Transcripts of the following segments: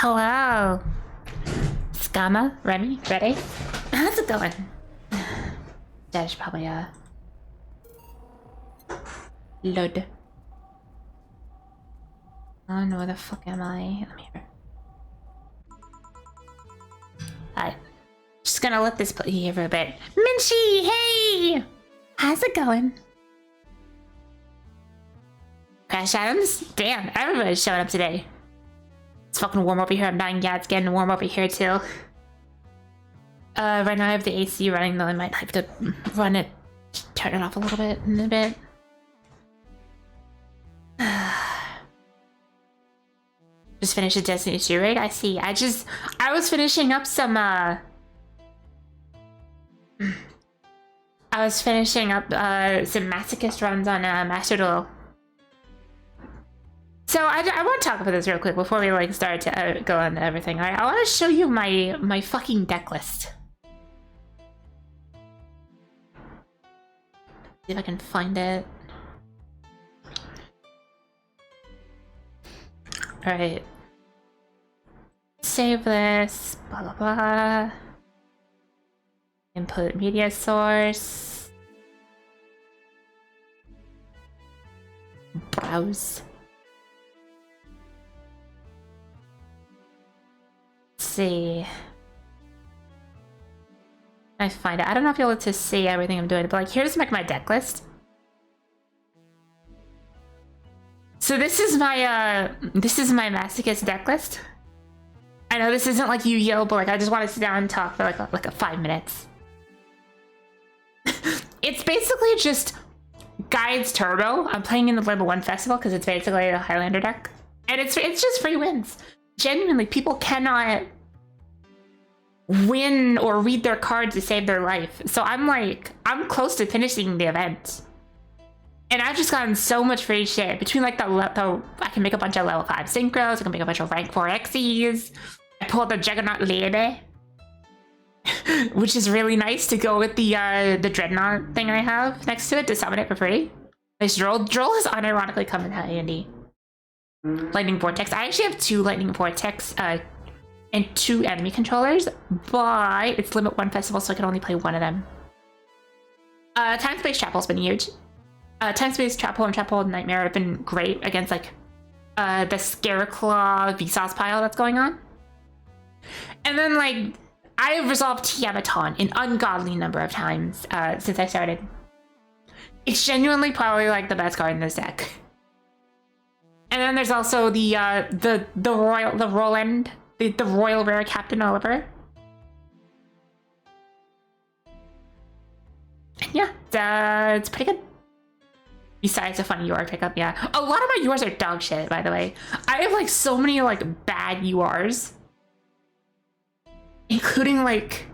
Hello. Scamma, Remy, ready? How's it going? That is probably load. Oh no, where the fuck am I? I'm here. Hi. Just gonna let this put you here for a bit. Minchie, hey! How's it going? Crash Adams? Damn, everybody's showing up today. It's fucking warm over here. I'm dying. Yeah, it's getting warm over here too. Right now I have the AC running, though I might have to run it, turn it off a little bit in a bit. Just finished a Destiny 2 raid? I see. I was finishing up some, I was finishing up, some masochist runs on, Master Duel. So I want to talk about this real quick before we like start to go on everything. I want to show you my fucking deck list. See if I can find it. All right. Save this. Blah blah blah. Input media source. Browse. See. I find it. I don't know if you'll able to see everything I'm doing, but like here's like my deck list. So this is my masochist deck list. I know this isn't like Yu-Gi-Oh, but like I just want to sit down and talk for like a 5 minutes. It's basically just Guides Turbo. I'm playing in the level 1 festival because it's basically a Highlander deck, and it's just free wins. Genuinely, people cannot win or read their cards to save their life. So I'm close to finishing the event. And I've just gotten so much free shit. Between like I can make a bunch of level 5 synchros, I can make a bunch of rank 4 Xyz. I pulled the Juggernaut Lady, which is really nice to go with the Dreadnought thing I have next to it to summon it for free. Nice Droll. Droll has unironically come in handy. Lightning Vortex. I actually have 2 Lightning Vortex and 2 enemy controllers, but it's limit 1 festival, so I can only play 1 of them. Time Space Chapel's been huge. Time Space Chapel and Chapel Nightmare have been great against like the Scareclaw Vsauce pile that's going on. And then like I have resolved Tiamaton an ungodly number of times since I started. It's genuinely probably like the best card in this deck. And then there's also the Roland, the Royal Rare Captain Oliver. And yeah, it's pretty good. Besides a funny UR pickup, yeah. A lot of my URs are dog shit, by the way. I have like so many like bad URs. Including like,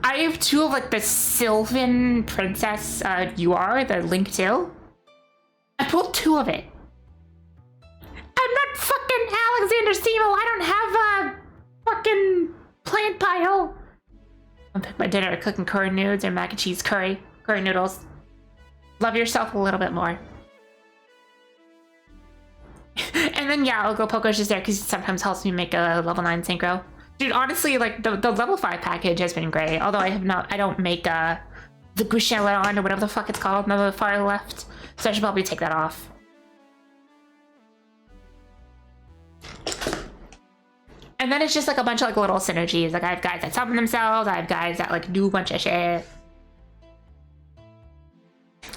I have 2 of like the Sylvan Princess UR, the Link 2. I pulled 2 of it. I'm not fucking Alexander Stevo. I don't have a fucking plant pile. I'll pick my dinner cooking curry noodles or mac and cheese curry noodles. Love yourself a little bit more. And then yeah, I'll go Poco's just there because it sometimes helps me make a level 9 synchro. Dude, honestly, like the level 5 package has been great. Although I don't make the Gusheleron or whatever the fuck it's called on the far left. So I should probably take that off. And then it's just like a bunch of like little synergies. Like I have guys that summon themselves, I have guys that like do a bunch of shit.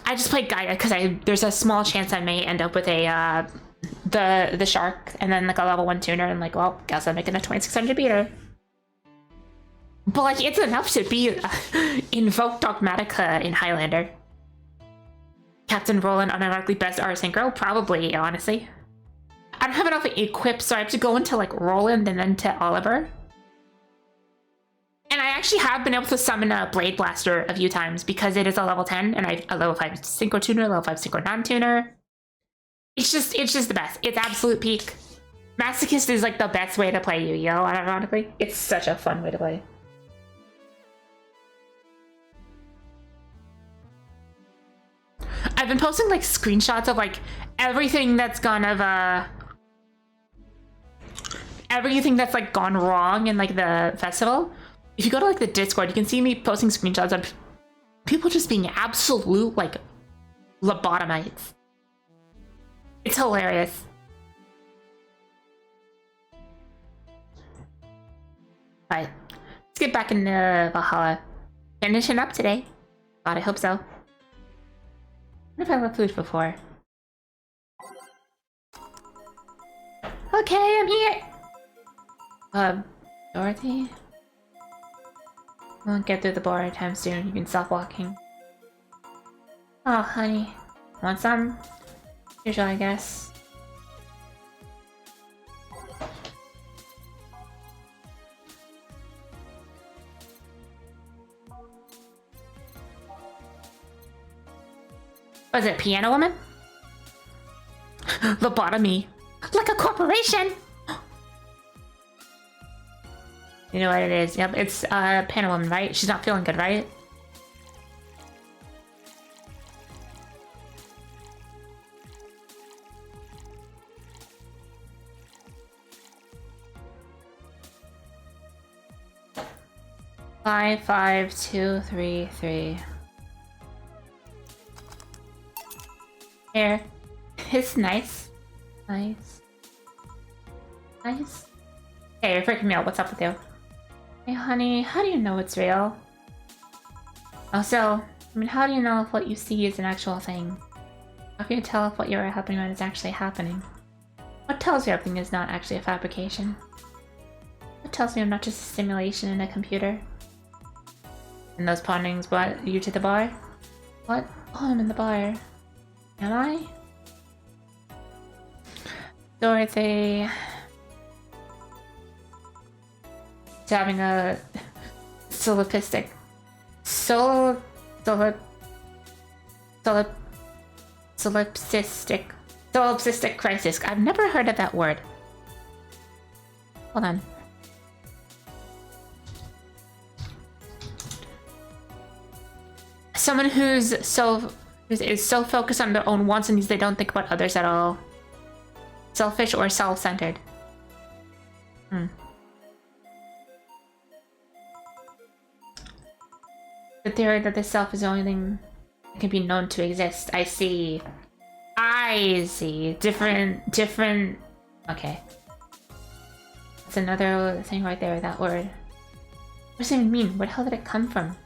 I just play Gaia because there's a small chance I may end up with a the shark and then like a level 1 tuner and like, well, guess I'm making a 2600 beater. But like it's enough to be Invoke Dogmatica in Highlander. Captain Roland unironically best R synchro? Probably, honestly. I don't have enough equipped, so I have to go into like Roland and then to Oliver. And I actually have been able to summon a Blade Blaster a few times because it is a level 10 and I have a level 5 synchro tuner, level 5 synchro non-tuner. It's just the best. It's absolute peak. Masochist is like the best way to play Yu-Gi-Oh, ironically. It's such a fun way to play. I've been posting like screenshots of like everything that's gone of everything that's like gone wrong in like the festival. If you go to like the Discord, you can see me posting screenshots of people just being absolute like lobotomites. It's hilarious. But let's get back into Valhalla. Finishing up today. God, I hope so. What if I left food before? Okay, I'm here! Dorothy? Won't get through the bar anytime soon. You can stop walking. Oh, honey. Want some? Usual, I guess. Was it Piano Woman? Lobotomy. Like a corporation! You know what it is. Yep, it's Piano Woman, right? She's not feeling good, right? Five, 5, 2, 3, 3. Here. It's nice. Nice. Nice. Hey, you're freaking me out. What's up with you? Hey, honey, how do you know it's real? Also, I mean, how do you know if what you see is an actual thing? How can you tell if what you're happening on is actually happening? What tells you everything is not actually a fabrication? What tells me I'm not just a simulation in a computer? And those ponderings brought you to the bar? What? Oh, I'm in the bar. Am I? Dorothy... It's having a... solipsistic crisis. I've never heard of that word. Hold on. Someone who's so focused on their own wants and needs they don't think about others at all. Selfish or self-centered. The theory that the self is the only thing that can be known to exist. I see. I see. Different... Okay. That's another thing right there, that word. What does it even mean? Where the hell did it come from?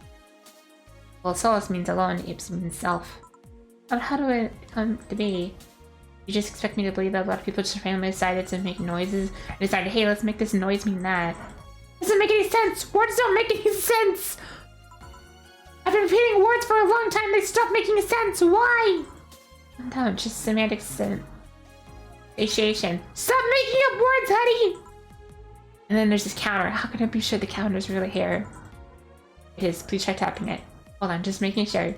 Well, solus means alone, apes means self. But how do it come to be? You just expect me to believe that a lot of people just randomly decided to make noises and decided, hey, let's make this noise mean that. Doesn't make any sense! Words don't make any sense! I've been repeating words for a long time, they stop making sense! Why? No, just semantics and satiation. Stop making up words, honey! And then there's this counter. How can I be sure the counter's really here? It is. Please try tapping it. Hold on, just making sure.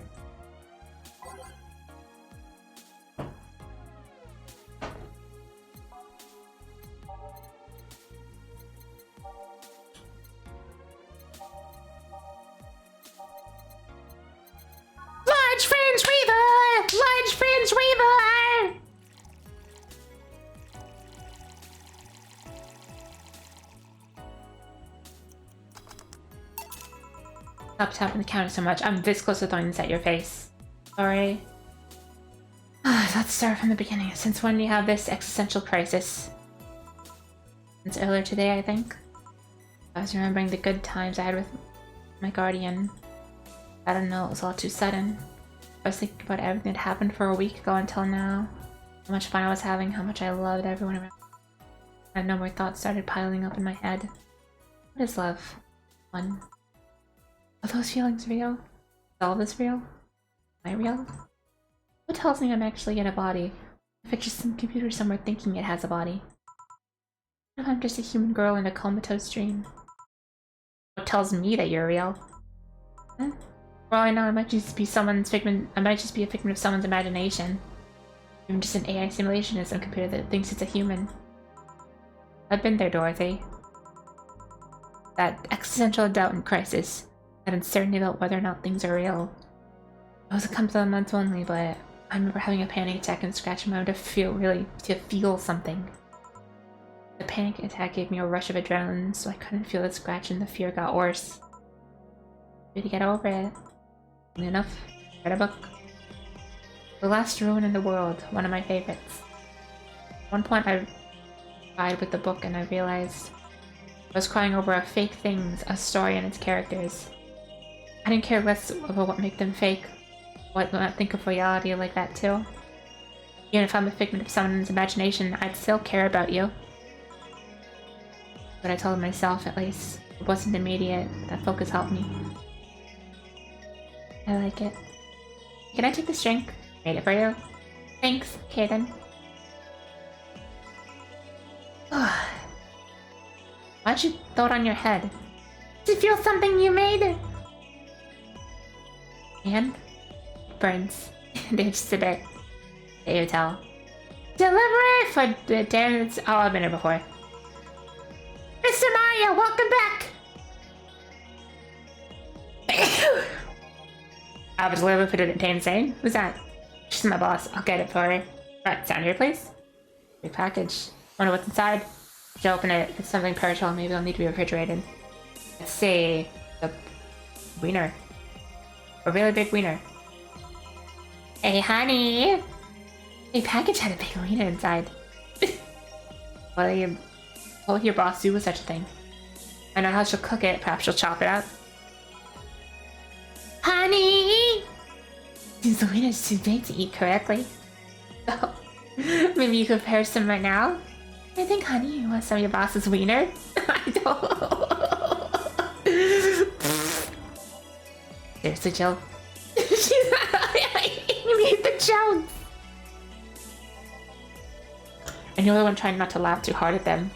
Large Fringe Weaver! Large Fringe Weaver! Stop tapping the counter so much. I'm this close to throwing this at your face. Sorry. Let's start from the beginning. Since when do you have this existential crisis? Since earlier today, I think. I was remembering the good times I had with my guardian. I don't know, it was all too sudden. I was thinking about everything that happened for a week ago until now. How much fun I was having, how much I loved everyone around. I had no more thoughts started piling up in my head. What is love? Fun. Are those feelings real? Is all this real? Am I real? What tells me I'm actually in a body? If it's just some computer somewhere thinking it has a body? What if I'm just a human girl in a comatose dream? What tells me that you're real? Huh? For all I know, I might just be someone's figment. I might just be a figment of someone's imagination. I'm just an AI simulation in some computer that thinks it's a human. I've been there, Dorothy. That existential doubt and crisis. That uncertainty about whether or not things are real. It was a couple of months only, but I remember having a panic attack and scratching my arm to feel something. The panic attack gave me a rush of adrenaline, so I couldn't feel the scratch and the fear got worse. Way to get over it. Good enough. Read a book. The Last Ruin in the World, one of my favorites. At one point I cried with the book and I realized I was crying over a fake things, a story and its characters. I didn't care less about what made them fake. What not think of reality like that too. Even if I'm a figment of someone's imagination, I'd still care about you. But I told myself, at least. It wasn't immediate. That focus helped me. I like it. Can I take this drink? Made it for you. Thanks, Kaden. Why'd you throw it on your head? Did you feel something you made? And? Burns. Just a bit. You tell. Delivery for the damage. Oh, I've been here before. Mr. Mario, welcome back! I was delivered for the insane. Who's that? She's my boss. I'll get it for her. Right, down here, please. Big package. Wonder what's inside. Should open it. It's something perishable. Maybe it'll need to be refrigerated. Let's see. The wiener. A really big wiener. Hey, honey. The package had a big wiener inside. What would your boss do with such a thing? I know how she'll cook it. Perhaps she'll chop it up. Honey! The wiener's too big to eat correctly. So, maybe you could prepare some right now? I think, honey, you want some of your boss's wiener? I don't. Seriously, Jill. You need the joke. And you're the one trying not to laugh too hard at them.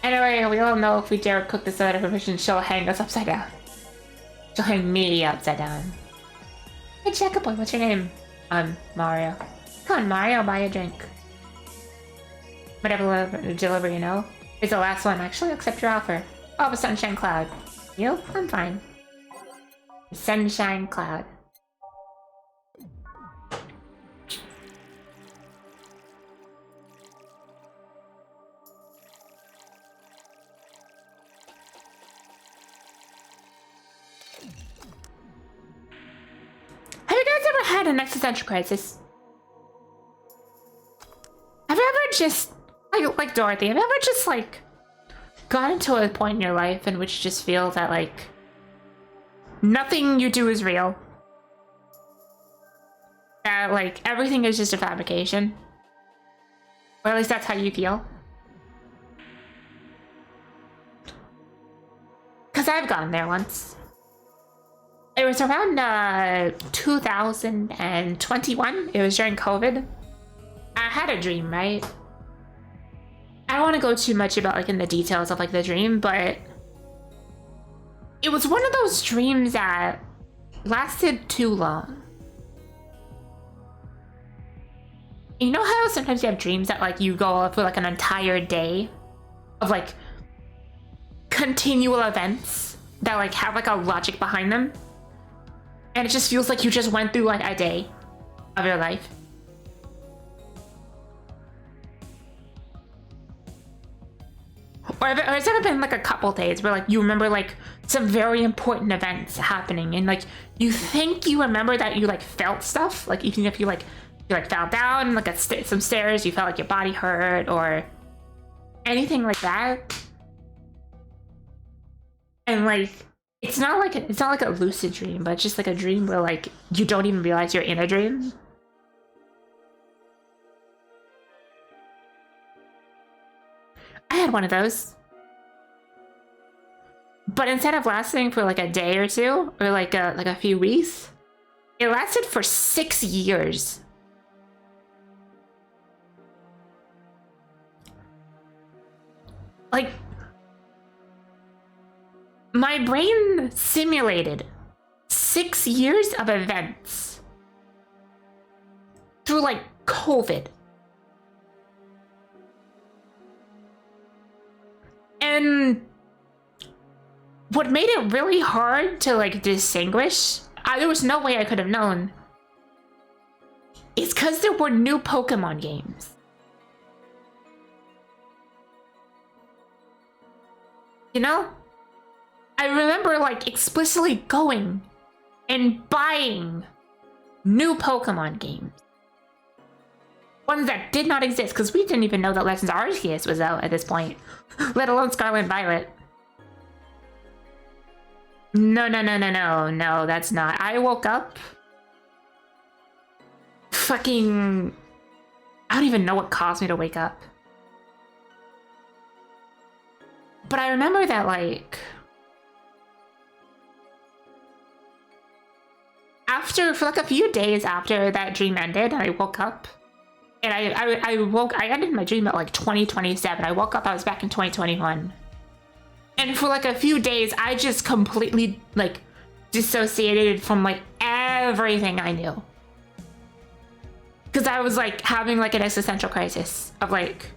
Anyway, we all know if we dare cook this out of permission, she'll hang us upside down. She'll hang me upside down. Hey, Checkerboy, what's your name? Mario. Come on, Mario, I'll buy you a drink. Whatever delivery, you know? It's the last one. Actually, I'll accept your offer. Oh, the Sunshine Cloud. You? I'm fine. Sunshine Cloud. Have you guys ever had an existential crisis? Have you ever just, like Dorothy, have you ever just, like, gotten to a point in your life in which you just feel that, like, nothing you do is real? That, like, everything is just a fabrication? Or at least that's how you feel? Because I've gotten there once. It was around 2021. It was during COVID. I had a dream, right? I don't want to go too much about like in the details of like the dream, but it was one of those dreams that lasted too long. You know how sometimes you have dreams that like you go for like an entire day of like continual events that like have like a logic behind them? And it just feels like you just went through like a day of your life. Or it's ever been like a couple days where like you remember like some very important events happening and like you think you remember that you like felt stuff, like even if you fell down like some stairs, you felt like your body hurt or anything like that. And like it's not like a lucid dream, but it's just like a dream where like you don't even realize you're in a dream. I had one of those. But instead of lasting for like a day or two, or like a few weeks, it lasted for 6 years. Like, my brain simulated 6 years of events through like COVID. And what made it really hard to like distinguish, there was no way I could have known, is because there were new Pokemon games. You know? I remember, like, explicitly going and buying new Pokemon games. Ones that did not exist, because we didn't even know that Legends Arceus was out at this point, let alone Scarlet and Violet. No, that's not. I woke up fucking... I don't even know what caused me to wake up. But I remember that, like... for like a few days after that dream ended, I woke up. And I ended my dream at like 2027. I woke up, I was back in 2021. And for like a few days, I just completely like dissociated from like everything I knew. Because I was like having like an existential crisis of like,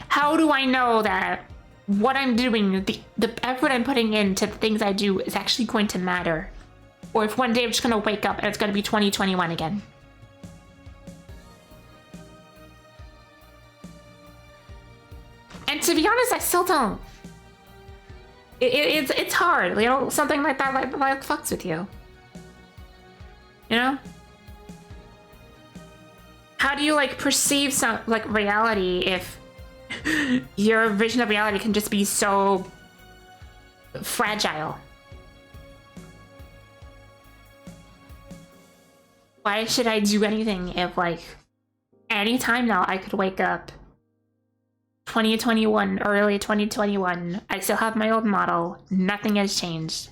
how do I know that what I'm doing, the effort I'm putting into the things I do is actually going to matter? Or if one day I'm just gonna wake up and it's gonna be 2021 again. And to be honest, I still don't. It's hard, you know, something like that like fucks with you. You know? How do you like perceive some like reality if your vision of reality can just be so fragile? Why should I do anything if like anytime now I could wake up 2021, early 2021, I still have my old model, nothing has changed.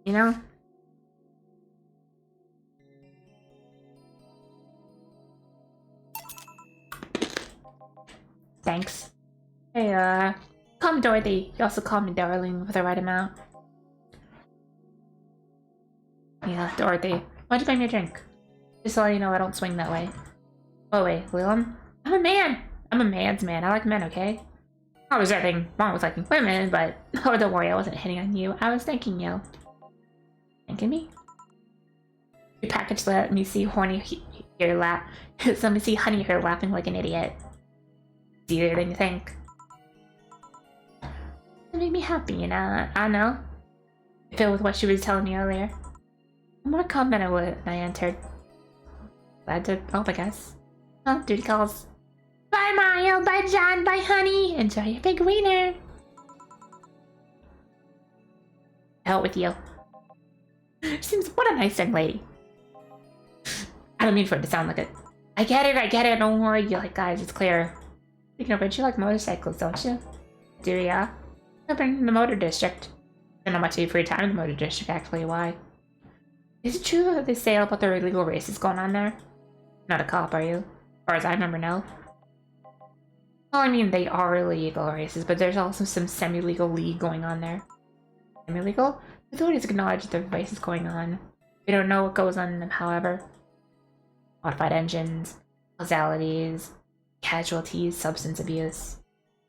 You know? Thanks. Hey, call me Dorothy. You also call me darling for the right amount. Yeah, Dorothy. Why'd you buy me a drink? Just to let you know I don't swing that way. Oh wait, Lilam? I'm a man! I'm a man's man. I like men, okay? Oh, there's nothing wrong with liking women, but... Oh, don't worry, I wasn't hitting on you. I was thanking you. Thanking me? Your package let me see horny here laugh. Let me see honey here laughing like an idiot. Easier than you think. It made me happy, you know? I don't know. I feel with what she was telling me earlier. I'm more calm than I would when I entered. Glad to help, I guess. Oh, duty calls. Bye, Mario. Bye, John. Bye, honey. Enjoy your big wiener. Hell with you. Seems what a nice young lady. I don't mean for it to sound like it. I get it. Don't worry. You like guys, it's clear. Speaking of which, you like motorcycles, don't you? Do ya? I've been in the motor district. I don't know much of your free time in the motor district, actually. Why? Is it true that they say about the illegal races going on there? Not a cop, are you? As far as I remember, no. Well, I mean, they are illegal races, but there's also some semi-legal league going on there. Semi-legal? Authorities acknowledge the race is going on. We don't know what goes on in them, however. Modified engines, causalities, casualties, substance abuse.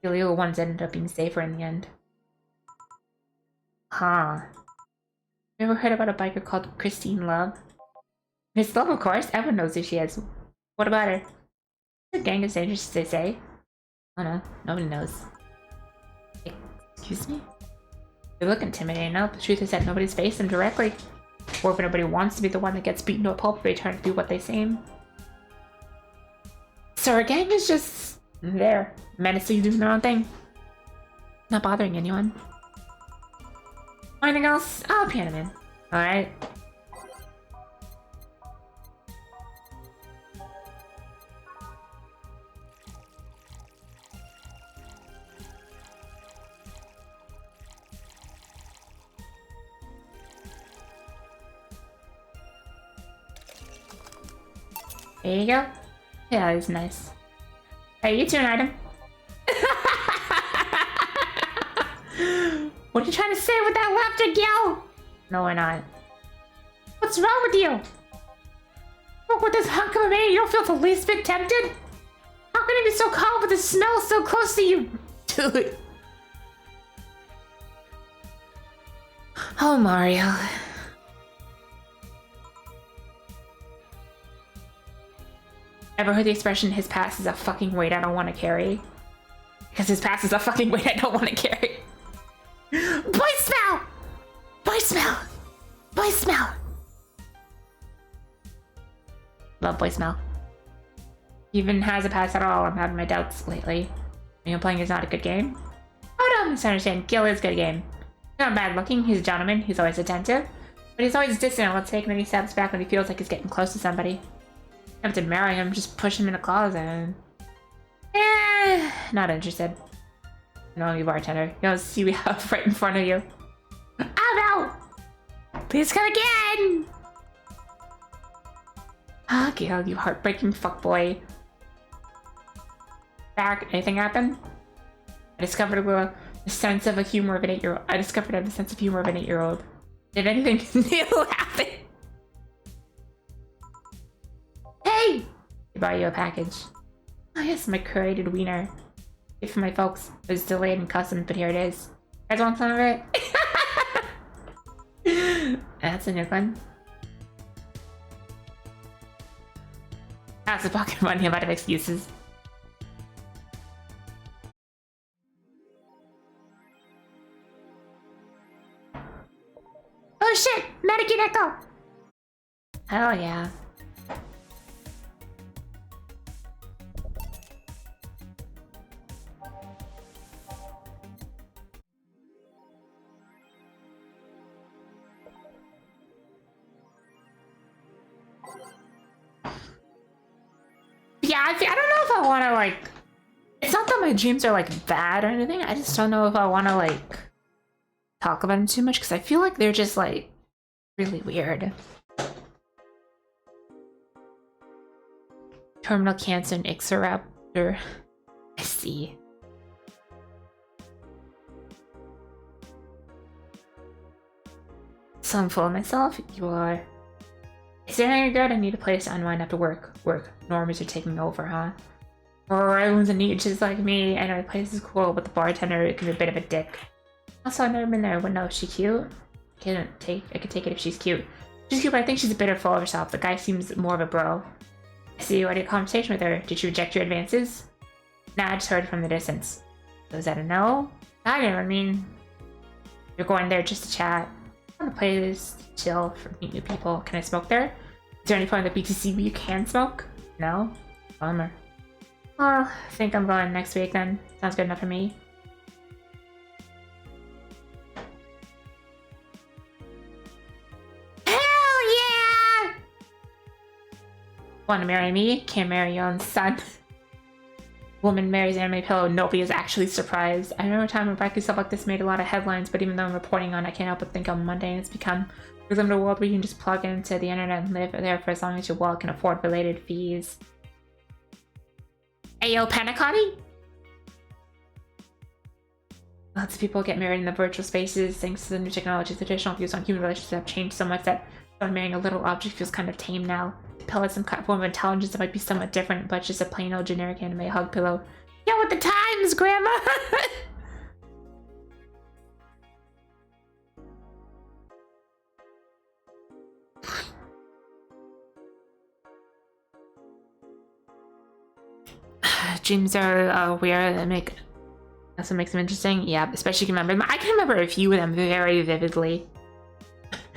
The illegal ones ended up being safer in the end. Huh. You ever heard about a biker called Christine Love? Miss Love, of course. Everyone knows who she is. What about her? Her gang is dangerous, they say. Oh no, nobody knows. Excuse me? They look intimidating now. The truth is that nobody's faced them directly. Or if nobody wants to be the one that gets beaten to a pulp, they try to do what they seem. So our gang is just there, menacing, doing their own thing. Not bothering anyone. Anything else? I'll piano man. Alright. There you go. Yeah, it's nice. Hey, you two an item. What are you trying to say with that laughter, Gil? No, we're not. What's wrong with you? Look, with this hunk of a man, you don't feel the least bit tempted? How can it be so cold with the smell so close to you? Dude. Oh, Mario. Ever heard the expression, his past is a fucking weight I don't want to carry? Because his past is a fucking weight I don't want to carry. Voicemail! Voicemail! Voicemail! Love voicemail. Even has a past at all. I'm having my doubts lately. Playing is not a good game. Oh, don't misunderstand. Gil is a good game. He's not bad looking. He's a gentleman. He's always attentive. But he's always distant. Let's take him and he steps back when he feels like he's getting close to somebody. I have to marry him. Just push him in a closet. Not interested. No, you bartender. You don't see we have right in front of you. Oh no! Please come again! Ah, Gil, you heartbreaking fuckboy. Back, anything happen? I discovered the sense of a humor of an 8-year-old. I discovered the sense of humor of an 8-year-old. Did anything new happen? Hey! I brought you a package. Oh yes, my curated wiener. Gift for my folks. It was delayed and custom, but here it is. You guys want some of it? That's a new one. That's a pocket money. I'm out of excuses. Oh shit! Mannequin Echo! Hell yeah. Yeah, I don't know if I want to, like... It's not that my dreams are, like, bad or anything. I just don't know if I want to, like... talk about them too much, because I feel like they're just, like... really weird. Terminal cancer and Ixoraptor. I see. So I'm full of myself? You are. Is there anything good? I need a place to unwind after work. Normies are taking over, huh? Or everyone's in need just like me. I know the place is cool, but the bartender can be a bit of a dick. Also, I've never been there. But no, is she cute? I could take it if she's cute. She's cute, but I think she's a bit full of herself. The guy seems more of a bro. I see you had a conversation with her. Did she reject your advances? Nah, I just heard it from the distance. So is that a no? I mean, you're going there just to chat. I want to play this, chill, for meet new people. Can I smoke there? Is there any point in the BTC where you can smoke? No? Bummer. Well, I think I'm going next week then. Sounds good enough for me. Hell yeah! Want to marry me? Can't marry your own son. Woman marries anime pillow. Nobody is actually surprised. I remember a time when practice stuff like this made a lot of headlines, but even though I'm reporting on it, I can't help but think how mundane it's become. We live in a world where you can just plug into the internet and live there for as long as you will, can afford related fees. Ayo, Panicotti? Lots of people get married in the virtual spaces thanks to the new technology. The traditional views on human relationships have changed so much that marrying a little object feels kind of tame now. The pillow has some kind of form of intelligence that might be somewhat different, but it's just a plain old generic anime hug pillow. Yo, with the times, Grandma! Dreams are weird. That's what makes them interesting. Yeah, especially I can remember a few of them very vividly.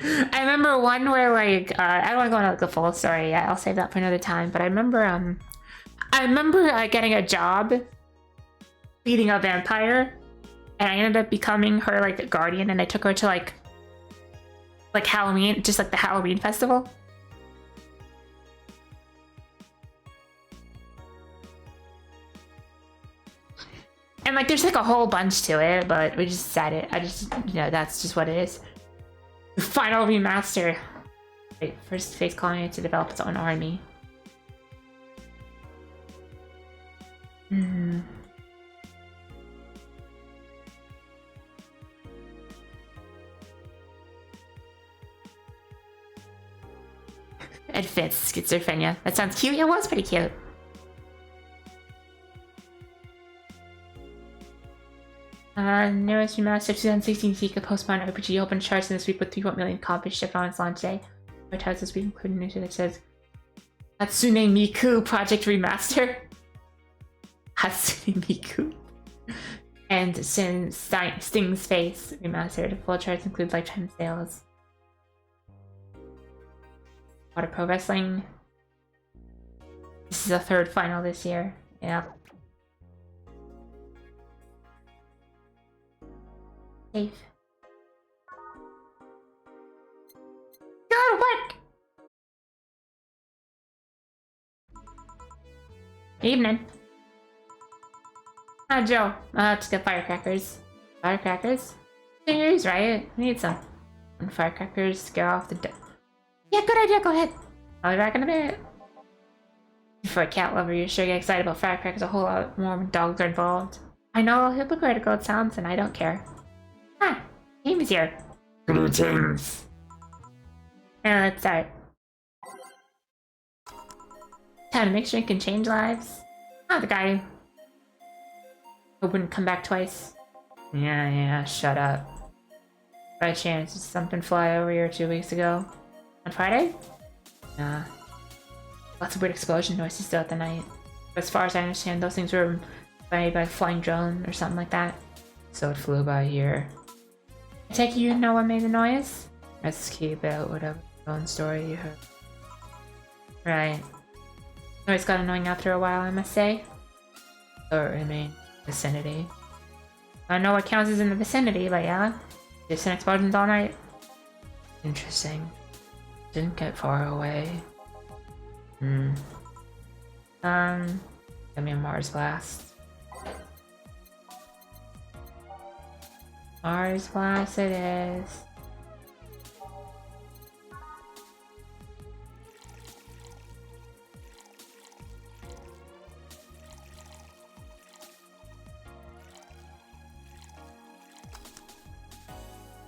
I remember one where like I don't want to go into like the full story yet. I'll save that for another time. But I remember getting a job feeding a vampire, and I ended up becoming her like guardian, and I took her to like Halloween, just like the Halloween festival. And like there's like a whole bunch to it, but we just decided that's just what it is. The final remaster. Wait, first Face calling it to develop its own army. It fits schizophrenia. That sounds cute. It was pretty cute. Newest remaster 2016 Zika postponed RPG open charts in this week with 3 million copies shipped on its launch day. Advertised this week, including news that says Hatsune Miku Project Remaster. Hatsune Miku. And Sting's Face Remastered. Full charts include lifetime sales. Water Pro Wrestling. This is the third final this year. Yeah. Safe. Go to work! Evening. Ah, Joe. Let's get firecrackers. Firecrackers? Fingers, right? We need some. And firecrackers to get off the door. Yeah, good idea, go ahead. I'll be back in a bit. For a cat lover, you sure get excited about firecrackers a whole lot more when dogs are involved. I know how hypocritical it sounds, and I don't care. Ah, Amy's here. Greetings. And let's start. Time to make sure you can change lives. Ah, the guy who wouldn't come back twice. Yeah, shut up. By chance, did something fly over here 2 weeks ago? On Friday? Nah. Lots of weird explosion noises throughout the night. But as far as I understand, those things were made by a flying drone or something like that. So it flew by here. I take it you know what made the noise? Let's keep out whatever drone story you heard. Right. Noise got annoying after a while, I must say. Or remain vicinity. I don't know what counts as in the vicinity, but yeah. Distant explosions all night. Interesting. Didn't get far away. Give me a Mars blast. Mars blast it is.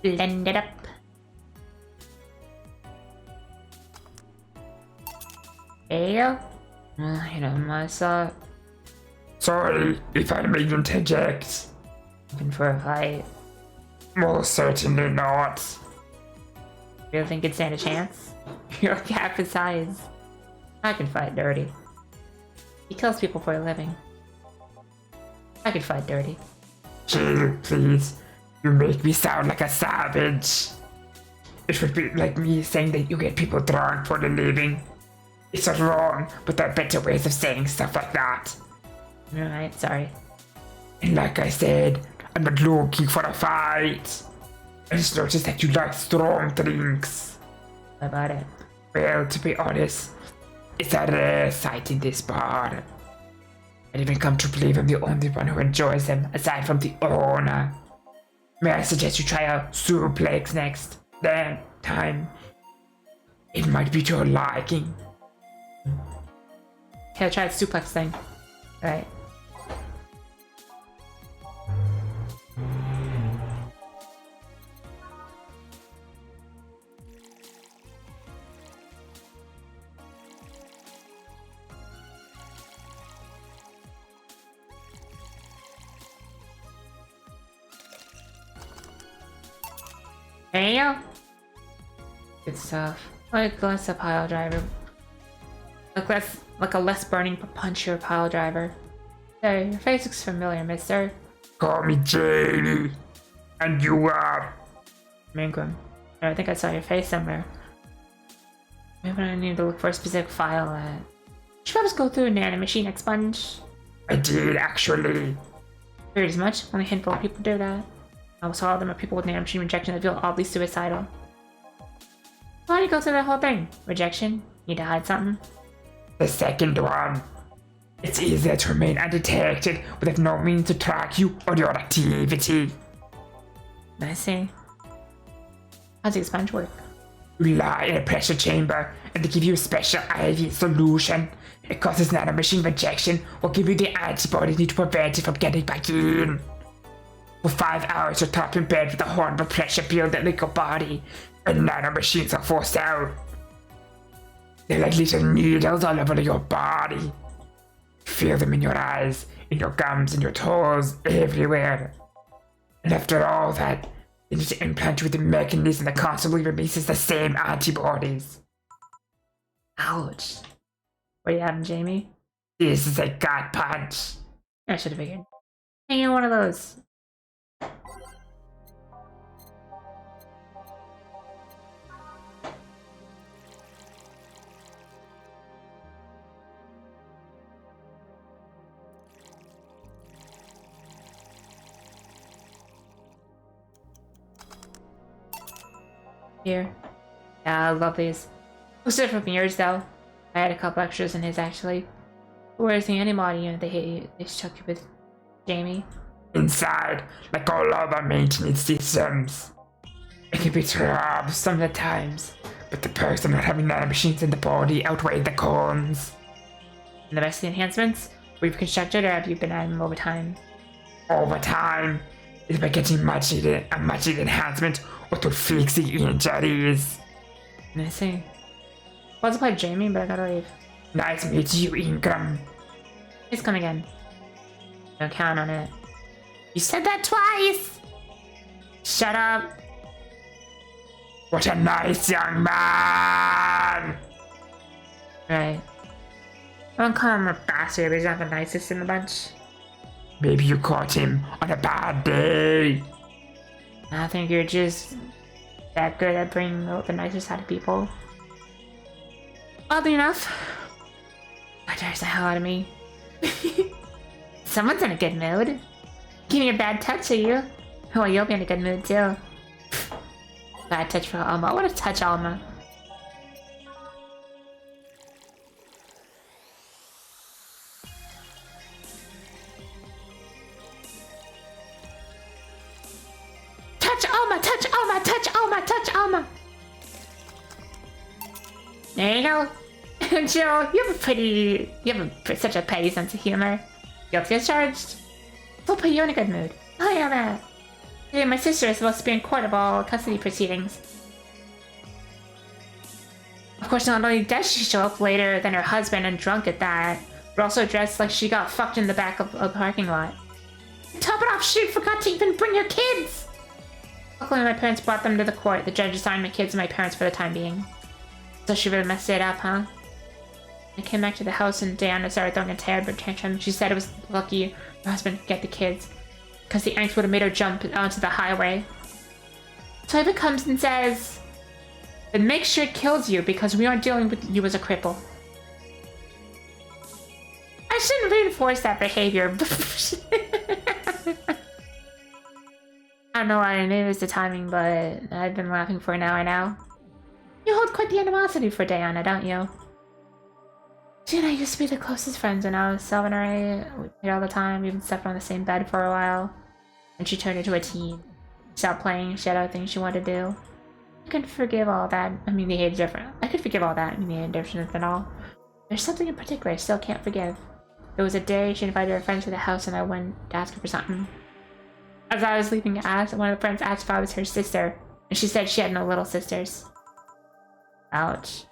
Blend it up. There you go. You know, myself. Sorry if I made them interject. Looking for a fight? Most certainly not. You don't think you'd stand a chance? You're like half his size. I can fight dirty. He kills people for a living. I can fight dirty. Chill, please. You make me sound like a savage. It would be like me saying that you get people drunk for a living. It's not wrong, but there are better ways of saying stuff like that. Alright, sorry. And like I said, I'm not looking for a fight. I just noticed that you like strong drinks. How about it? Well, to be honest, it's a rare sight in this bar. I even come to believe I'm the only one who enjoys them, aside from the owner. May I suggest you try a suplex next time? It might be to your liking. Okay, I'll try the suplex thing. Alright. There you go. Good stuff. Like less a pile driver. Like a less burning but punchier pile driver. Hey, your face looks familiar, mister. Call me Jamie. And you are? Mingram. I think I saw your face somewhere. Maybe I need to look for a specific file. Should I just go through a nanomachine expunge? I did, actually. Figured as much. Only a handful of people do that. Almost all of them are people with nanomachine rejection that feel oddly suicidal. Why do you go through that whole thing? Rejection? Need to hide something? The second one. It's easier to remain undetected with no means to track you or your activity. I see. How's the expunge work? You lie in a pressure chamber and they give you a special IV solution. It causes nanomachine rejection or give you the antibodies needed to prevent it from getting back in. For 5 hours, you're trapped in bed with a horrible pressure field that leak your body, and nanomachines are forced out. They're like little needles all over your body. Feel them in your eyes, in your gums, in your toes, everywhere. And after all that, they need to implant you with a mechanism that constantly releases the same antibodies. Ouch. What do you have, Jamie? This is a gut punch. I should have figured. Hang in one of those. Here. Yeah, I love these. Most different from yours, though. I had a couple extras in his, actually. Where's the antibody unit they hit you? They stuck you with Jamie. Inside, like all other maintenance systems. It can be tough some of the times, but the perks of not having nanomachines in the body outweigh the cons. And the rest of the enhancements? We've constructed, or have you been adding them over time? Over time, it's by getting a much needed enhancement or to fix the injuries. I see. Let's play Jamie, but I gotta leave. Nice meeting you, Ingram. Please come again. Don't count on it. You said that twice! Shut up. What a nice young man! Right. I don't call him a bastard, but he's not the nicest in the bunch. Maybe you caught him on a bad day. I think you're just that good at bringing out the nicest out of people. Oddly enough, that drives the hell out of me. Someone's in a good mood. Give me a bad touch, are you? Well, you'll be in a good mood too. Bad touch for Alma. I want to touch Alma. Touch Alma! Touch Alma! Touch Alma! Touch Alma! There you go. Jill, you have such a petty sense of humor. Guilty as charged. We'll put you in a good mood. Oh yeah, that. Today my sister is supposed to be in court of all custody proceedings. Of course, not only does she show up later than her husband and drunk at that, but also dressed like she got fucked in the back of a parking lot. Top it off, she forgot to even bring her kids! Luckily, my parents brought them to the court. The judge assigned my kids to my parents for the time being. So she really messed it up, huh? I came back to the house and Diana started throwing a terrible tantrum. She said it was lucky her husband could get the kids, because the angst would have made her jump onto the highway. So Eva comes and says, then make sure it kills you because we aren't dealing with you as a cripple. I shouldn't reinforce that behavior. I don't know why, maybe it was the timing, but I've been laughing for an hour now. You hold quite the animosity for Diana, don't you? She and I used to be the closest friends when I was 7 or 8. We played all the time, we even slept on the same bed for a while. And she turned into a teen. She stopped playing, she had other things she wanted to do. I could forgive all that. I mean, the age difference. I could forgive all that. I mean, the age difference and all. There's something in particular I still can't forgive. There was a day she invited her friends to the house and I went to ask her for something. As I was leaving, one of the friends asked if I was her sister. And she said she had no little sisters. Ouch.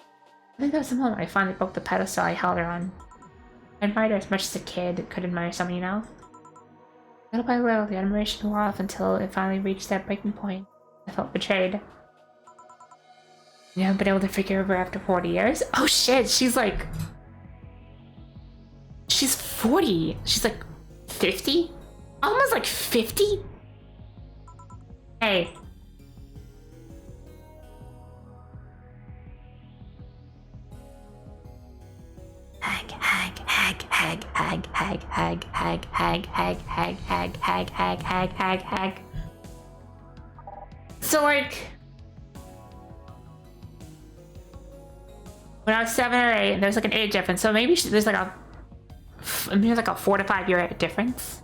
I think that was the moment I finally broke the pedestal I held her on. I admired her as much as a kid could admire someone, you know? Little by little, the admiration wore off until it finally reached that breaking point. I felt betrayed. You haven't been able to forgive her after 40 years? Oh shit, she's like... She's 40. She's like 50? Almost like 50? Hey. Hag. So like, when I was 7 or 8, there's like an age difference. So maybe there's like a 4 to 5 year difference.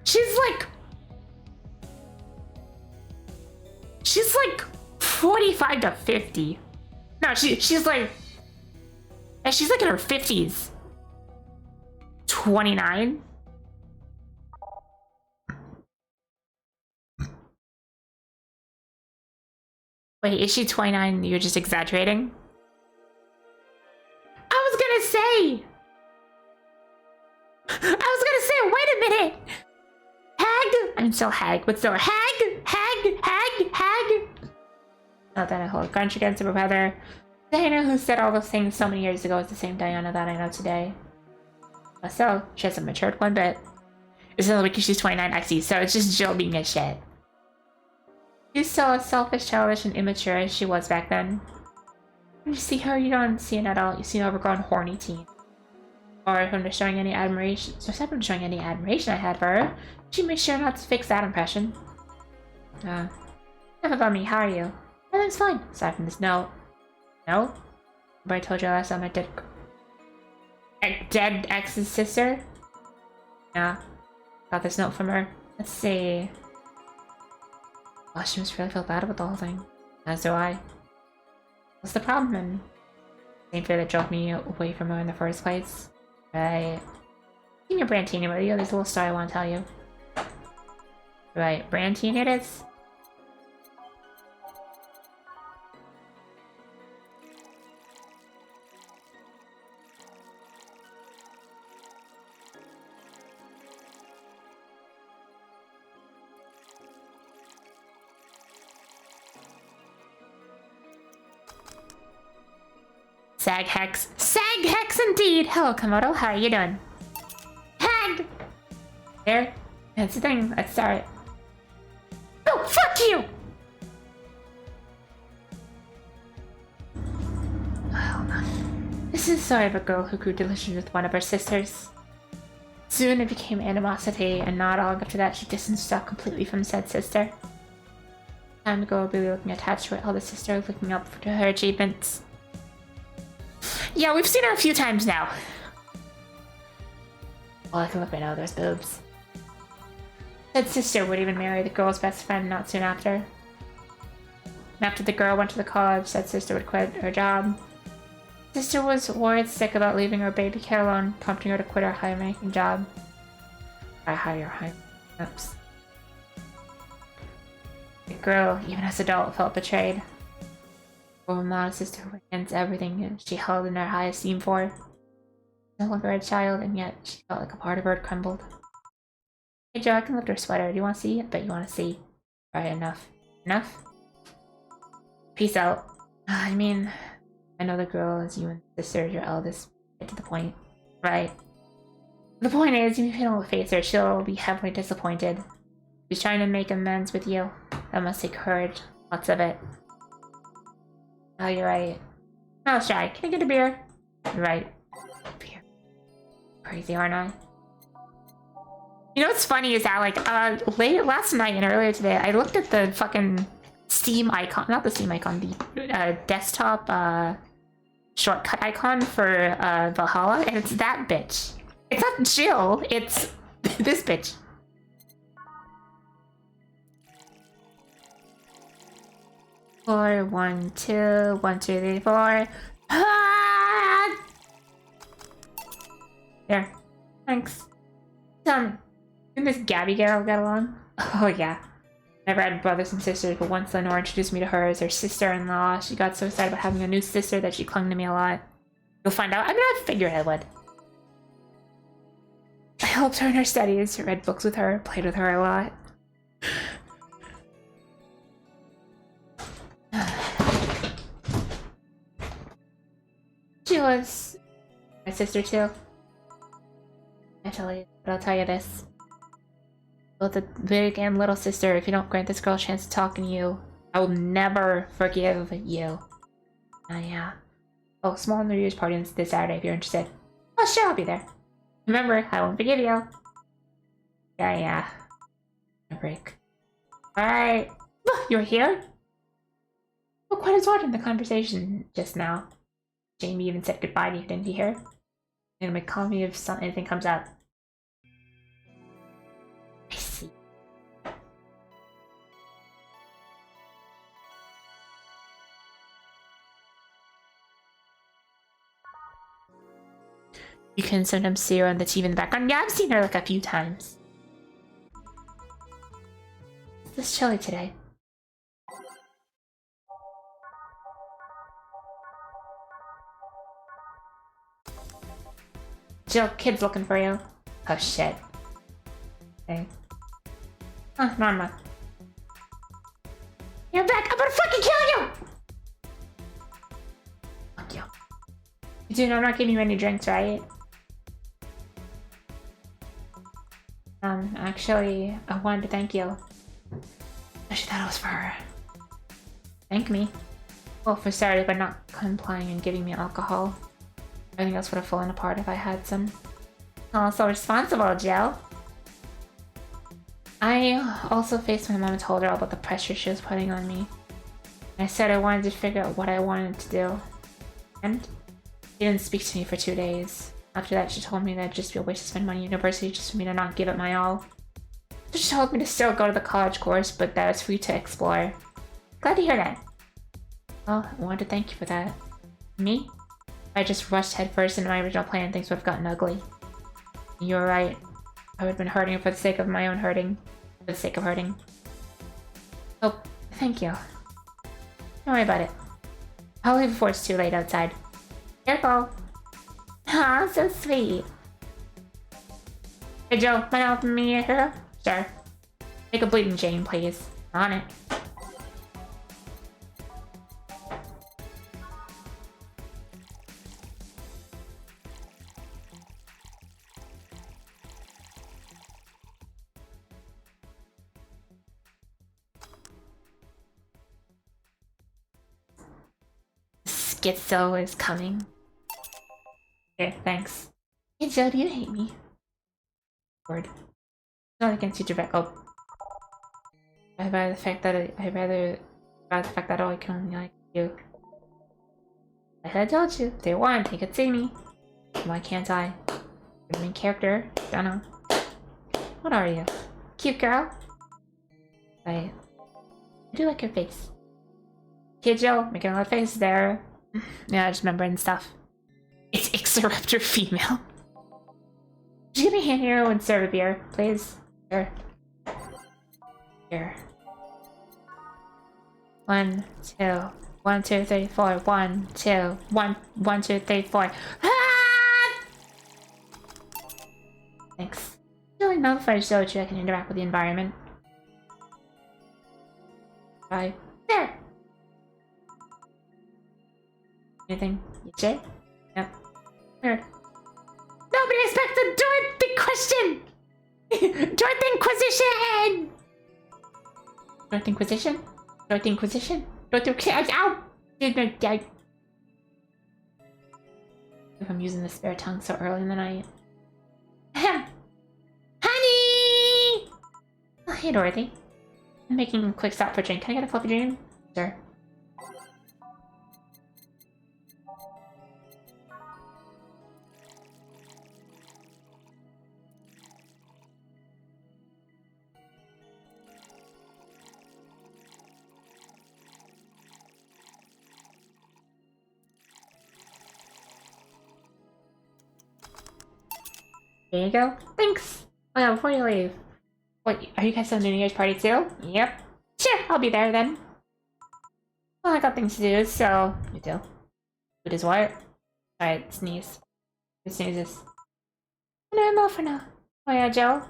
She's like 45 to 50. No, she's like in her 50s. 29? Wait, is she 29? You're just exaggerating? I was gonna say, wait a minute! Hag? I'm still hag, but still hag! Not that I hold a grudge against her, but rather Diana who said all those things so many years ago is the same Diana that I know today. So, she hasn't matured one bit. It's only because she's 29 XE, so it's just Jill being a shit. She's still as selfish, childish, and immature as she was back then. When you see her, you don't see an adult, you see an overgrown, horny teen. Or from showing any admiration, so aside from showing any admiration I had for her, she made sure not to fix that impression. Enough about me, how are you? Everything's fine, aside from this note. No? But I told you last time I did. Dead ex's sister? Yeah. Got this note from her. Let's see. Well, she must really feel bad about the whole thing. As do I. What's the problem then? Same fear that drove me away from her in the first place. Right. Give me a Brantini with you. There's a little story I want to tell you. Right, Brantini it is? Sag Hex. Sag Hex indeed! Hello, Komodo. How are you doing? Hag! There. That's the thing. Let's start. Oh, fuck you! Hold on. This is the story of a girl who grew delicious with one of her sisters. Soon it became animosity, and not long after that she distanced herself completely from said sister. Time ago, Billy looking attached to her elder sister, looking up to her achievements. Yeah, we've seen her a few times now. Well, I can look right now, there's boobs. Said sister would even marry the girl's best friend not soon after. And after the girl went to the college, said sister would quit her job. Sister was worried sick about leaving her baby kid alone, prompting her to quit her high-ranking job. Oops. The girl, even as an adult, felt betrayed. Over Mama's sister went against everything she held in her high esteem for. No longer a child, and yet she felt like a part of her had crumbled. Hey Joe, I can lift her sweater. Do you want to see? I bet you want to see. Alright, enough. Enough? Peace out. I mean, I know the girl is you and sister, your eldest. Get to the point. Right. The point is, if you don't face her, she'll be heavily disappointed. She's trying to make amends with you. That must take courage. Lots of it. Oh, you're right. Oh, shy. Can I get a beer? You're right. Beer. Crazy, aren't I? You know what's funny is that, like, late last night and earlier today, I looked at the fucking Steam icon. Not the Steam icon, the desktop shortcut icon for Valhalla, and it's that bitch. It's not Jill, it's this bitch. Four, 1, 2, 1, 2, 3, 4. Ah! There. Thanks. You and this Gabby girl get along? Oh yeah. Never had brothers and sisters, but once Lenore introduced me to her as her sister-in-law, she got so excited about having a new sister that she clung to me a lot. You'll find out. I mean, I figured I would. I helped her in her studies, read books with her, played with her a lot. She was my sister too. Actually, but I'll tell you this. Both the big and little sister, if you don't grant this girl a chance to talk to you, I will never forgive you. Yeah. Oh, small New Year's party this Saturday if you're interested. Oh, sure, I'll be there. Remember, I won't forgive you. Yeah. A break. Alright. You're here? Oh, quite absorbed in the conversation just now. Jamie even said goodbye to you, didn't you hear? And might call me if anything comes up. I see. You can sometimes see her on the TV in the background. Yeah, I've seen her like a few times. It's chilly today. Jill, kid's looking for you. Oh shit. Okay. Oh, Norma. You're back! I'm gonna fucking kill you! Dude, I'm not giving you any drinks, right? Actually, I wanted to thank you. Actually, thought it was for her. Thank me. Well, for sorry, but not complying and giving me alcohol. Everything else would have fallen apart if I had some. Oh, so responsible, Jill. I also faced my mom and told her all about the pressure she was putting on me. I said I wanted to figure out what I wanted to do. And she didn't speak to me for 2 days. After that, she told me that it'd just be a waste to spend money at university just for me to not give it my all. So she told me to still go to the college course, but that was free to explore. Glad to hear that. Well, I wanted to thank you for that. Me? If I just rushed headfirst into my original plan, things would have gotten ugly. You were right. I would have been hurting for the sake of my own hurting. For the sake of hurting. Oh, thank you. Don't worry about it. I'll leave before it's too late outside. Careful! Aw, so sweet. Hey Joe, mind helping me here? Sure. Make a bleeding chain, please. On it. Schizo is coming. Okay, thanks. Hey Joe, do you hate me? Word. Not against you, direct. Oh. I rather the fact that all I can only like you. Like I told you, day one, take it, see me. Why can't I? You're the main character. Don't know. What are you? Cute girl? I do like your face. Kid Joe, making a lot of faces there. Yeah, just remembering stuff. It's Ixoraptor female. Just give me a hand here and serve a beer, please. Sure. Here. 1, 2, 1, 2, 3, 4. 1, 2, 1, 1, 2, 3, 4. Ah! Thanks. Really notified so that I can interact with the environment. Bye. There. Anything? You say? Yep. Weird. Nobody expects a Dorothy question! Dorothy Inquisition! Dorothy Inquisition? Dorothy Inquisition? Dorothy Inquisition? Ow! If I'm using the spare tongue so early in the night. Ahem! Honey! Oh, hey, Dorothy. I'm making a quick stop for a drink. Can I get a fluffy dream? Sure. There you go. Thanks! Oh yeah, before you leave. Wait, are you guys having a New Year's party too? Yep. Sure, I'll be there then. Well, I got things to do, so... You do. Food is what? Alright, sneeze. Who sneezes? No, I'm off for now. Oh yeah, Joe?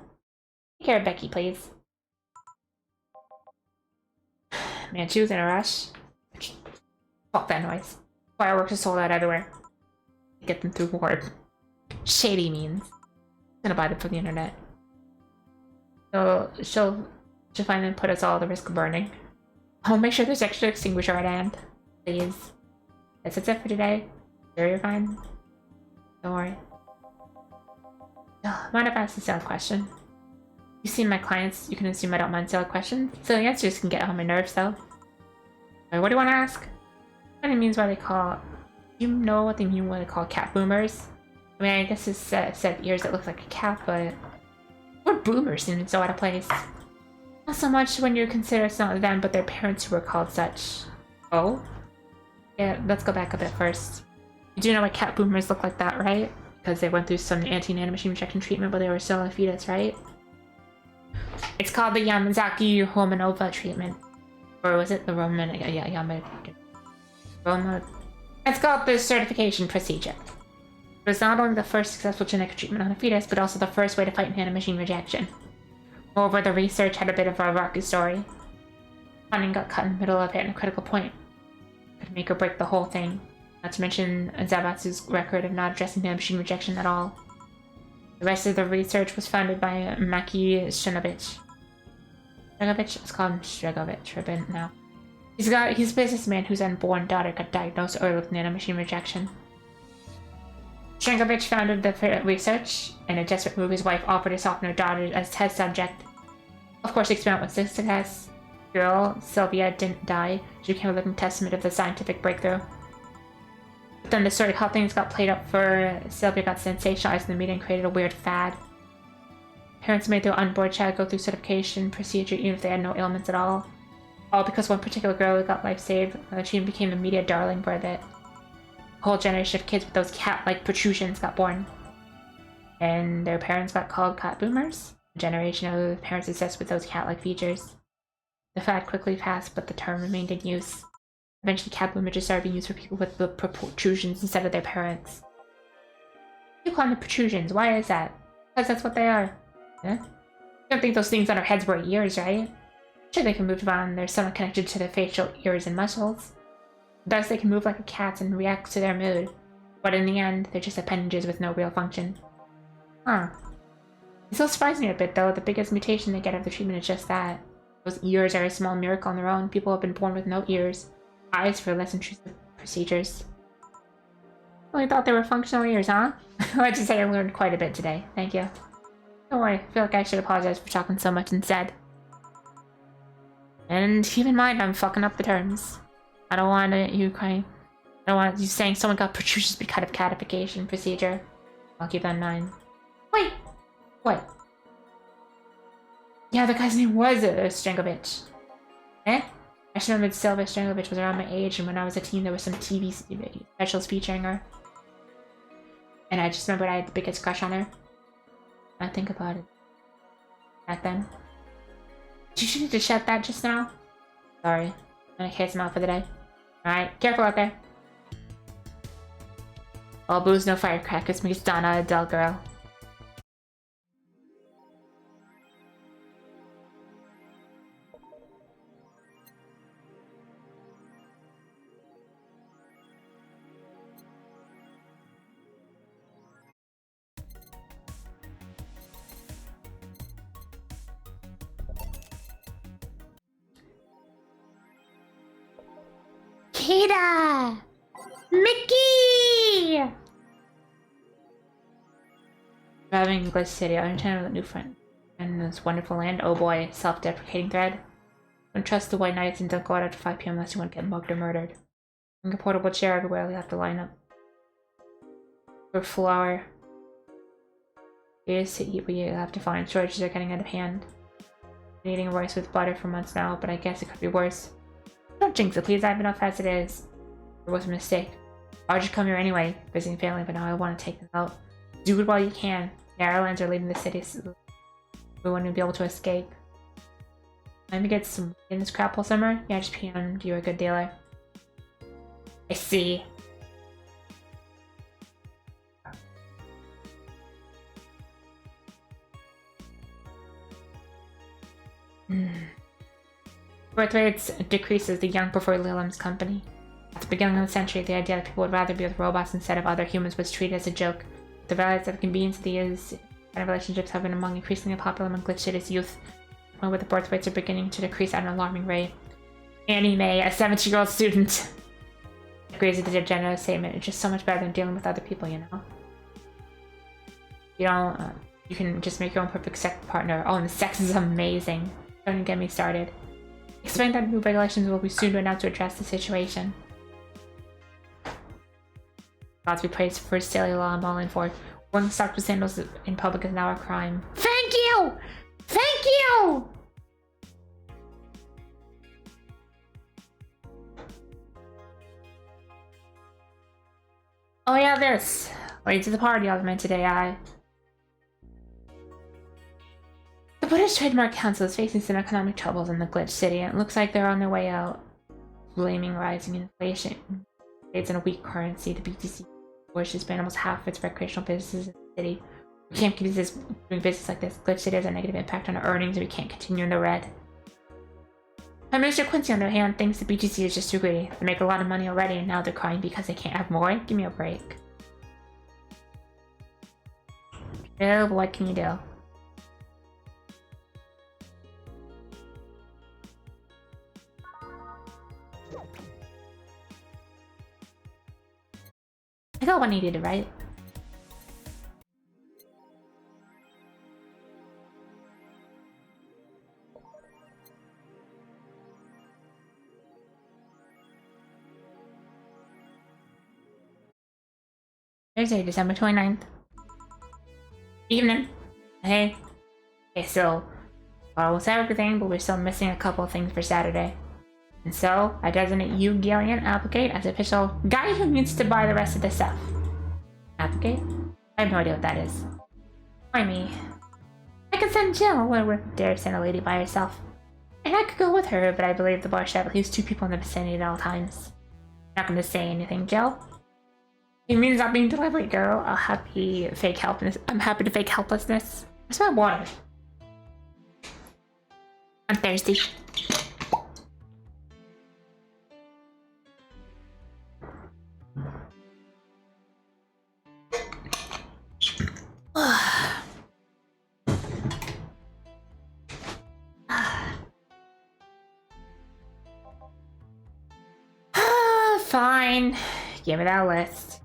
Take care of Becky, please. Man, she was in a rush. Fuck that noise. Fireworks are sold out everywhere. Get them through warp. Shady means. Gonna buy them from the internet. So she'll finally put us all at the risk of burning. I'll make sure there's extra extinguisher at hand. Please. That's it for today. Sure you're fine? Don't worry. Mind if I ask a silly question? You see my clients, you can assume I don't mind silly questions. Silly answers can get on my nerves though. What do you want to ask? What it means why they call... You know what they mean when they call cat boomers? I mean, I guess it's set ears that look like a cat, but... What boomer seems so out of place? Not so much when you consider it's not them, but their parents who were called such. Oh? Yeah, let's go back a bit first. You do know why cat boomers look like that, right? Because they went through some anti-nanomachine rejection treatment, but they were still a fetus, right? It's called the Yamazaki Romanova treatment. Or was it the Roman... Yeah, Roma... It's called the certification procedure. It was not only the first successful genetic treatment on a fetus, but also the first way to fight nanomachine rejection. Moreover, the research had a bit of a rocky story. Funding got cut in the middle of it at a critical point. Could make or break the whole thing. Not to mention Zabatsu's record of not addressing nanomachine rejection at all. The rest of the research was funded by Maki Shinovich. Stregovich? Let's call him Stregovich a bit now. He's a businessman whose unborn daughter got diagnosed early with nanomachine rejection. Stregovich founded the research, and in a desperate move, his wife offered to soften her daughter as test subject. Of course, the experiment was a success. Girl, Sylvia, didn't die. She became a living testament of the scientific breakthrough. But then the story of how things got played up for Sylvia got sensationalized in the media and created a weird fad. Parents made their unborn child go through certification procedure even if they had no ailments at all. All because one particular girl got life saved. She became the media darling for a bit. A whole generation of kids with those cat-like protrusions got born. And their parents got called cat boomers. A generation of parents obsessed with those cat-like features. The fad quickly passed, but the term remained in use. Eventually, cat boomers just started being used for people with the protrusions instead of their parents. You call them protrusions. Why is that? Because that's what they are. Yeah? You don't think those things on our heads were ears, right? Sure, they can move around. They're somewhat connected to their facial ears and muscles. Thus, they can move like a cat and react to their mood. But in the end, they're just appendages with no real function. Huh. It still surprises me a bit, though. The biggest mutation they get of the treatment is just that. Those ears are a small miracle on their own. People have been born with no ears. Eyes for less intrusive procedures. Well, I thought they were functional ears, huh? Let's just say I learned quite a bit today. Thank you. Don't worry, I feel like I should apologize for talking so much instead. And keep in mind, I'm fucking up the terms. I don't want you crying. I don't want you saying someone got protrusions because of catification procedure. I'll keep that in mind. Wait! What? Yeah, the guy's name was Strangovich. Eh? I just remembered Sylvia Strangovich was around my age, and when I was a teen, there was some TV specials featuring her. And I just remembered I had the biggest crush on her. I think about it. Back then. Did you need to shut that just now? Sorry. I'm gonna case him out for the day. Alright, careful out there. All booze, no firecrackers makes Donna a dull girl. Kita! Mickey! Driving English City, I understand with a new friend. In this wonderful land, oh boy, self-deprecating thread. Don't trust the white knights and don't go out after 5 p.m. unless you want to get mugged or murdered. Bring a portable chair everywhere, you have to line up. For flour. Here's to eat what you have to find. Shortages are getting out of hand. Been eating rice with butter for months now, but I guess it could be worse. Don't jinx it, please. I have enough as it is. It was a mistake. I would just come here anyway, visiting family, but now I want to take them out. Do it while you can. The airlines are leaving the city, so we want to be able to escape. Let me get some in this crap all summer. Yeah, just PM'd. You're a good dealer. I see. Birth rates decreases, the young prefer Lilam's company. At the beginning of the century, the idea that people would rather be with robots instead of other humans was treated as a joke. The values of convenience of these kind of relationships have been among increasingly popular among Glitch City's youth, where the birth rates are beginning to decrease at an alarming rate. Annie Mae, a 17-year-old student, agrees with the general statement. It's just so much better than dealing with other people, you know? You know, you can just make your own perfect sex partner. Oh, and the sex is amazing. Don't even get me started. Expect that new regulations will be soon announced to address the situation. Gods be praised for his silly law I'm all in for. Wearing socks with sandals in public is now a crime. Thank you! Thank you! Oh yeah, this. Late to the party I was meant today, The British Trademark Council is facing some economic troubles in the Glitch City, and it looks like they're on their way out. Blaming rising inflation. It's in a weak currency, the BTC wishes ban almost half of its recreational businesses in the city. We can't keep doing business like this. Glitch City has a negative impact on our earnings, and we can't continue in the red. Mr. Quincy, on the other hand, thinks the BTC is just too greedy. They make a lot of money already, and now they're crying because they can't have more? Give me a break. Oh, what can you do? I got 180 to right. Thursday, December 29th. Evening. Hey. Okay, so almost everything, but we're still missing a couple of things for Saturday. And so, I designate you, Gillian, Applegate, as official guy who needs to buy the rest of the stuff. Applegate? I have no idea what that is. Why me? I can send Jill. Well, we dare send a lady by herself. And I could go with her, but I believe the bar should have at least 2 people in the vicinity at all times. Not gonna say anything, Jill. It means not being deliberate, girl. I'm happy to fake helplessness. Where's my water? I'm thirsty. Fine. Give me that list.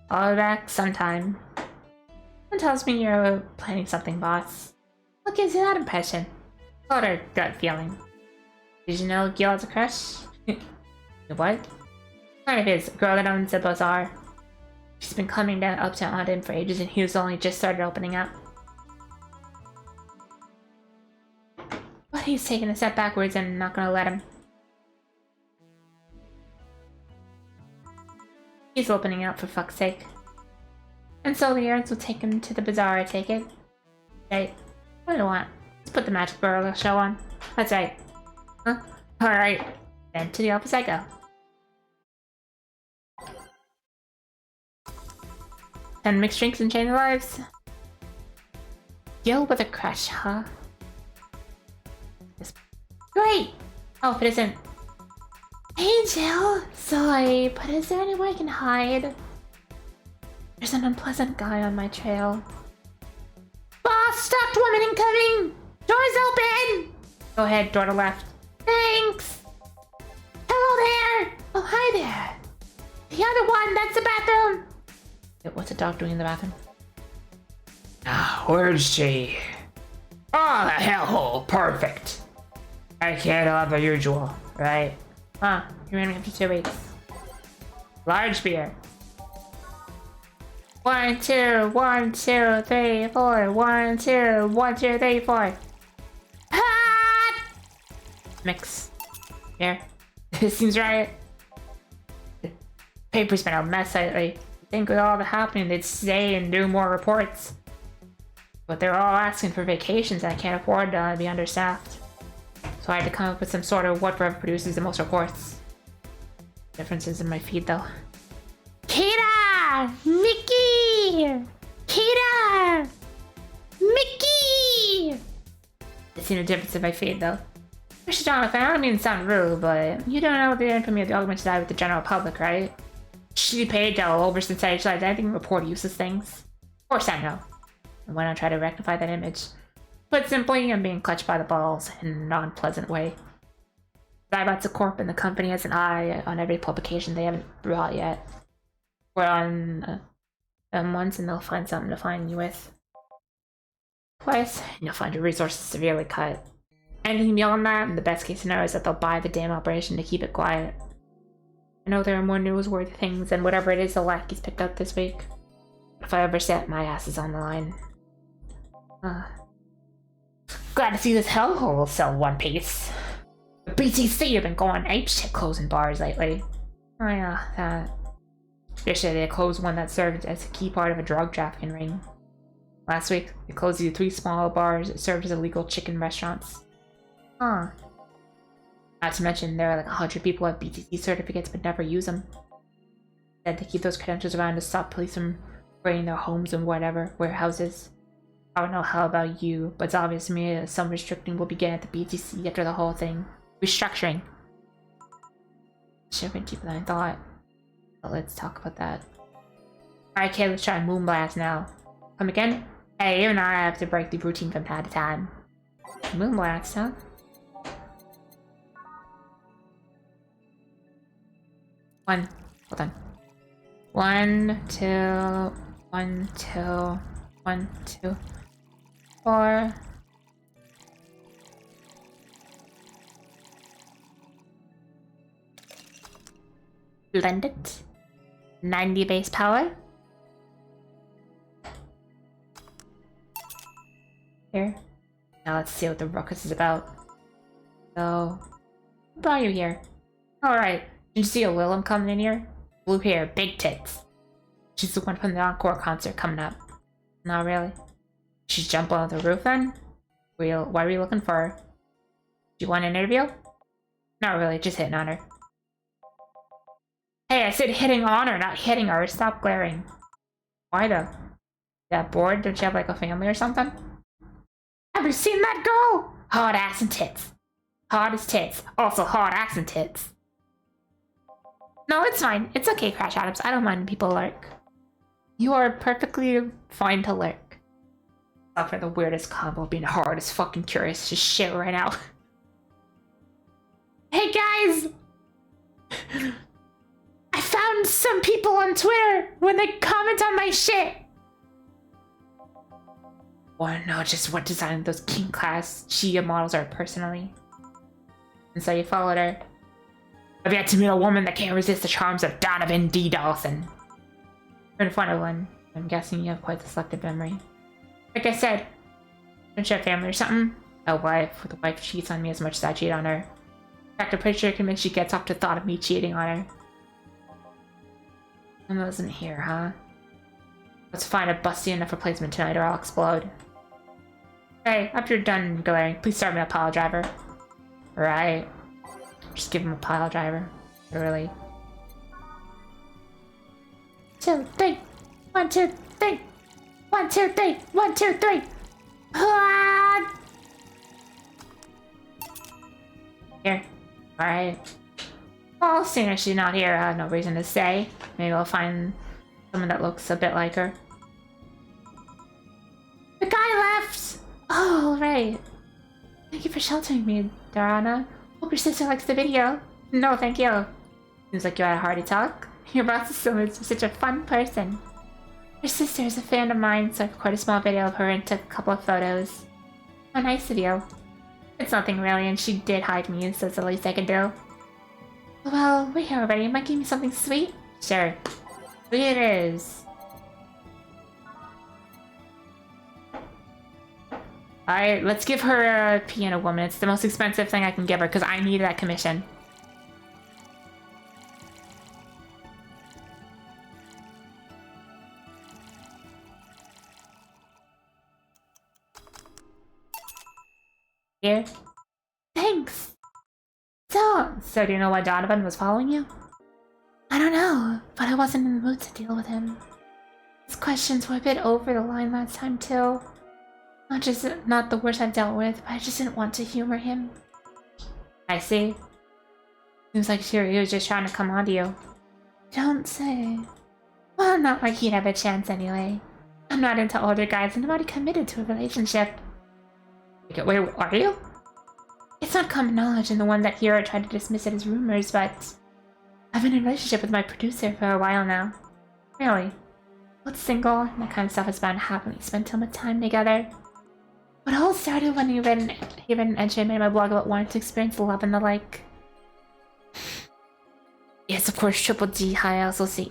I'll be back sometime. Someone tells me you're planning something, boss. What gives you that impression? What a gut feeling. Did you know Gil has a crush? What? Kind of his girl that owns the bazaar. She's been coming down up to on him for ages, and he was only just started opening up. But he's taking a step backwards, and I'm not gonna let him. He's opening up, for fuck's sake. And so the Aaron's will take him to the bazaar, I take it. Right. What do I want? Let's put the Magic Burger show on. That's right. Huh? Alright. Then to the office I go. 10 mixed drinks and change their lives. Yo with a crush, huh? Great! Oh, if it isn't. Hey, Jill! Sorry, but is there any way I can hide? There's an unpleasant guy on my trail. Boss, stopped woman incoming! Door's open! Go ahead, door to left. Thanks! Hello there! Oh, hi there! The other one, that's the bathroom! What's a dog doing in the bathroom? Ah, where's she? Oh, the hellhole! Perfect! I can't have the usual, right? Huh, you're in after 2 weeks. Large beer. 1, 2, 1, 2, 3, 4. 1, 2, 1, 2, 3, 4. Ah! Mix. Here. This seems right. The paper's been a mess lately. I think with all the happening, they'd stay and do more reports. But they're all asking for vacations and I can't afford to be understaffed. So I had to come up with some sort of whatever produces the most reports. Differences in my feed though. Kira! Mickey! Kira! Mickey! I've seen a difference in my feed though. Mr. Jonathan, I don't mean to sound rude, but you don't know the infamy of the arguments that I with the general public, right? She paid to oversensationalize anything and report useless things. Of course I know. And why not try to rectify that image? Put simply, I'm being clutched by the balls in a non-pleasant way. Zybot's a corp and the company has an eye on every publication they haven't brought yet. We're on them once and they'll find something to find you with. Twice, and you'll find your resources severely cut. Anything beyond that, the best case scenario is that they'll buy the damn operation to keep it quiet. I know there are more newsworthy things than whatever it is the lackeys picked up this week. If I ever set, my ass is on the line. Glad to see this hellhole sell one piece. The BTC have been going apeshit closing bars lately. Oh yeah, that. Yesterday they closed one that served as a key part of a drug trafficking ring. Last week, they closed the 3 small bars that served as illegal chicken restaurants. Huh. Not to mention, there are like 100 people who have BTC certificates but never use them. Said to keep those credentials around to stop police from raiding their homes and whatever, warehouses. I don't know how about you, but it's obvious to me that some restricting will begin at the BTC after the whole thing. Restructuring. Should have been deeper than I thought. But let's talk about that. Alright, kid, let's try Moonblast now. Come again? Hey, even I have to break the routine from time to time. Moonblast, huh? Hold on. 1, 2, 1, 2, 1, 2, 4. Blend it. 90 base power. Here. Now let's see what the ruckus is about. So, what brought you here? Alright. Did you see a Willem coming in here? Blue hair, big tits. She's the one from the Encore concert coming up. Not really. She's jumping on the roof then? Why are you looking for her? Do you want an interview? Not really, just hitting on her. Hey, I said hitting on her, not hitting her. Stop glaring. Why though? Yeah, bored? Don't you have like a family or something? Have you seen that girl? Hard ass and tits. Hard as tits. Also hard ass and tits. No, it's fine. It's okay, Crash Adams. I don't mind when people lurk. You are perfectly fine to lurk. Except for the weirdest combo of being hard as fucking curious as shit right now. Hey guys! I found some people on Twitter when they comment on my shit. Wanna know just what design those king class Chia models are personally? And so you followed her. I've yet to meet a woman that can't resist the charms of Donovan D. Dawson. You're in front of one. I'm guessing you have quite the selective memory. Like I said, don't you have family or something? A wife. With a wife cheats on me as much as I cheat on her. In fact, I'm pretty sure convinced she gets off the thought of me cheating on her. I wasn't here, huh? Let's find a busty enough replacement tonight or I'll explode. Hey, after you're done glaring, please start me a pile driver. Right. Just give him a pile driver. Literally. 2, 3. 1, 2, 3. 1, 2, 3. 1, 2, 3. Ah! Here. Alright. Well, seeing as she's not here, I have no reason to stay. Maybe I'll find someone that looks a bit like her. The guy left! Oh, right. Thank you for sheltering me, Darana. Hope your sister likes the video. No, thank you. Seems like you had a hearty talk. Your boss is such a fun person. Your sister is a fan of mine, so I recorded a small video of her and took a couple of photos. How nice of you. It's nothing really, and she did hide me, so it's the least I can do. Well, we're here already. Might give me something sweet? Sure. Sweet it is. Alright, let's give her a piano woman. It's the most expensive thing I can give her because I need that commission. Here. Thanks! So do you know why Donovan was following you? I don't know, but I wasn't in the mood to deal with him. His questions were a bit over the line last time too. Not the worst I've dealt with, but I just didn't want to humor him. I see. Seems like he was just trying to come on to you. Don't say. Well, not like he'd have a chance anyway. I'm not into older guys and I'm already committed to a relationship. Wait, are you? It's not common knowledge, and the one that hero tried to dismiss it as rumors, but I've been in a relationship with my producer for a while now. Really? Both single, and that kind of stuff is bound to happen. We spend so much time together. But it all started when he read an entry I made in my blog about wanting to experience love and the like. Yes, of course, Triple G high also see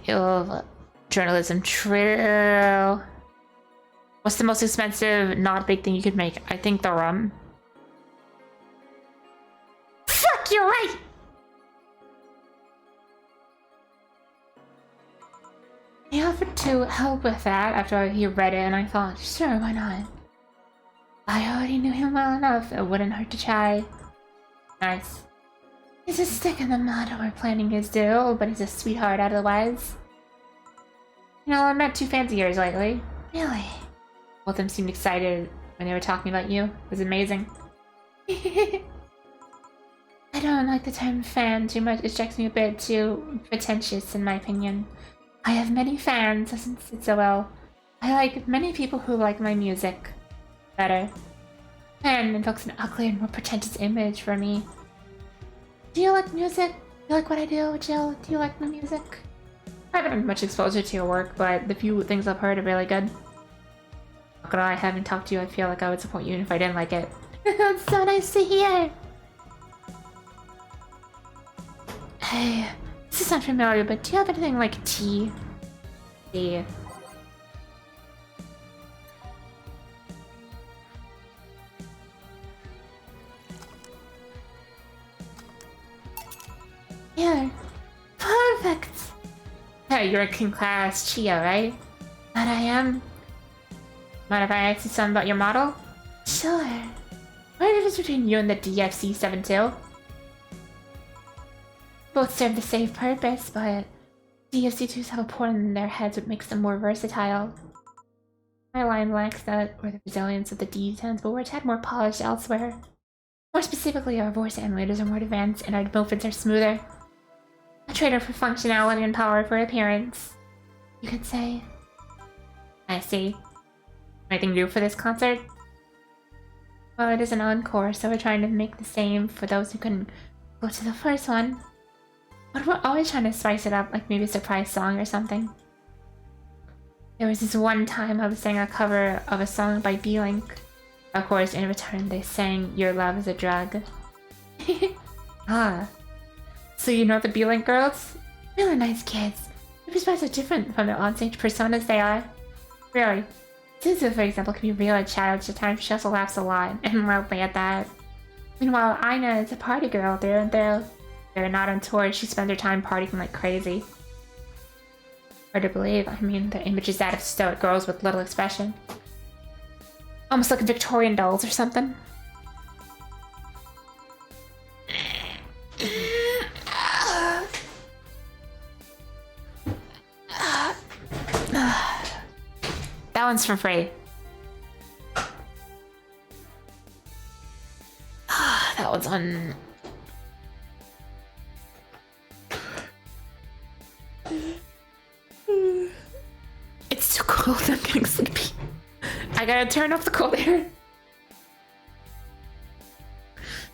journalism. True. What's the most expensive, not big thing you could make? I think the rum. Fuck, you're right! He offered to help with that after he read it, and I thought, sure, why not? I already knew him well enough, it wouldn't hurt to try. Nice. He's a stick in the mud we're planning his do, but he's a sweetheart otherwise. You know, I met 2 fans of yours lately. Really? Both of them seemed excited when they were talking about you. It was amazing. I I don't like the term fan too much. It strikes me a bit too pretentious, in my opinion. I have many fans, doesn't sit so well. I like many people who like my music better. Fan invokes an ugly and more pretentious image for me. Do you like music? Do you like what I do, Jill? Do you like my music? I haven't had much exposure to your work, but the few things I've heard are really good. Not gonna lie, I haven't talked to you. I feel like I would support you if I didn't like it. That's so nice to hear! Hey, this is not familiar, but do you have anything like tea? Tea. Yeah. Perfect! Hey, you're a King Class Chia, right? That I am. Mind if I ask you something about your model? Sure. What is the difference between you and the DFC-72? Both serve the same purpose, but DFC2s have a point in their heads which makes them more versatile. My line lacks that or the resilience of the D10s, but we're a tad more polished elsewhere. More specifically, our voice emulators are more advanced and our movements are smoother. A trade-off for functionality and power for appearance, you could say. I see. Anything new for this concert? Well, it is an encore, so we're trying to make the same for those who couldn't go to the first one. But we're always trying to spice it up, like maybe a surprise song or something. There was this one time I was singing a cover of a song by B-Link. Of course, in return, they sang Your Love is a Drug. Ah. So you know the B-Link girls? Really nice kids. Their perspectives are different from the onstage personas they are. Really. Suzu, for example, can be real and childish at times. She also laughs a lot, and loudly at that. Meanwhile, Aina is a party girl. They're not on tour. She spends her time partying like crazy. Hard to believe. I mean, the image is that of stoic girls with little expression. Almost like Victorian dolls or something. That one's for free. That one's on... It's too cold, I'm getting sleepy. I gotta turn off the cold air.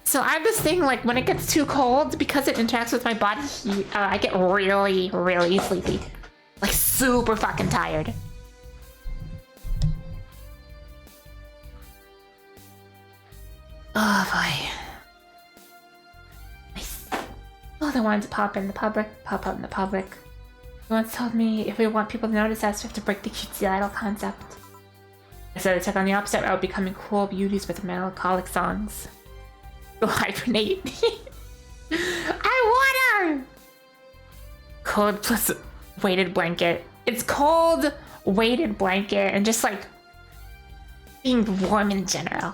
So I have this thing, like, when it gets too cold, because it interacts with my body heat, I get really, really sleepy. Like, super fucking tired. Oh boy. Nice. Oh, the ones that pop in the public, pop out in the public. You once told me if we want people to notice us, we have to break the cutesy idol concept. So they took on the opposite route, becoming cool beauties with melancholic songs. Go hibernate. I wanna! Cold plus weighted blanket. It's cold, weighted blanket, and just like being warm in general.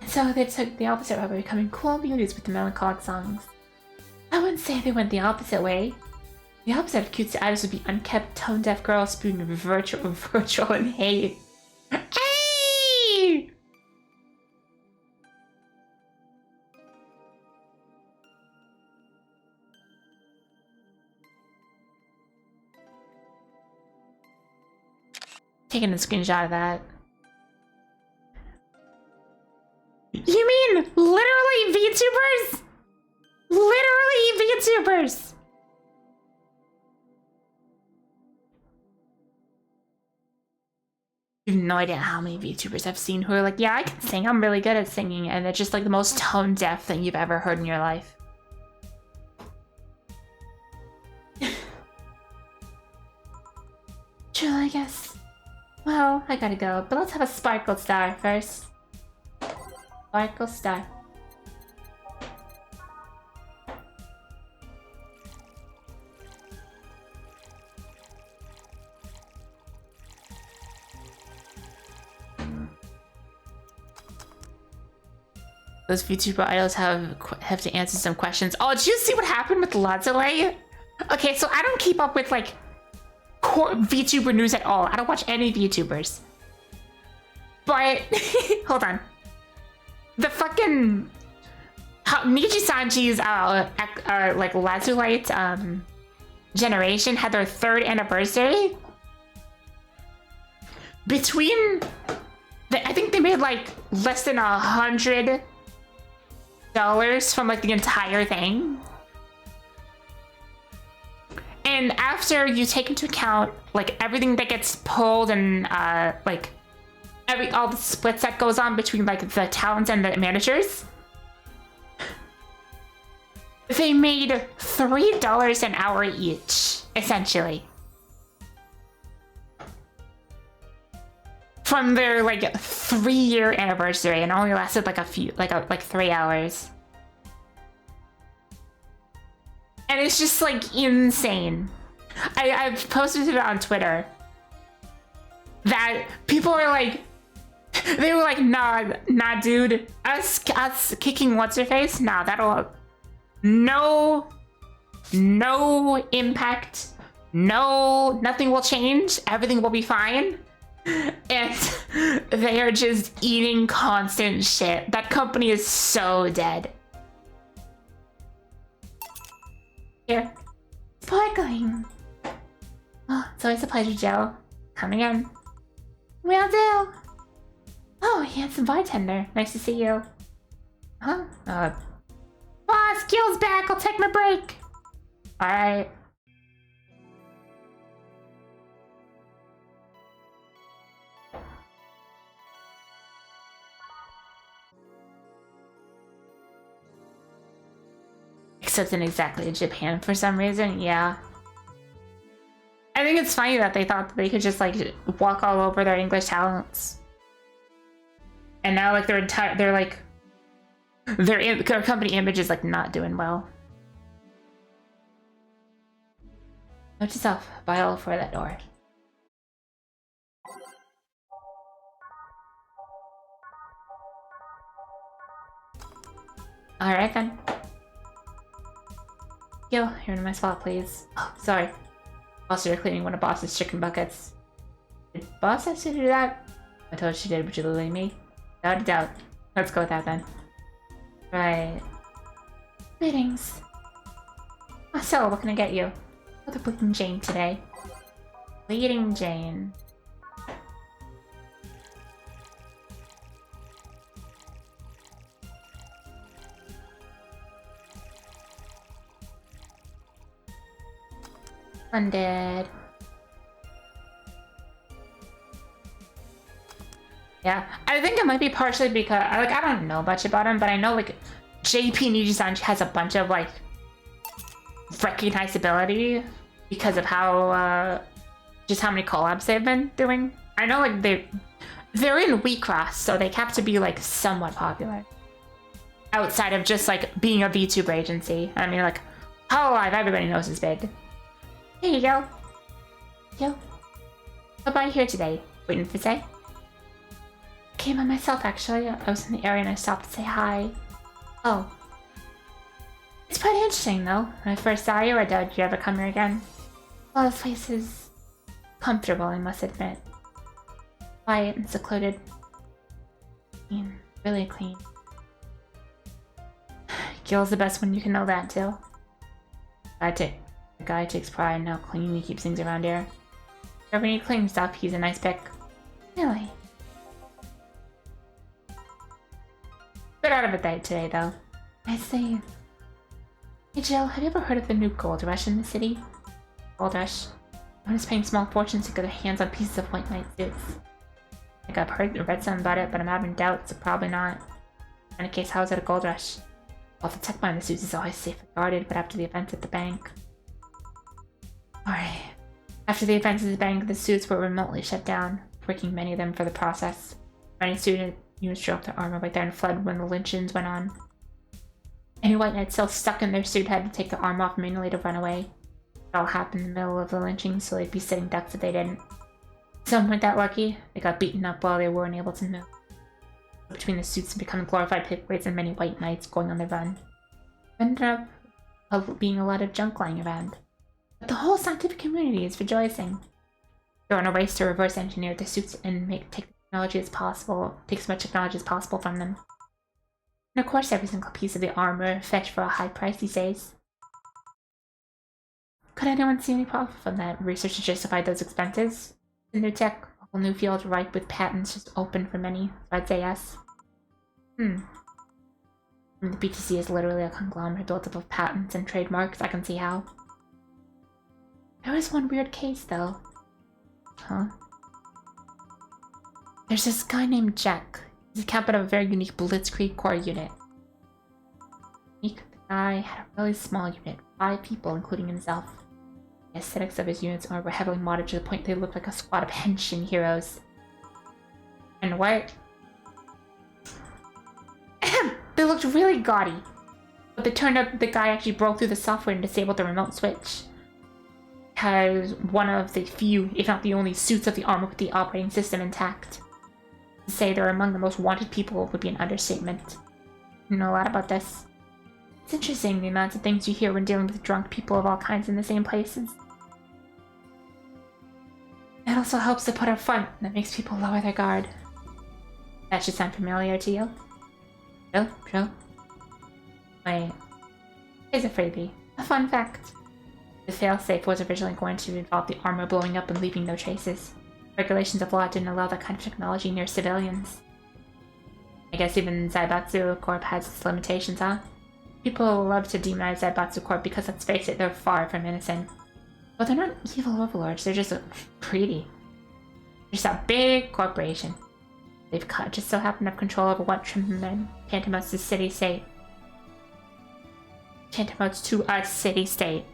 So they took the opposite route by becoming cool beauties with the melancholic songs. I wouldn't say they went the opposite way. The opposite of cutesy idols would be unkept, tone-deaf girls spewing virtual and hate. Hey! Taking a screenshot of that. You mean literally VTubers? Literally VTubers! You have no idea how many VTubers I've seen who are like, yeah, I can sing, I'm really good at singing, and it's just like the most tone-deaf thing you've ever heard in your life. True, I guess. Well, I gotta go, but let's have a sparkle star first. Sparkle star. Those VTuber idols have to answer some questions. Oh, did you see what happened with Lazule? Okay, so I don't keep up with like core VTuber news at all. I don't watch any VTubers. But hold on. The fucking Niji Sanji's like Lazulite generation had their 3rd anniversary. Between I think they made like less than $100 from like the entire thing. And after you take into account like everything that gets pulled and like all the splits that goes on between like the talents and the managers, they made $3 an hour each, essentially. From their like 3-year anniversary, and only lasted like a few, like 3 hours. And it's just like insane. I've posted it on Twitter that people are like, they were like, nah, dude, us kicking what's her face, nah, that'll no impact, nothing will change, everything will be fine. And they are just eating constant shit. That company is so dead. Here. Sparkling. Oh, it's always a pleasure, Joe. Come again. Will do. Oh, handsome bartender. Nice to see you. Huh? Boss, Gil's back. I'll take my break. Alright. Except in exactly Japan for some reason, yeah. I think it's funny that they thought that they could just like walk all over their English talents. And now like their company image is like not doing well. Note to self, buy all for that door. Alright then. Yo, you're in my spot, please. Oh, sorry. Also, you're cleaning one of Boss's chicken buckets. Did Boss ask you to do that? I told you she did, but you believe me? Without a doubt. Let's go with that then. Right. Greetings. Oh, so, what can I get you? Oh, the Bleeding Jane today. Bleeding Jane. Undead. Yeah, I think it might be partially because like I don't know much about him, but I know like JP Nijisan has a bunch of like recognizability because of how just how many collabs they've been doing. I know like they're in WeCross, so they have to be like somewhat popular outside of just like being a VTuber agency. I mean like Hololive, everybody knows is big. Here you go. Yo. What about here today? Waiting for say? Came by myself actually. I was in the area and I stopped to say hi. Oh. It's pretty interesting though. When I first saw you, I doubt you ever come here again. Well, this place is comfortable, I must admit. Quiet and secluded. Clean. Really clean. Gil's the best one, you can know that too. The guy takes pride in how clean he keeps things around here. If you ever need clean stuff, he's a nice pick. Really? Bit out of a date today, though. I see. Hey Jill, have you ever heard of the new gold rush in the city? Gold rush? Everyone's paying small fortunes to get their hands on pieces of white knight suits. I think I've heard or read something about it, but I'm having doubts, so probably not. In any case, how is it a gold rush? Well, the tech behind the suits is always safely guarded, but after the events at the bank... Alright. After the events at the bank, the suits were remotely shut down, breaking many of them for the process. Many student units dropped their armor right there and fled when the lynchings went on. Any white knights still stuck in their suit had to take their armor off manually to run away. It all happened in the middle of the lynching, so they'd be sitting ducks if they didn't. Some weren't that lucky. They got beaten up while they weren't able to move. Between the suits and becoming glorified paperweights and many white knights going on their run, ended up being a lot of junk lying around. But the whole scientific community is rejoicing. They're on a race to reverse engineer the suits and take as much technology as possible from them. And of course every single piece of the armor fetched for a high price these days. Could anyone see any profit from that research to justify those expenses? The new tech, a whole new field ripe with patents just open for many, so I'd say yes. The BTC is literally a conglomerate built up of patents and trademarks, I can see how. There was one weird case though. Huh? There's this guy named Jack. He's the captain of a very unique Blitzkrieg core unit. The guy had a really small unit, 5 people including himself. The aesthetics of his units were heavily modded to the point they looked like a squad of henshin heroes. And what? They looked really gaudy. But it turned out the guy actually broke through the software and disabled the remote switch. Because one of the few, if not the only, suits of the armor with the operating system intact. To say they're among the most wanted people would be an understatement. You know a lot about this. It's interesting the amounts of things you hear when dealing with drunk people of all kinds in the same places. It also helps to put up front, that makes people lower their guard. That should sound familiar to you? True. Wait. Here's a freebie. A fun fact. The failsafe was originally going to involve the armor blowing up and leaving no traces. Regulations of law didn't allow that kind of technology near civilians. I guess even Zaibatsu Corp has its limitations, huh? People love to demonize Zaibatsu Corp because, let's face it, they're far from innocent. But they're not evil overlords, they're just greedy. They're just a big corporation. They've just so happen to have control over what tantamounts to city-state. Tantamounts to a city-state.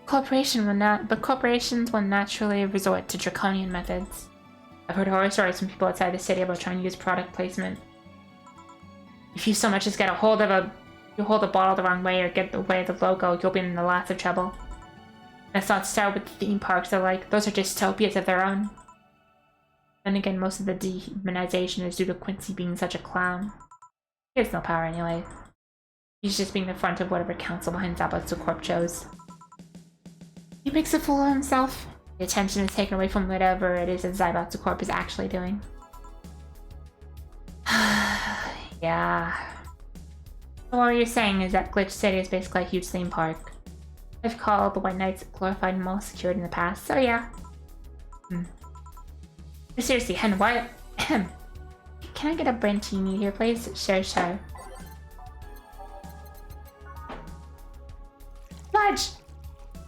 Corporations will naturally resort to draconian methods. I've heard horror stories from people outside the city about trying to use product placement. If you so much as get a hold of you hold a bottle the wrong way or get the way of the logo, you'll be in lots of trouble. Let's not start with theme parks, they're like, those are dystopias of their own. Then again, most of the demonization is due to Quincy being such a clown. He has no power anyway. He's just being the front of whatever council behind Zaibatsu Corp chose. He makes a fool of himself. The attention is taken away from whatever it is that Zaibatsu Corp is actually doing. Yeah. So what you're saying is that Glitch City is basically a huge theme park. I've called the White Knights glorified mall security in the past, so yeah. But seriously, Hen, what? Can I get a Brantini here, please? Sure. Fudge!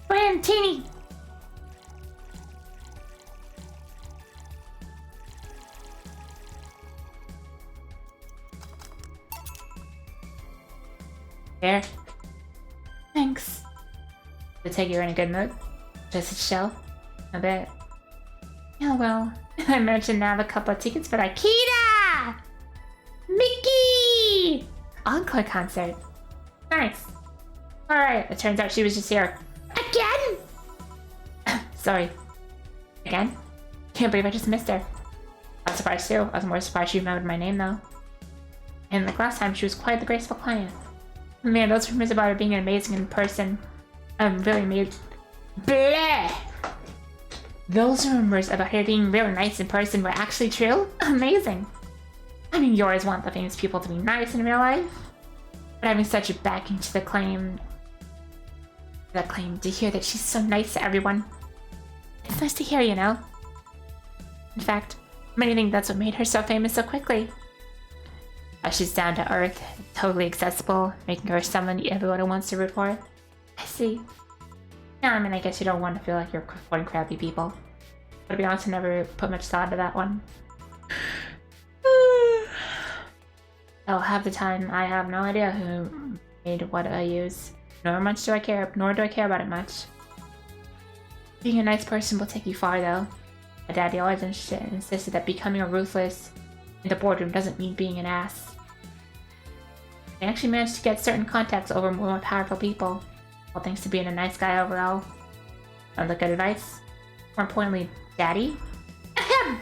Brantini! There. Thanks. I take you're in a good mood. Just a chill. A bit. Yeah, well, I mentioned now a couple of tickets for Akita! Mickey! Encore concert. Nice. Alright, it turns out she was just here. Again? Sorry. Again? Can't believe I just missed her. I was surprised too. I was more surprised she remembered my name though. And like last time, she was quite the graceful client. Man, those rumors about her being amazing in person really made... Bleh! Those rumors about her being really nice in person were actually true? Amazing! I mean, you always want the famous people to be nice in real life. But having such a backing to the claim... to hear that she's so nice to everyone. It's nice to hear, you know? In fact, many think that's what made her so famous so quickly. She's down to earth, totally accessible, making her someone everyone wants to root for. I see. Yeah, I mean, I guess you don't want to feel like you're supporting crappy people. But to be honest, I never put much thought into that one. Half the time, I have no idea who made what I use. Nor do I care about it much. Being a nice person will take you far, though. My daddy always insisted that becoming a ruthless in the boardroom doesn't mean being an ass. I actually managed to get certain contacts over more powerful people, all thanks to being a nice guy overall. Sounds like good advice. More importantly, Daddy? Ahem!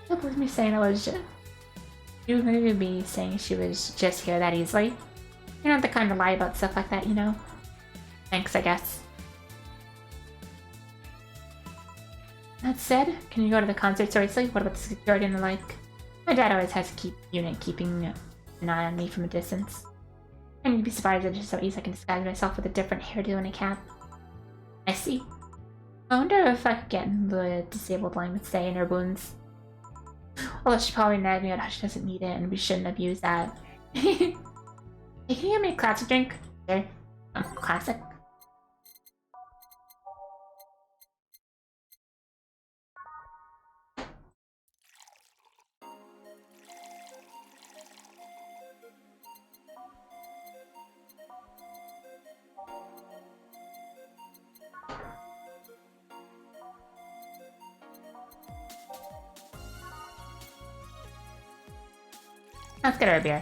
Don't believe me saying I was just... You believe me saying she was just here that easily? You're not the kind to lie about stuff like that, you know? Thanks, I guess. That said, can you go to the concert seriously? What about the security and the like? My dad always has a unit keeping an eye on me from a distance. And you'd be surprised at just how easy I can disguise myself with a different hairdo and a cap. I see. I wonder if I could get in the disabled line with stay in her wounds. Although she probably nagged me at how she doesn't need it and we shouldn't have used that. Hey, can you get me a classic drink? Sure. Classic. Let's get her a beer.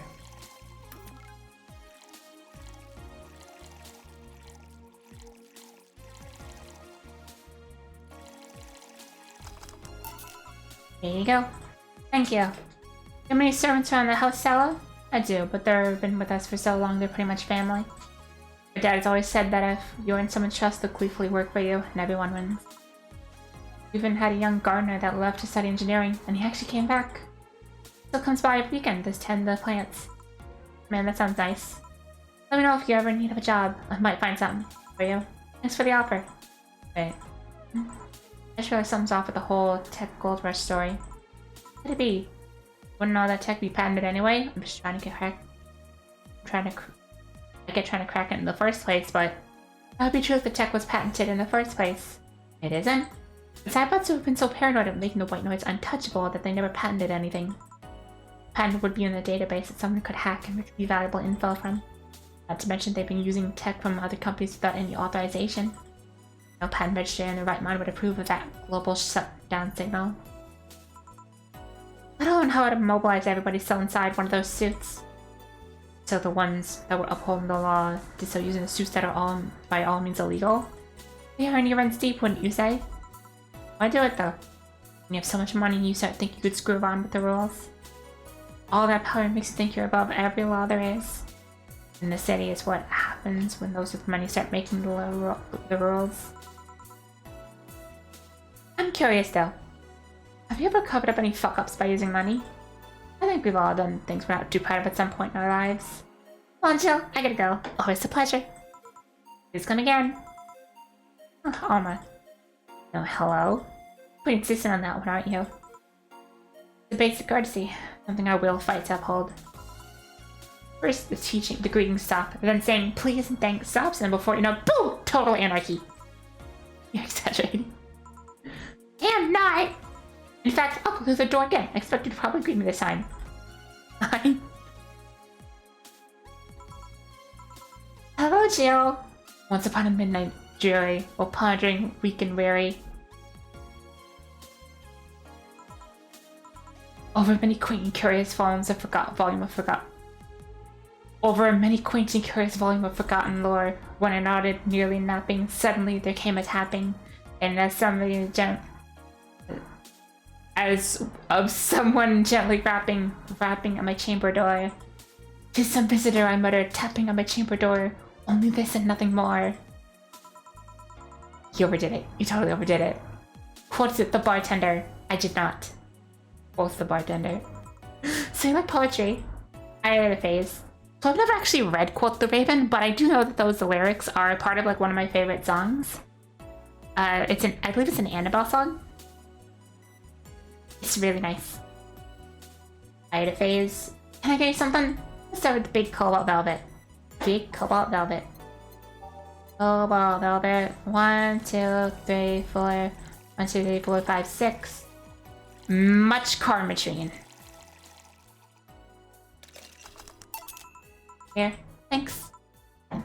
There you go. Thank you. How many servants around the house, Sella? I do, but they've been with us for so long they're pretty much family. My dad has always said that if you're in someone's trust, they'll gleefully work for you, and everyone wins. We even had a young gardener that left to study engineering, and he actually came back. Still comes by every weekend to tend the plants. Man, that sounds nice. Let me know if you ever need a job. I might find something for you. Thanks for the offer. Wait. I just realized something's off with the whole tech gold rush story. What could it be? Wouldn't all that tech be patented anyway? I'm just trying to get crack. trying to crack it in the first place, but that would be true if the tech was patented in the first place. It isn't. The Cybots have been so paranoid of making the white noise untouchable that they never patented anything. Patent would be in the database that someone could hack and retrieve valuable info from. Not to mention they've been using tech from other companies without any authorization. No patent registrar in their right mind would approve of that global shutdown signal. I don't know how to mobilize everybody still inside one of those suits. So the ones that were upholding the law did so using the suits that are all by all means illegal. The irony runs deep, wouldn't you say? Why do it though? When you have so much money you start thinking you could screw on with the rules. All that power makes you think you're above every law there is. In the city is what happens when those with money start making the rules. I'm curious though. Have you ever covered up any fuck-ups by using money? I think we've all done things we're not too proud of at some point in our lives. Come on, Jill. I gotta go. Always a pleasure. Please come again. Oh, Alma. No, hello? Pretty insistent on that one, aren't you? The basic courtesy. Something I will fight to uphold. First, the greeting stop, and then saying please and thanks stops, and before you know, boom! Total anarchy. You're exaggerating. Am not! In fact, I'll go through the door again. I expect you to probably greet me this time. Hello, Jill. Once upon a midnight dreary, while pondering, weak and weary. Over many quaint and curious volumes of forgotten lore, when I nodded, nearly napping, suddenly there came a tapping, and as of someone gently rapping at my chamber door. "'Tis some visitor," I muttered, tapping on my chamber door. "Only this and nothing more." You overdid it. You totally overdid it. Quotes it the bartender. I did not. Quotes the bartender. So you like poetry? I had a phase. So I've never actually read Quote the Raven, but I do know that those lyrics are part of like one of my favorite songs. I believe it's an Annabelle song. It's really nice. I had a phase. Can I get you something? Let's start with the big cobalt velvet. Big cobalt velvet. Cobalt velvet. 1, 2, 3, 4. 1, 2, 3, 4, 5, 6. Much carmatrine. Here. Thanks. Oh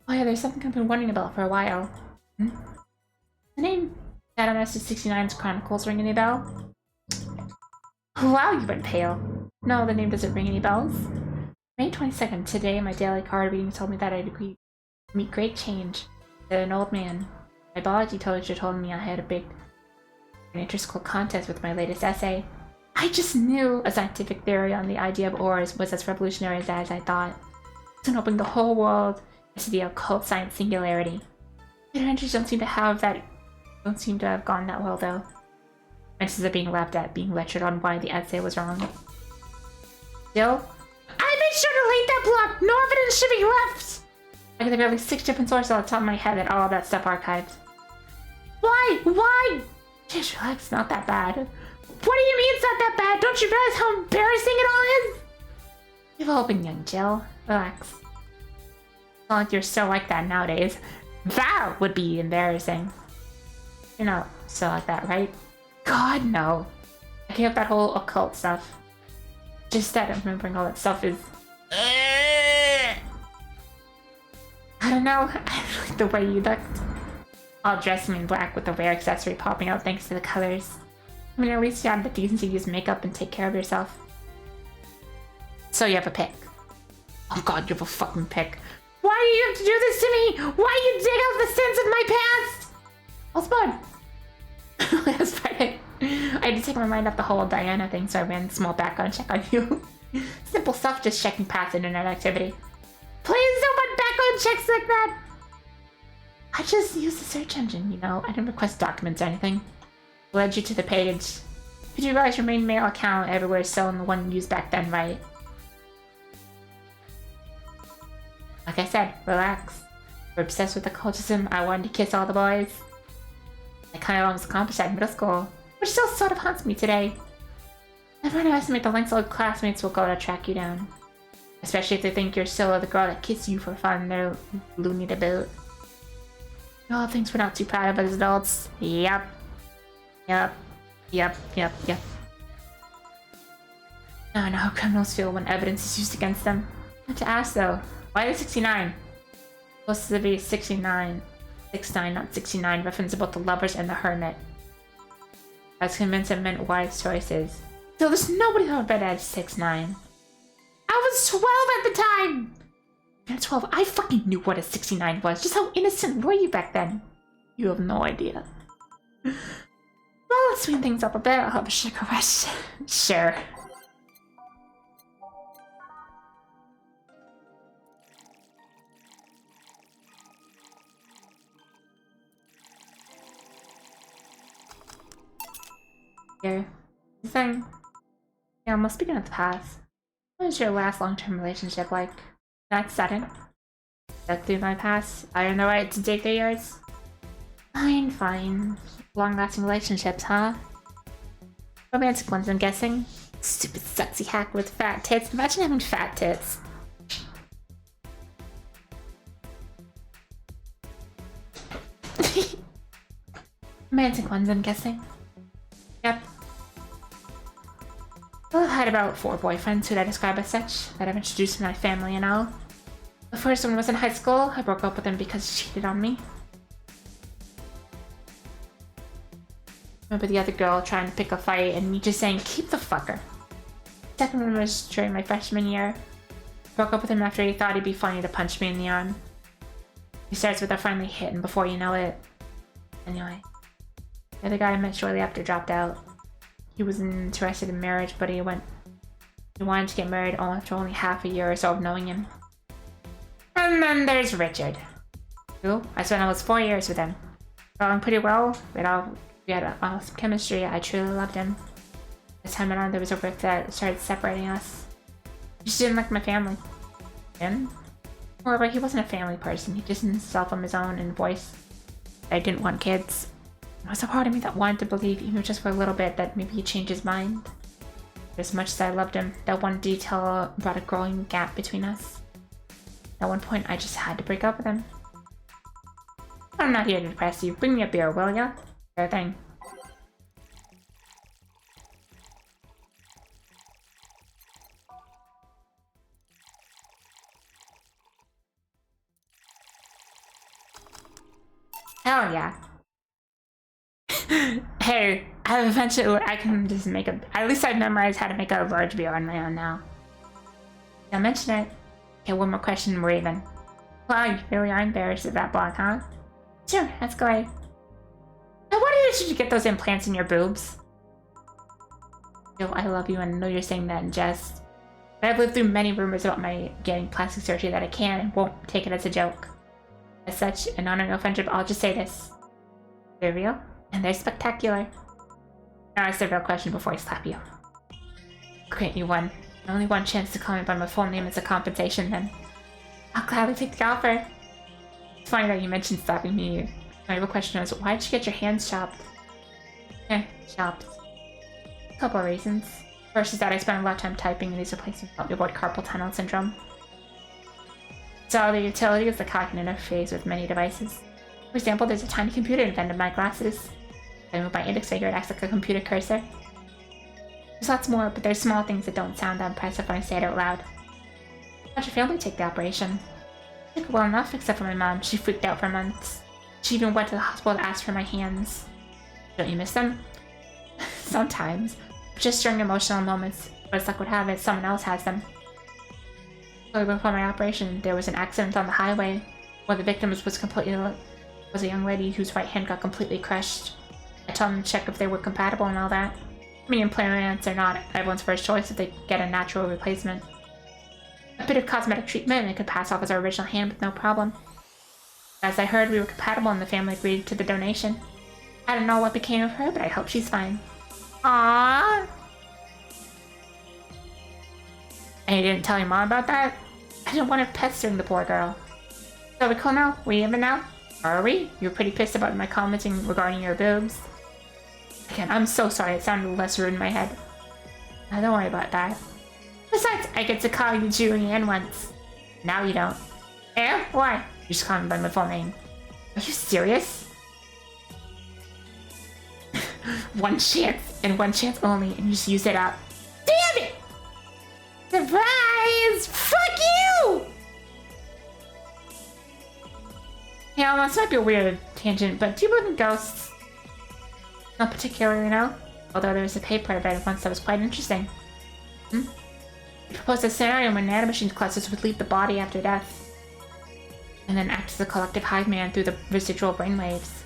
yeah, there's something I've been wondering about for a while. The name Shadow Master 69's Chronicles ring any bell? Wow, you went pale. No, the name doesn't ring any bells. May 22nd, today my daily card reading told me that I'd meet great change. That an old man. My biology teacher told me I had an inter-school contest with my latest essay. I just knew a scientific theory on the idea of ores was as revolutionary as I thought. Soon opening the whole world to the occult science singularity. Interventors don't seem to have that Don't seem to have gone that well, though. Mentions of being laughed at, being lectured on why the essay was wrong. Still, I made sure to link that block! No evidence should be left! I could have at least 6 different sources on the top of my head and all of that stuff archived. Why? Why? Just relax, it's not that bad. What do you mean it's not that bad? Don't you realize how embarrassing it all is? You've all been young, Jill. Relax. It's not like you're still like that nowadays. That would be embarrassing. You're not still like that, right? God, no. I gave up that whole occult stuff. Just that remembering all that stuff is... I don't know. I like the way you looked. All dressed in black with the rare accessory popping out thanks to the colors. I mean, at least you had the decency to use makeup and take care of yourself. So you have a pick. Oh god, you have a fucking pick. Why do you have to do this to me? Why you dig out the sins of my past? All's fun. Last Friday, I had to take my mind off the whole Diana thing, so I ran a small background check on you. Simple stuff, just checking past internet activity. Please don't want background checks like that! I just used the search engine, you know. I didn't request documents or anything. It led you to the page. Did you realize your main mail account everywhere is still in the one used back then, right? Like I said, relax. We're obsessed with occultism. I wanted to kiss all the boys. I kind of almost accomplished that in middle school, which still sort of haunts me today. I try to estimate the lengths old classmates will go to track you down. Especially if they think you're still the girl that kissed you for fun. They're loony to boot. All things we're not too proud of as adults. Yep. Yep. Yep. Yep. Yep. I don't know how criminals feel when evidence is used against them. I have to ask though, why the 69? Supposed to be 69. 69, not 69, reference about the lovers and the hermit. I was convinced it meant wise choices. Still, there's nobody who would bet at 6'9". I was 12 at the time! At 12, I fucking knew what a 69 was. Just how innocent were you back then? You have no idea. Well, let's swing things up a bit. I'll have a sugar rush. Sure. Here. Thing. Yeah, well, speaking of the past, what was your last long-term relationship like? That's sudden. Look through my past. I don't know right to dig through yours. Fine, fine. Long-lasting relationships, huh? Romantic ones, I'm guessing. Stupid sexy hack with fat tits. Imagine having fat tits. Romantic ones, I'm guessing. Yep. Well, I've had about 4 boyfriends who I describe as such, that I've introduced to my family and all. The first one was in high school. I broke up with him because he cheated on me. Remember the other girl trying to pick a fight and me just saying, keep the fucker. The second one was during my freshman year. Broke up with him after he thought he'd be funny to punch me in the arm. He starts with a friendly hit and before you know it... Anyway. The other guy I met shortly after dropped out. He wasn't interested in marriage, but he wanted to get married after only half a year or so of knowing him. And then there's Richard. Who? I spent almost 4 years with him. Got along pretty well. We had awesome chemistry. I truly loved him. This time around, there was a rift that started separating us. He just didn't like my family. Him? Moreover, he wasn't a family person. He just himself on his own and voiced that I didn't want kids. There was a part of me that wanted to believe, even just for a little bit, that maybe he'd change his mind. But as much as I loved him, that one detail brought a growing gap between us. At one point, I just had to break up with him. I'm not here to depress you. Bring me a beer, will ya? Sure thing. Hell yeah. Hey, I can just make at least I've memorized how to make a large beer on my own now. Don't mention it. Okay, one more question and we're even. Wow, you really are embarrassed of that block, huh? Sure, let's go ahead. I wonder if you get those implants in your boobs. Yo, I love you and I know you're saying that in jest. But I've lived through many rumors about my getting plastic surgery that I can and won't take it as a joke. As such, in honor of friendship, I'll just say this. They're real? And they're spectacular. Now ask the real question before I slap you. Grant you one. Only one chance to call me by my full name as a compensation, then. I'll gladly take the offer. It's funny that you mentioned slapping me. My real question is, why'd you get your hands chopped? Chopped. A couple of reasons. First is that I spent a lot of time typing in these replacements to help me avoid carpal tunnel syndrome. So the utility is the cognitive interface with many devices. For example, there's a tiny computer embedded in my glasses. I move my index finger, it acts like a computer cursor. There's lots more, but there's small things that don't sound that impressive when I say it out loud. How'd your family take the operation? It took well enough, except for my mom. She freaked out for months. She even went to the hospital to ask for my hands. Don't you miss them? Sometimes. Just during emotional moments. But as luck would have it, someone else has them. Shortly before my operation, there was an accident on the highway. One of the victims was a young lady whose right hand got completely crushed. I told them to check if they were compatible and all that. I mean, implants are not everyone's first choice if they get a natural replacement. A bit of cosmetic treatment and it could pass off as our original hand with no problem. As I heard, we were compatible and the family agreed to the donation. I don't know what became of her, but I hope she's fine. Aww. And you didn't tell your mom about that? I didn't want her pestering the poor girl. So we cool now? We even now? Are we? You were pretty pissed about my commenting regarding your boobs. Again, I'm so sorry. It sounded less rude in my head. Now, don't worry about that. Besides, I get to call you Julianne once. Now you don't. Eh? Why? You just call me by my full name. Are you serious? One chance, and one chance only, and you just use it up. Damn it! Surprise! Fuck you! Yeah, well, this might be a weird tangent, but do you believe in ghosts? Not particularly, no. Although there was a paper I read once that was quite interesting. It proposed a scenario where nanomachine clusters would leave the body after death, and then act as a collective hive mind through the residual brainwaves.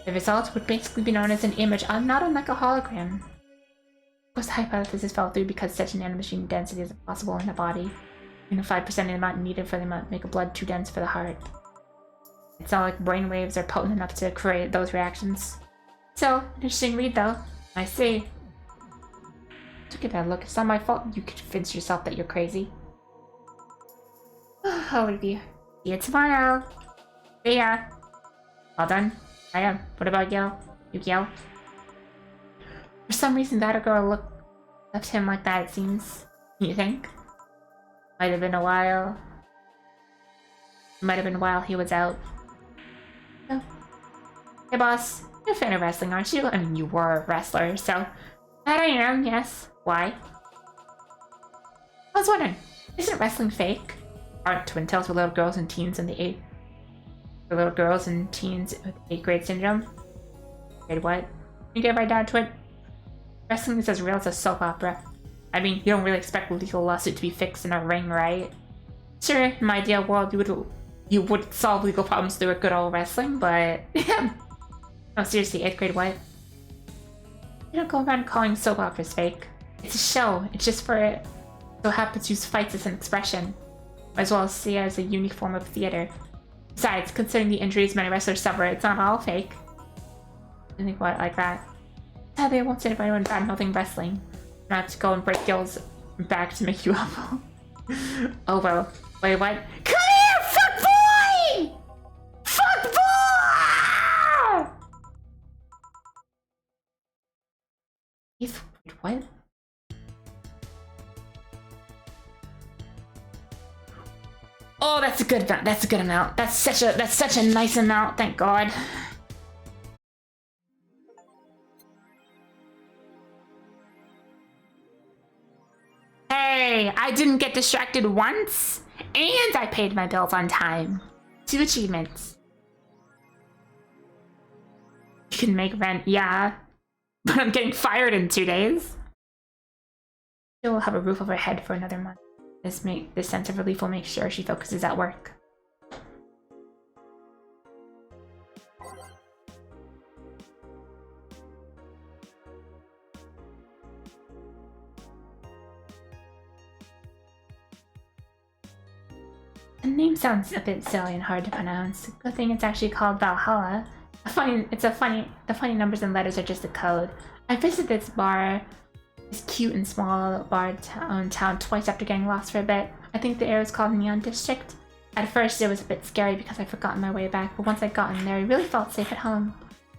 The result would basically be known as an image, not unlike a hologram. Of course, the hypothesis fell through because such a nanomachine density is impossible in the body. 5% of the amount needed for the amount to make a blood too dense for the heart. It's not like brainwaves are potent enough to create those reactions. So, interesting read though. I see. Look at that look. It's not my fault you convince yourself that you're crazy. Oh, dear. See you tomorrow. See ya. All done? I am. What about Yell? Yu-Gi-Oh? For some reason, that girl left him like that, it seems. You think? Might have been a while. Might have been while he was out. Oh. Hey, boss. You're a fan of wrestling, aren't you? I mean, you were a wrestler, so... That I am, yes. Why? I was wondering, isn't wrestling fake? Aren't twin tails for little girls and teens in the 8th? For little girls and teens with 8th grade syndrome? Grade what? You gave my dad twin... Wrestling is as real as a soap opera. I mean, you don't really expect a legal lawsuit to be fixed in a ring, right? Sure, in my ideal world, you would solve legal problems through a good old wrestling, but... No, seriously, 8th grade what? You don't go around calling soap operas fake. It's a show. It's just for it. So happens to use fights as an expression. Might as well see it as a unique form of theater. Besides, considering the injuries many wrestlers suffer, it's not all fake. I think about it like that. Sadly, I won't say to anyone bad mouthing wrestling. Not to go and break Gil's back to make you humble. Oh well. Wait, what? Come here, fuck boy! Fuck boy! What? Oh, that's a good amount. That's a good amount. That's such a nice amount. Thank God. Hey, I didn't get distracted once, and I paid my bills on time. 2 achievements. You can make rent, yeah, but I'm getting fired in 2 days. She'll have a roof over her head for another month. This sense of relief will make sure she focuses at work. The name sounds a bit silly and hard to pronounce. Good thing it's actually called Valhalla, The funny numbers and letters are just a code. I visited this bar, this cute and small bar town twice after getting lost for a bit. I think the area is called Neon District. At first, it was a bit scary because I'd forgotten my way back, but once I'd gotten there, I really felt safe at home.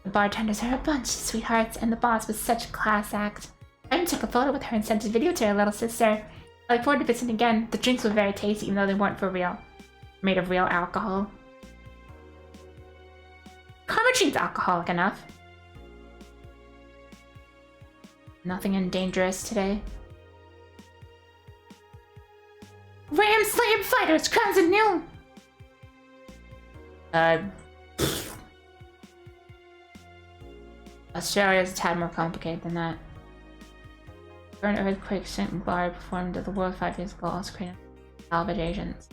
The bartenders are a bunch of sweethearts, and the boss was such a class act. I even took a photo with her and sent a video to her little sister. I look forward to visiting again. The drinks were very tasty, even though they weren't for real. Made of real alcohol. Carmatine's alcoholic enough. Nothing dangerous today. Ram Slam Fighters crowns anew! Australia's a tad more complicated than that. An earthquake sent bar performed at the World 5 years ago, also created salvage agents.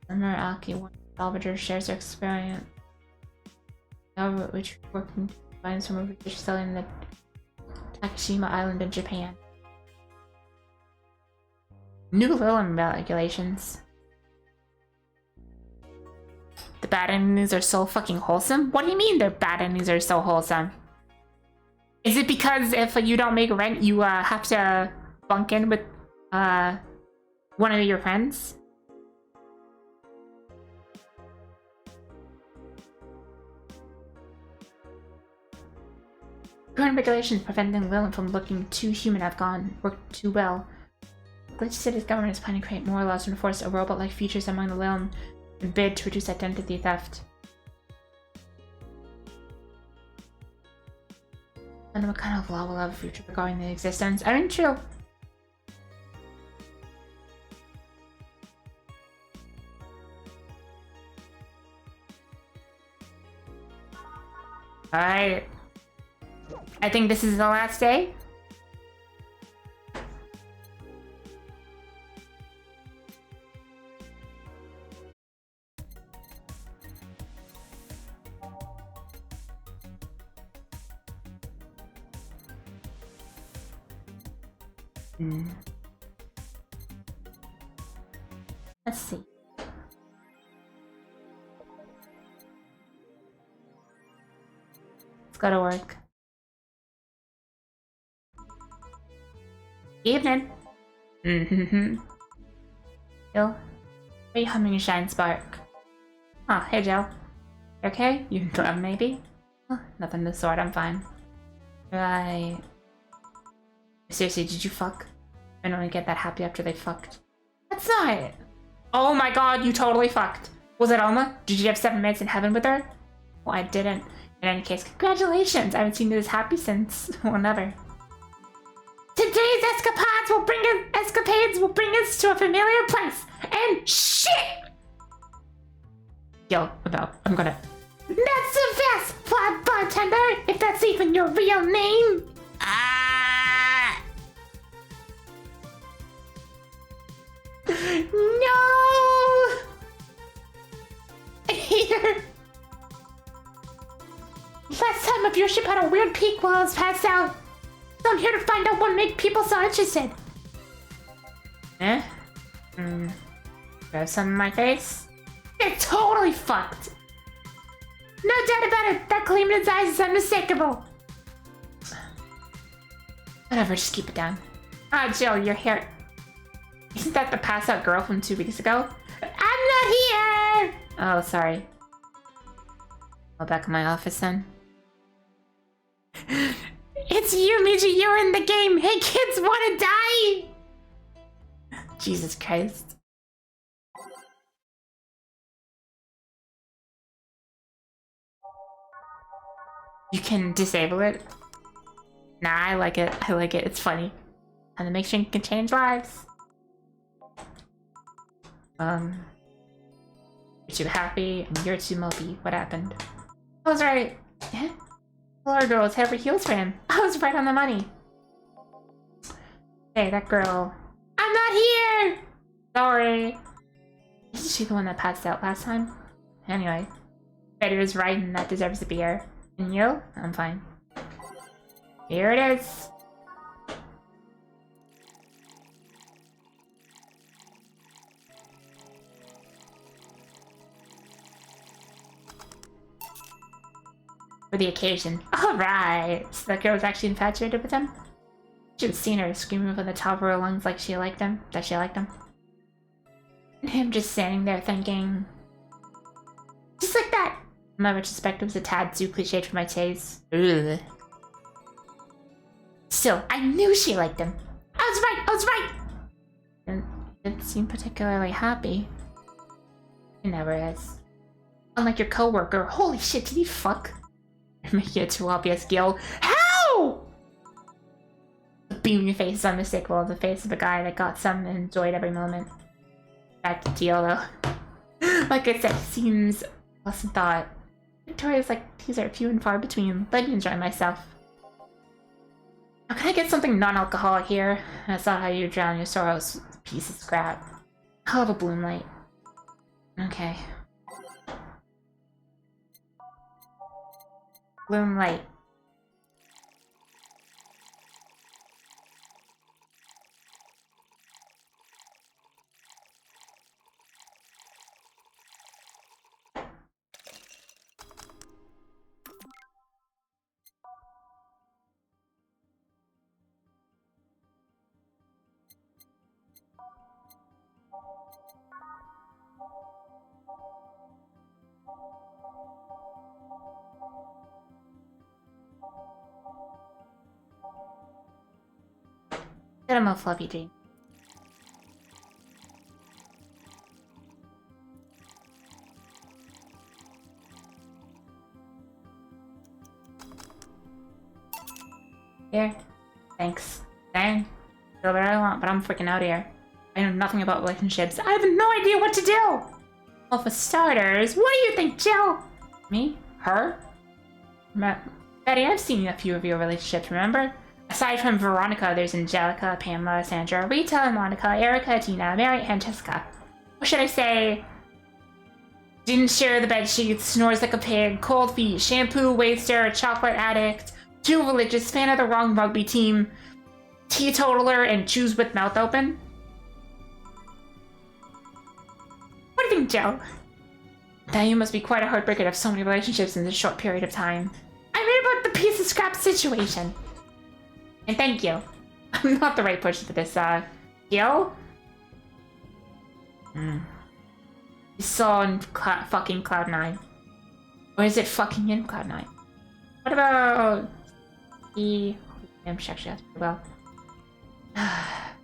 Remember Aki, one salvager, shares their experience. However, which working to find some of British selling the Takashima Island in Japan. New Lilum regulations. The bad endings are so fucking wholesome? What do you mean their bad endings are so wholesome? Is it because if you don't make rent, you have to bunk in with one of your friends? Current regulations preventing Lilum from looking too human have worked too well. Glitch City's government is planning to create more laws to enforce a robot-like features among the Lilum and bid to reduce identity theft. I don't know what kind of law will have a future regarding the existence. I mean, true. Alright. I think this is the last day. Let's see. Let's go to work. Evening. Jill, why are you humming a Shine Spark? Oh, hey Jill. You okay? You in club maybe? Oh, nothing of the sort, I'm fine. Right. Seriously, did you fuck? I don't get that happy after they fucked. That's not it. Oh my god, you totally fucked. Was it Alma? Did you have 7 minutes in heaven with her? Well, I didn't. In any case, congratulations! I haven't seen you this happy since whenever. Today's escapades will bring us to a familiar place. And shit! Yo, I'm gonna. Not so fast, plot bartender, if that's even your real name. No! Here. Last time a viewership had a weird peak while I was passed out. So I'm here to find out what made people so interested. Eh? There's some in my face? You're totally fucked. No doubt about it, that gleam in his eyes is unmistakable. Whatever, just keep it down. Ah, Jill, your hair. Isn't that the passed out girl from 2 weeks ago? I'm not here! Oh, sorry. Go back in my office then. It's you, Miji, you're in the game! Hey kids, wanna die? Jesus Christ. You can disable it? Nah, I like it. I like it. It's funny. Animation can change lives. You're too happy, and you're too mopey. What happened? I was right. Yeah? Well, our girl was head over heels for him. I was right on the money. Hey, that girl. I'm not here! Sorry. Isn't she the one that passed out last time? Anyway. Betty was right, and that deserves a beer. And you? I'm fine. Here it is. for the occasion. Alright! So that girl was actually infatuated with him? Should have seen her screaming from the top of her lungs like she liked him. That she liked him. And him just standing there thinking... Just like that! My retrospective was a tad too cliched for my taste. Ugh. Still, I knew she liked him. I was right! I was right! And didn't seem particularly happy. He never is. Unlike your coworker. Holy shit, did he fuck? You're making it too obvious, Gil. How? The beaming face is unmistakable. The face of a guy that got some and enjoyed every moment. Back to deal though. Like I said, seems less than thought. Victoria's like, these are few and far between. Let me enjoy myself. Now, can I get something non-alcoholic here? That's not how you drown your sorrows, piece of scrap. I'll have a bloom light. Okay. Bloom light. Get him a fluffy dream. Here. Thanks. Dang. Do whatever I want, but I'm freaking out here. I know nothing about relationships. I have no idea what to do! Well, for starters, what do you think, Jill? Me? Her? Betty, I've seen a few of your relationships, remember? Aside from Veronica, there's Angelica, Pamela, Sandra, Rita, Monica, Erica, Tina, Mary, and Jessica. Or should I say... Didn't share the bed sheets, snores like a pig, cold feet, shampoo, waster, chocolate addict, too religious, fan of the wrong rugby team, teetotaler, and chews with mouth open? What do you think, Joe? Now you must be quite a heartbreaker to have so many relationships in this short period of time. I read about the piece of scrap situation. And thank you. I'm not the right person for this, Gil? You saw in fucking Cloud9. Or is it fucking in Cloud9? What about... I'm sure she has pretty well.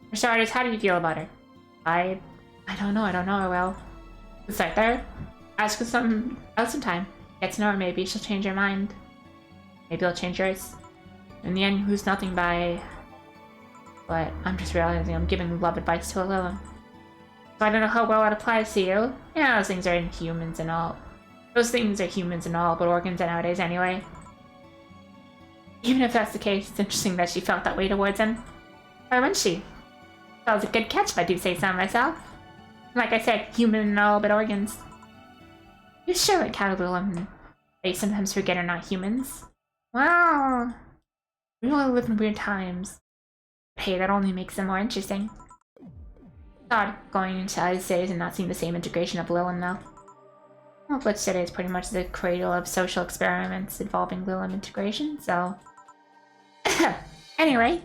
For starters, how do you feel about her? I don't know her well. Let's start there. Ask her something else sometime. Get to know her, maybe she'll change her mind. Maybe it'll change yours. In the end, you lose nothing by... But I'm just realizing I'm giving love advice to a Lilith. So I don't know how well it applies to you. Yeah, those things are in humans and all. Those things are humans and all, but organs are nowadays anyway. Even if that's the case, it's interesting that she felt that way towards him. Why wouldn't she? That was a good catch if I do say so myself. Like I said, human and all, but organs. You sure like how Lilith they sometimes forget are not humans? Well... We only live in weird times. Hey, that only makes them more interesting. Odd going into other cities and not seeing the same integration of Lilith, though. Well, Glitch City is pretty much the cradle of social experiments involving Lilith integration, so... Anyway.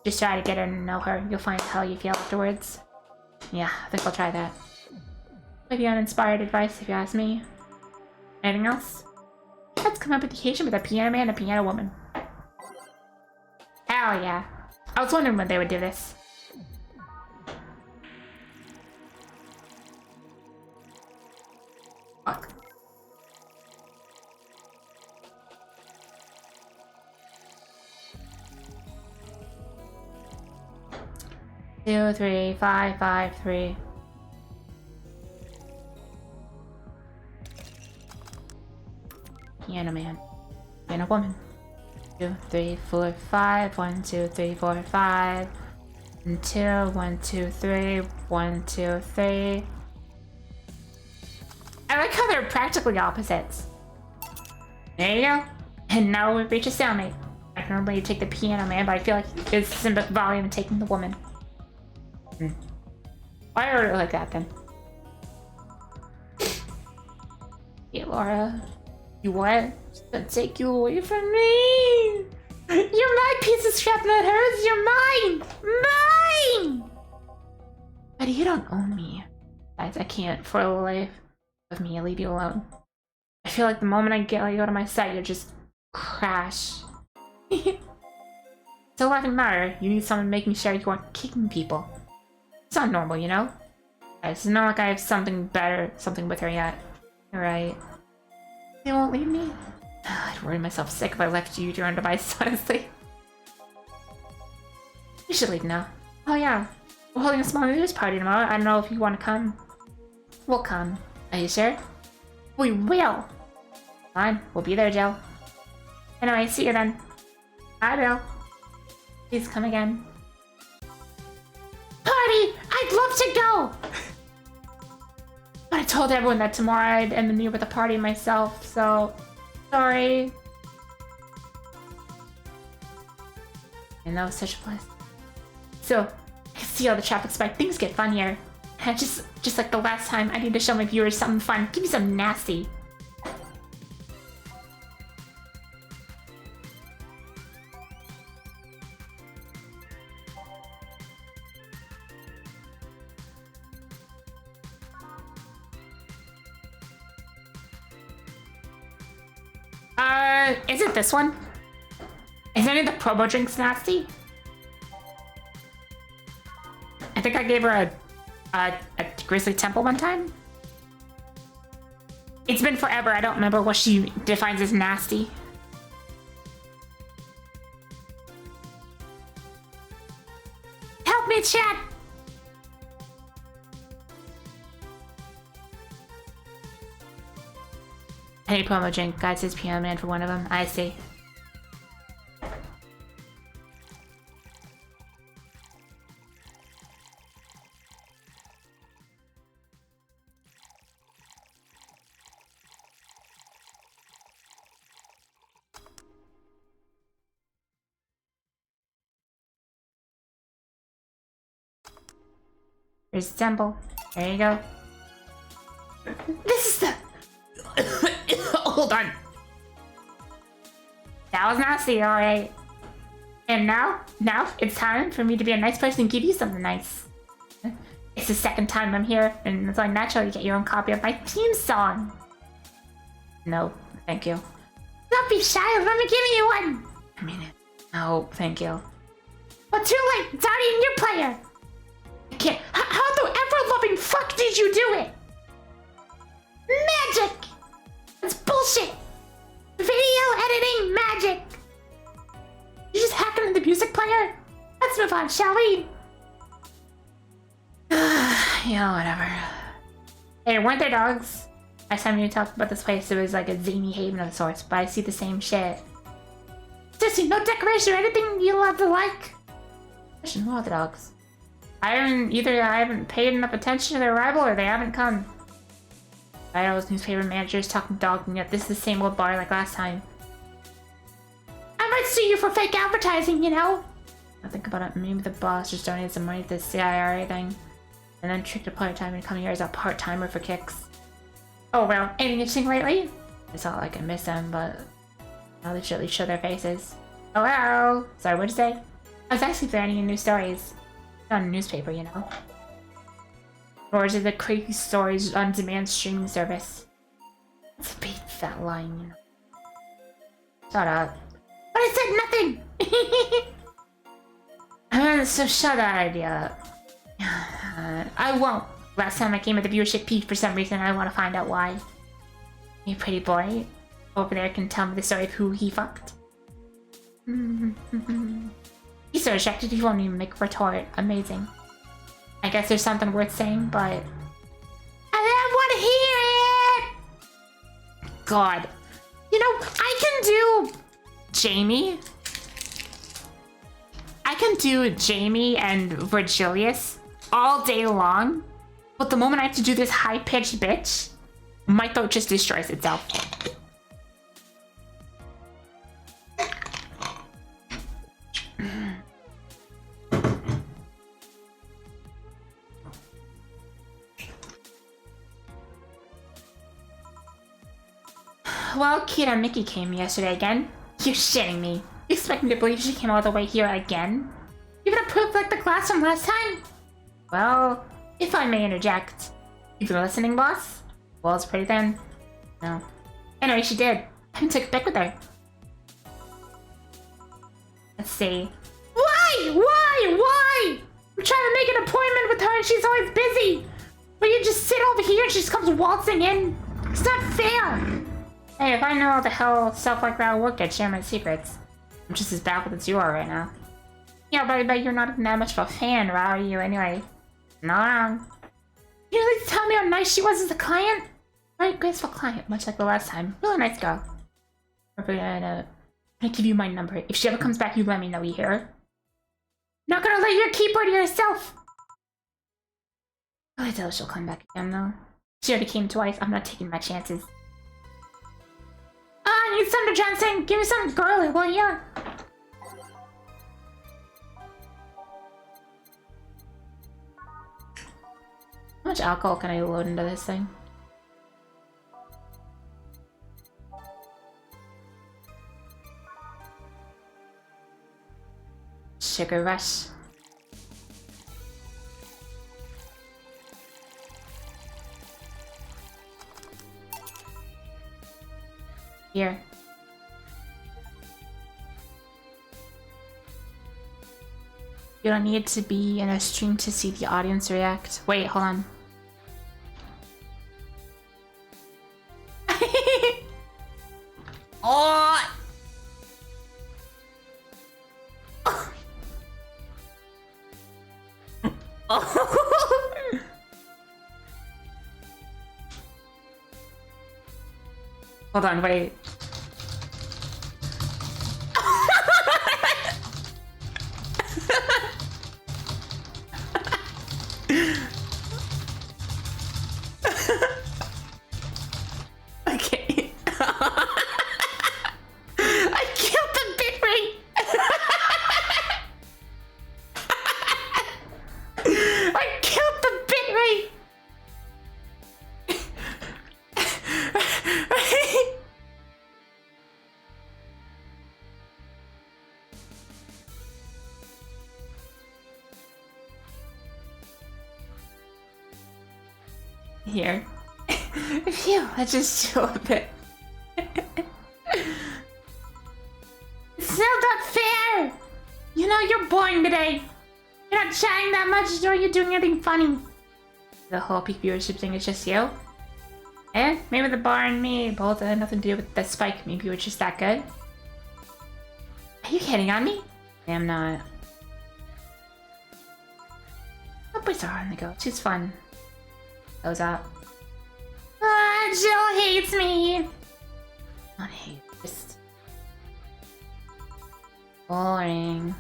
Just try to get her to know her. You'll find how you feel afterwards. Yeah, I think I'll try that. Maybe uninspired advice, if you ask me. Anything else? Let's come up with the occasion with a piano man and a piano woman. Hell yeah. I was wondering when they would do this. Fuck. Two, 3, 5, 5, 3. Piano man. Piano woman. 2, 3, 4, 5. 1, 2, 3, 4, 5. And 2, 1, 2, 3. 1, 2, 3. I like how they're practically opposites. There you go. And now we reach a stalemate. I can normally take the piano man, but I feel like it's symbolic volume taking the woman. Why are it like that then? Hey, Laura. You what? Just gonna take you away from me! You're my piece of scrap, not hers! You're mine! Mine! But you don't own me. Guys, I can't, for the life of me, leave you alone. I feel like the moment I get you out of my sight, you just crash. So laughing matter, you need someone making sure you aren't kicking people. It's not normal, you know? It's not like I have something with her yet. You're right. They won't leave me? I'd worry myself sick if I left you to your own device, honestly. You should leave now. Oh yeah, we're holding a small news party tomorrow. I don't know if you want to come. We'll come. Are you sure? We will! Fine, we'll be there, Jill. Anyway, see you then. Bye, Bill. Please come again. Party! I'd love to go! But I told everyone that tomorrow I'd end the year with a party myself, so... Sorry. And that was such a blessing. So, I can see all the traffic spike. Things get fun here. And just like the last time, I need to show my viewers something fun. Give me some nasty. Is it this one? Is any of the promo drinks nasty? I think I gave her a Grizzly Temple one time. It's been forever, I don't remember what she defines as nasty. Help me, chat! Any promo drink, guys, says Piano Man for one of them. I see. Here's the temple. There you go. This is the... Hold on. That was nasty, alright. And now it's time for me to be a nice person and give you something nice. It's the second time I'm here, and it's only natural you get your own copy of my theme song. No, thank you. Don't be shy, let me give you one. I mean it. No, thank you. But too late, it's already in your player. I can't. How the ever-loving fuck did you do it? Magic! That's bullshit! Video editing magic! You just hack into the music player? Let's move on, shall we? Yeah, whatever. Hey, weren't there dogs? Last time you talked about this place, it was like a zany haven of sorts, but I see the same shit. Sissy, no decoration or anything you love to like? Question, who are the dogs? I haven't paid enough attention to their arrival or they haven't come. I was newspaper managers talking dog, and yet this is the same old bar like last time. I might sue you for fake advertising, you know? I think about it, maybe the boss just donated some money to the CIRA thing, and then tricked a part-timer into coming here as a part-timer for kicks. Oh well, anything interesting lately? It's not like I miss them, but now they should at least show their faces. Oh hello! Sorry, what'd you say? I was asking if there are any new stories. It's not a newspaper, you know? Or is it the crazy stories on demand streaming service? It's a big fat line, you know. Shut up. But I said nothing! So shut that idea up. I won't. Last time I came at the viewership peaked for some reason, I want to find out why. You pretty boy over there can tell me the story of who he fucked. He's so distracted he won't even make a retort. Amazing. I guess there's something worth saying, but I don't want to hear it! God. You know, I can do Jamie. I can do Jamie and Virgilius all day long, but the moment I have to do this high-pitched bitch, my throat just destroys itself. Well, Kira Mickey came yesterday again. You're shitting me. You expect me to believe she came all the way here again? Even approved like the class from last time? Well, if I may interject. You've been listening, boss? Well, it's pretty thin. No. Anyway, she did. I even took a pic with her. Let's see. Why? I'm trying to make an appointment with her and she's always busy. But you just sit over here and she just comes waltzing in. It's not fair. Hey, if I know how the hell stuff like that worked, I'd share my secrets. I'm just as baffled as you are right now. Yeah, but I bet you're not even that much of a fan, are you, anyway? Not wrong. You at least tell me how nice she was as a client? Very graceful client, much like the last time. Really nice girl. I'm gonna give you my number. If she ever comes back, you let me know, you hear? Not gonna let you keep her to yourself! I doubt she'll come back again, though. She already came twice. I'm not taking my chances. I need some Johnson. Give me some girly, will ya? How much alcohol can I load into this thing? Sugar rush. Here. You don't need to be in a stream to see the audience react. Wait, hold on. Oh! Oh! Hold on, wait. Okay. I killed the bitrate. I killed the bitrate. Here. Phew, let's just chill a bit. It's not fair! You know you're boring today. You're not chatting that much, nor are you doing anything funny. The whole peak viewership thing is just you? Eh? Maybe the bar and me both had nothing to do with the spike. Maybe you were just that good? Are you hitting on me? I'm not. Oh, boys are on the go. She's fun. Goes up. Ah, Jill hates me! Not hate, just... boring.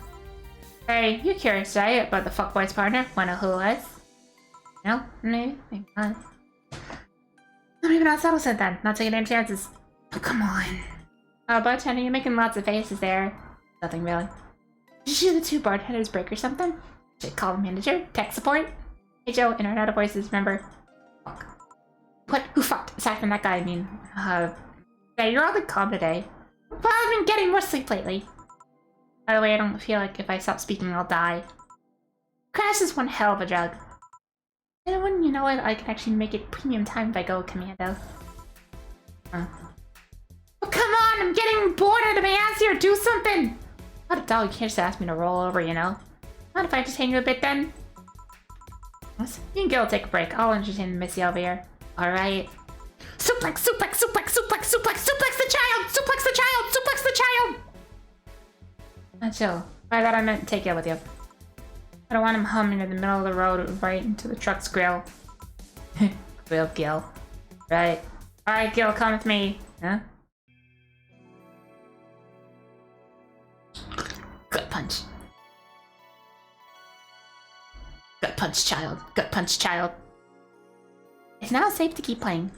Hey, you're curious, right? About the fuckboy's partner? Wanna who it was? No? Maybe? Maybe not. No, maybe not settle said then. Not taking any chances. Oh, come on. Oh, bartender, you're making lots of faces there. Nothing really. Did you see the two bartenders break or something? Should I call the manager? Tech support? Hey Joe, in or out of voices, remember? Fuck. What? Who fucked? Aside from that guy, I mean. Yeah, you're oddly calm today. Well, I've been getting more sleep lately. By the way, I don't feel like if I stop speaking, I'll die. Crash is one hell of a drug. And when you know it, I can actually make it premium time if I go commando. Oh, come on! I'm getting bored out of my ass here! Do something! Not a dog, you can't just ask me to roll over, you know? Mind if I entertain you a bit then? What? You and Gil will take a break. I'll entertain the missy over here. Alright. Suplex, suplex, suplex, suplex, suplex, suplex the child! Suplex the child! Suplex the child! Not chill. By that I meant take it with you. I don't want him humming in the middle of the road right into the truck's grill. Grill, Gil. Right. Alright, Gil, come with me. Huh? Gut punch. Gut punch, child. Gut punch, child. It's now safe to keep playing.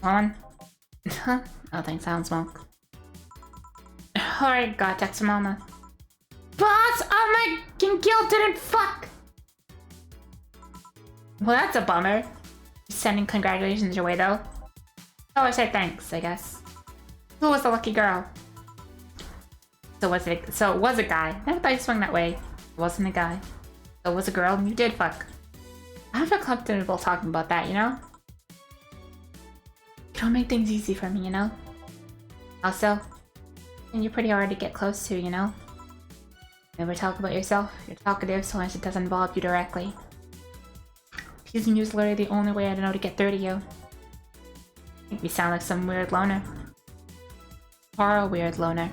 On. Huh? Oh, thanks, I don't smoke. Alright, got text from Mama. Boss! Oh my Gil didn't fuck! Well, that's a bummer. Sending congratulations your way, though. Oh, I say thanks, I guess. Who was the lucky girl? So it was a guy. Never thought you swung that way. It wasn't a guy. So it was a girl and you did fuck. I don't feel comfortable talking about that, you know? You don't make things easy for me, you know? Also, and you're pretty hard to get close to, you know? Never talk about yourself. You're talkative so long as it doesn't involve you directly. Teasing you is literally the only way I know to get through to you. Make me sound like some weird loner. Or a weird loner.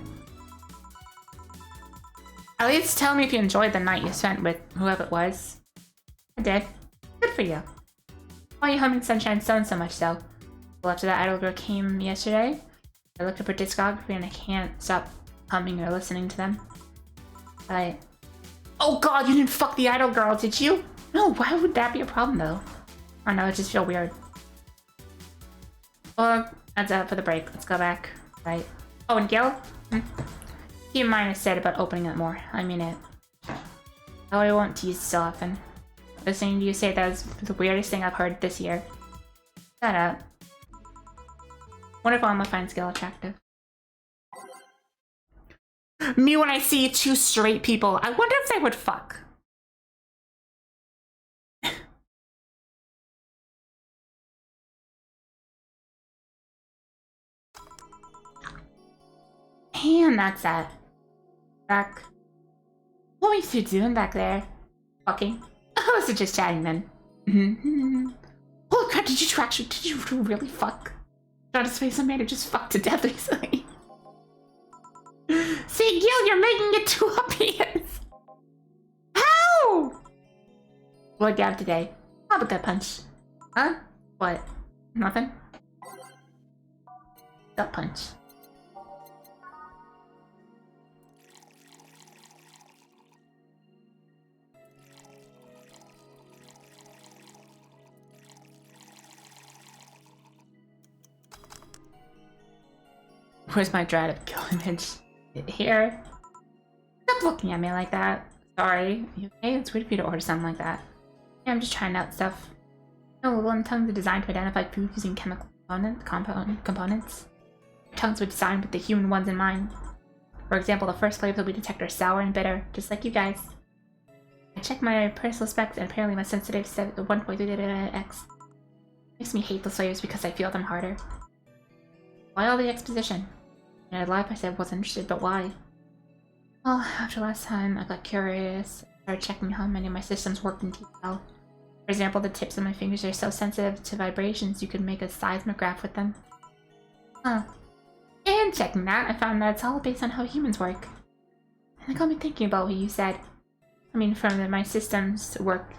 At least tell me if you enjoyed the night you spent with whoever it was. I did. Good for you. Why are you humming Sunshine Stone so much so? Well, after that idol girl came yesterday, I looked up her discography and I can't stop humming or listening to them. Oh god, you didn't fuck the idol girl, did you? No, why would that be a problem though? I don't know, it just feel weird. Well, that's up for the break. Let's go back. Right. Oh, and Gil? Keep in mind I said about opening it more. I mean it. Oh, I won't tease so often. Listening to you say that was the weirdest thing I've heard this year. Shut up. Wonder if Alma finds Gil attractive. Me when I see two straight people. I wonder if they would fuck. And that's that. Back. What were you doing back there? Fucking. I was just chatting then. Holy crap, did you really fuck? Trying to space a man who just fucked to death recently. See, Gil, you're making it too obvious. How? What do you have today? I'll have a gut punch. Huh? What? Nothing? Gut punch. Where's my dread of Gil image? Here. Stop looking at me like that. Sorry. You okay? It's weird for you to order something like that. Yeah, I'm just trying out stuff. No, little tongues are designed to identify food using chemical components. Tongues were designed with the human ones in mind. For example, the first flavors we detect are sour and bitter, just like you guys. I checked my personal specs and apparently my sensitive 1.3x. Makes me hate those flavors because I feel them harder. Why all the exposition? In my life I said I wasn't interested, but why? Well, after last time I got curious. I started checking how many of my systems worked in detail. For example, the tips of my fingers are so sensitive to vibrations you could make a seismograph with them. Huh. And checking that, I found that it's all based on how humans work. And it got me thinking about what you said. I mean, from my systems work,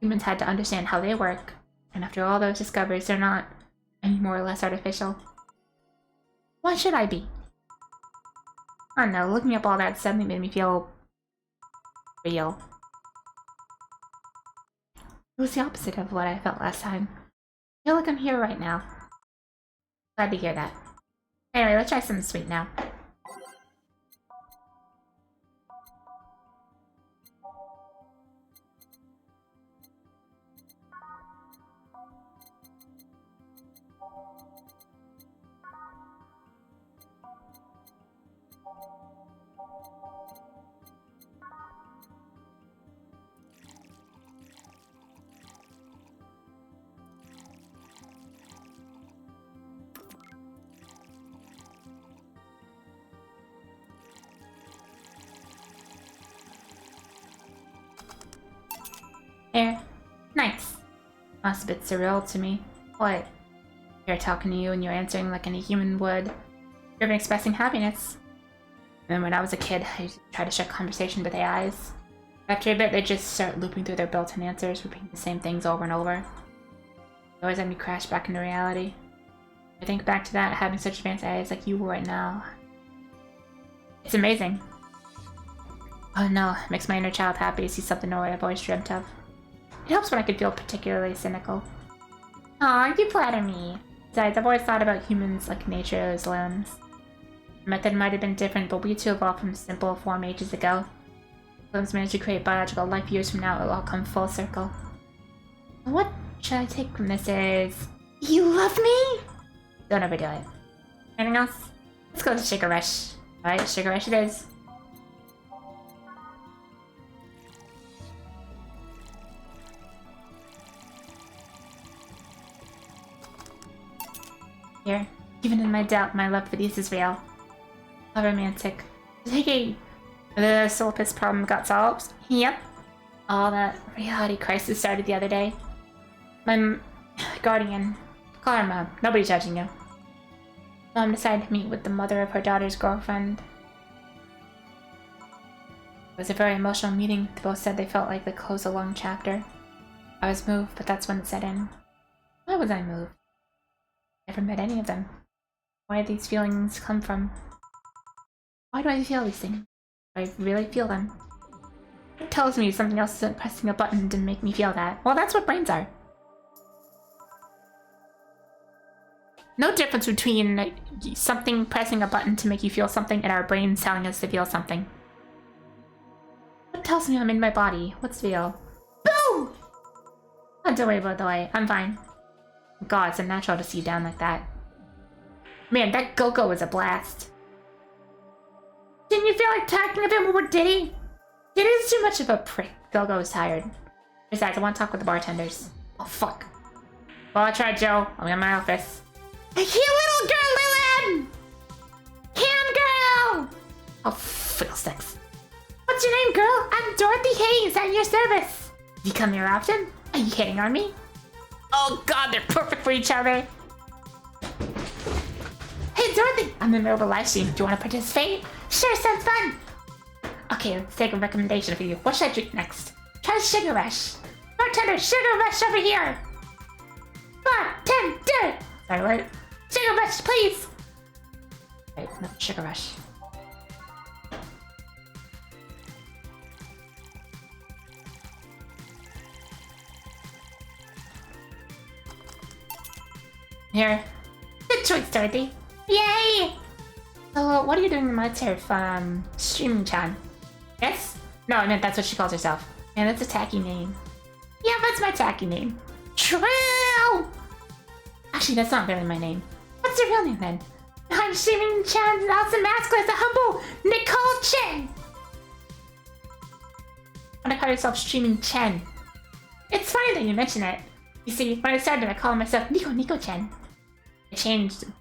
humans had to understand how they work. And after all those discoveries, they're not any more or less artificial. Why should I be? I don't know, looking up all that suddenly made me feel real. It was the opposite of what I felt last time. I feel like I'm here right now. Glad to hear that. Anyway, let's try something sweet now. There. Nice. That's a bit surreal to me. What? You're talking to you and you're answering like any human would. You're even expressing happiness. And when I was a kid, I used to try to shut conversation with AIs. After a bit, they just start looping through their built-in answers, repeating the same things over and over. It always had me crash back into reality. I think back to that, having such advanced AIs like you right now. It's amazing. Oh no, it makes my inner child happy to see something new I've always dreamt of. It helps when I can feel particularly cynical. Aw, you flatter me. Besides, I've always thought about humans like nature as limbs. The method might have been different, but we too evolved from simple form ages ago. Limbs managed to create biological life years from now, it'll all come full circle. What should I take from this is... You love me? Don't overdo it. Anything else? Let's go to Sugar Rush. Alright, Sugar Rush it is. Here, even in my doubt, my love for these is real. How romantic. Hey, the soul piss problem got solved? Yep. Oh, that reality crisis started the other day. My guardian. Call her Mom. Nobody's judging you. Mom decided to meet with the mother of her daughter's girlfriend. It was a very emotional meeting. They both said they felt like they closed a long chapter. I was moved, but that's when it set in. Why was I moved? Never met any of them. Where did these feelings come from? Why do I feel these things? Do I really feel them? It tells me something else isn't pressing a button to make me feel that. Well, that's what brains are. No difference between something pressing a button to make you feel something and our brains telling us to feel something. What tells me I'm in my body? What's feel? Boom! Oh, don't worry about the way. I'm fine. God, it's unnatural to see you down like that. Man, that Go-Go was a blast. Didn't you feel like talking a bit more, Diddy? Diddy's too much of a prick. Go-Go is tired. Besides, I want to talk with the bartenders. Oh, fuck. Well, I tried, Joe. I'm in my office. Hey, little girl, Lillian! Can girl! Oh, fiddlesticks. What's your name, girl? I'm Dorothy Hayes, at your service. You come here often? Are you hitting on me? Oh god, they're perfect for each other. Hey, Dorothy! I'm in the middle of a live stream. Do you want to participate? Sure, sounds fun. Okay, let's take a recommendation for you. What should I drink next? Try Sugar Rush. Bartender, Sugar Rush over here. Bartender! Sorry, what? Sugar Rush, please! Wait, no, Sugar Rush. Here. Good choice, Dorothy. Yay! So, what are you doing in my turf, Streaming Chan? Yes? No, I meant that's what she calls herself. Man, that's a tacky name. Yeah, that's my tacky name. True! Actually, that's not really my name. What's your real name then? I'm Streaming Chan's awesome mascot, the humble Nicole Chen! Why do you call yourself Streaming Chen? It's funny that you mention it. You see, when I started, I called myself Nico Chen. I changed the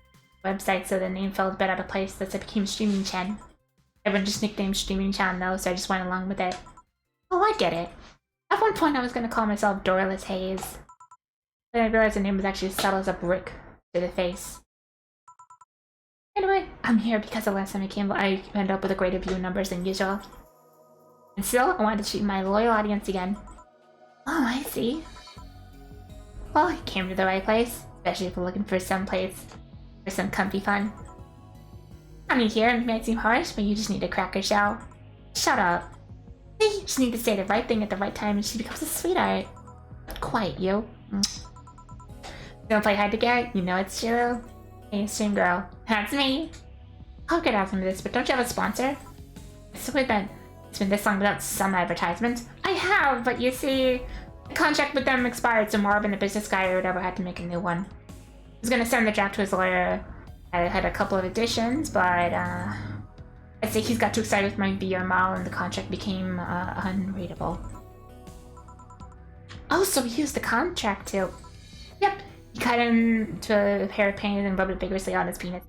website so the name felt a bit out of place, thus it became Streaming Chen. Everyone just nicknamed Streaming Chan though, so I just went along with it. Oh, I get it. At one point I was gonna call myself Dorless Hayes. Then I realized the name was actually as subtle as a brick to the face. Anyway, I'm here because the last time I came, I ended up with a greater viewing numbers than usual. And still, I wanted to treat my loyal audience again. Oh, I see. Well, I came to the right place, especially if we're looking for some place for some comfy fun. I mean, here it might seem harsh, but you just need a cracker shell. Shut up. You just need to say the right thing at the right time and she becomes a sweetheart. Quiet, you. Don't play hard to get, you know it's true. Hey, stream girl. That's me. I'll get out of this, but don't you have a sponsor? It's weird that it's been this long without some advertisement. I have, but you see, the contract with them expired, so Marvin, the business guy or whatever, had to make a new one. He was gonna send the draft to his lawyer. I had a couple of additions, but I'd say he's got too excited with my VR model and the contract became unreadable. Oh, so he used the contract too. Yep, he cut him to a pair of panties and rubbed it vigorously on his penis.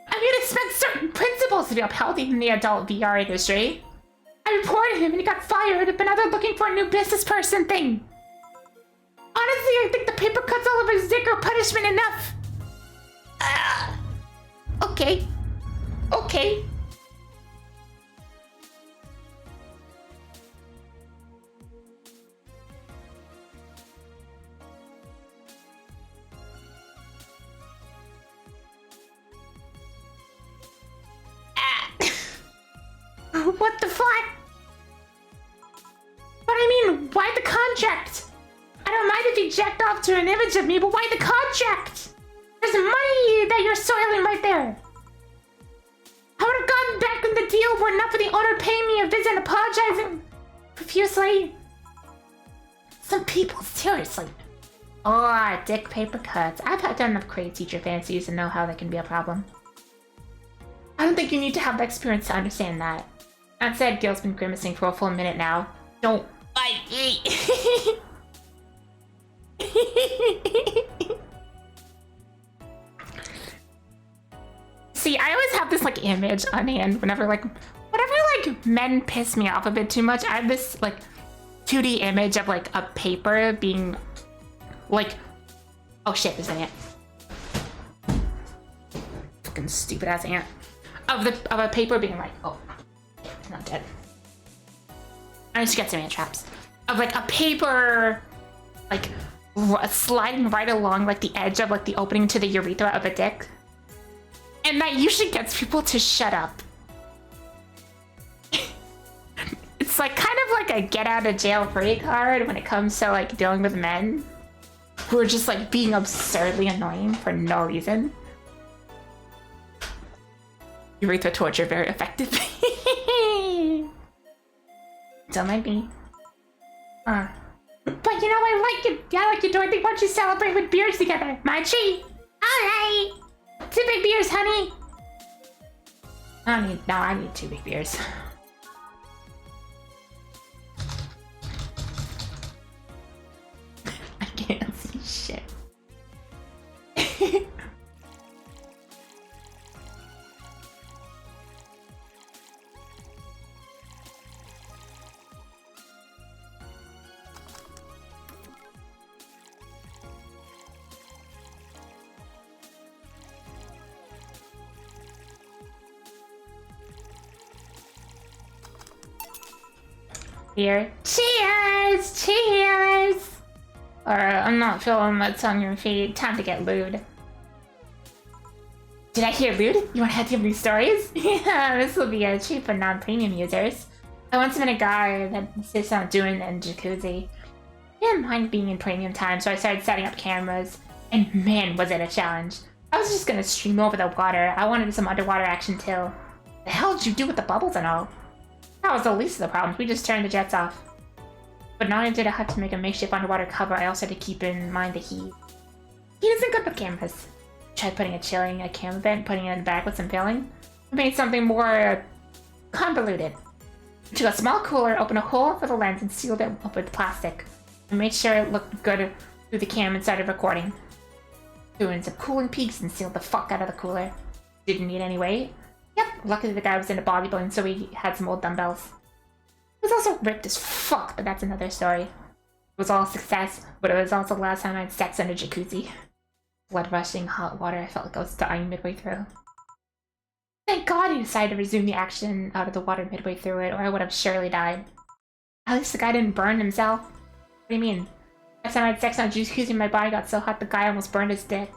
I mean, expect certain principles to be upheld in the adult VR industry. I reported him and he got fired, but now they're looking for a new business person thing. Honestly, I think the paper cuts all of his dick are punishment enough. Okay. Okay. What the fuck? But I mean, why the contract? I don't mind if you jacked off to an image of me, but why the contract? There's money that you're soiling right there. I would have gotten back in the deal were not for the owner paying me a visit and apologizing profusely. Some people, seriously. Oh, dick paper cuts. I've done enough crazy teacher fantasies to know how that can be a problem. I don't think you need to have the experience to understand that. That said, Gil's been grimacing for a full minute now. Don't bite me. See, I always have this like image on hand whenever like men piss me off a bit too much. I have this like 2D image of like a paper being like, oh shit, there's an ant. Fucking stupid ass ant. Of a paper being like, oh, it's not dead. I need to get some ant traps. Of like a paper, like sliding right along like the edge of like the opening to the urethra of a dick. And that usually gets people to shut up. It's like kind of like a get out of jail free card when it comes to like dealing with men who are just like being absurdly annoying for no reason. Urethra torture very effective. Don't mind me. But you know, I like it. Yeah, I like it, Dorothy. Why don't you celebrate with beers together? My treat. Alright. 2 big beers, honey. I need 2 big beers. I can't see shit. Here. Cheers! Cheers! Or I'm not feeling what's on your feet. Time to get lewd. Did I hear lewd? You want to have these stories? Yeah, this will be a treat for non-premium users. I once met a guy that insists on doing it in jacuzzi. He didn't mind being in premium time, so I started setting up cameras. And man, was it a challenge. I was just gonna stream over the water. I wanted some underwater action too. The hell did you do with the bubbles and all? That was the least of the problems. We just turned the jets off. But not only did I have to make a makeshift underwater cover, I also had to keep in mind the heat. Heat isn't good with cameras. Tried putting a camera bed and putting it in the back with some filling. I made something more convoluted. I took a small cooler, opened a hole for the lens, and sealed it up with plastic. I made sure it looked good through the cam and started recording. Threw in some cooling peaks and sealed the fuck out of the cooler. Didn't need any weight. Yep, luckily the guy was into bodybuilding, so he had some old dumbbells. He was also ripped as fuck, but that's another story. It was all a success, but it was also the last time I had sex under jacuzzi. Blood rushing, hot water, I felt like I was dying midway through. Thank God he decided to resume the action out of the water midway through it, or I would have surely died. At least the guy didn't burn himself. What do you mean? Last time I had sex on jacuzzi, my body got so hot the guy almost burned his dick.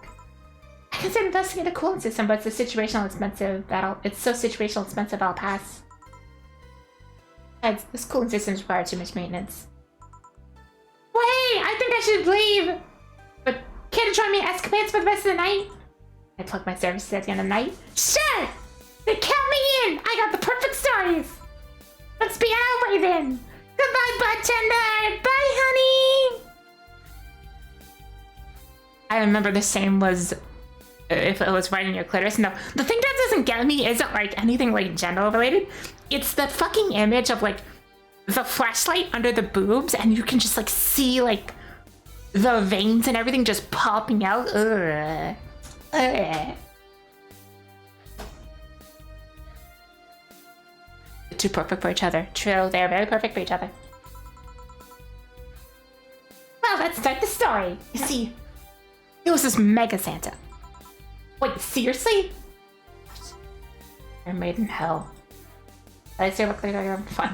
I consider investigating a cooling system, but it's so situational expensive, I'll pass. Besides, this cooling system requires too much maintenance. Wait, I think I should leave! But can't you join me in escapades for the rest of the night? I plug my services at the end of the night. Sure! Then count me in! I got the perfect stories! Let's be on our way then! Goodbye, bartender! Bye, honey! I remember the same was if it was right in your clitoris. No, the thing that doesn't get me isn't like anything like gender related. It's the fucking image of like the flashlight under the boobs and you can just like see like the veins and everything just popping out. Ugh. Ugh. Too perfect for each other. True, they are very perfect for each other. Well, let's start the story. You see, it was this mega Santa. Wait, seriously? They're made in hell. Did I say look like they're having fun?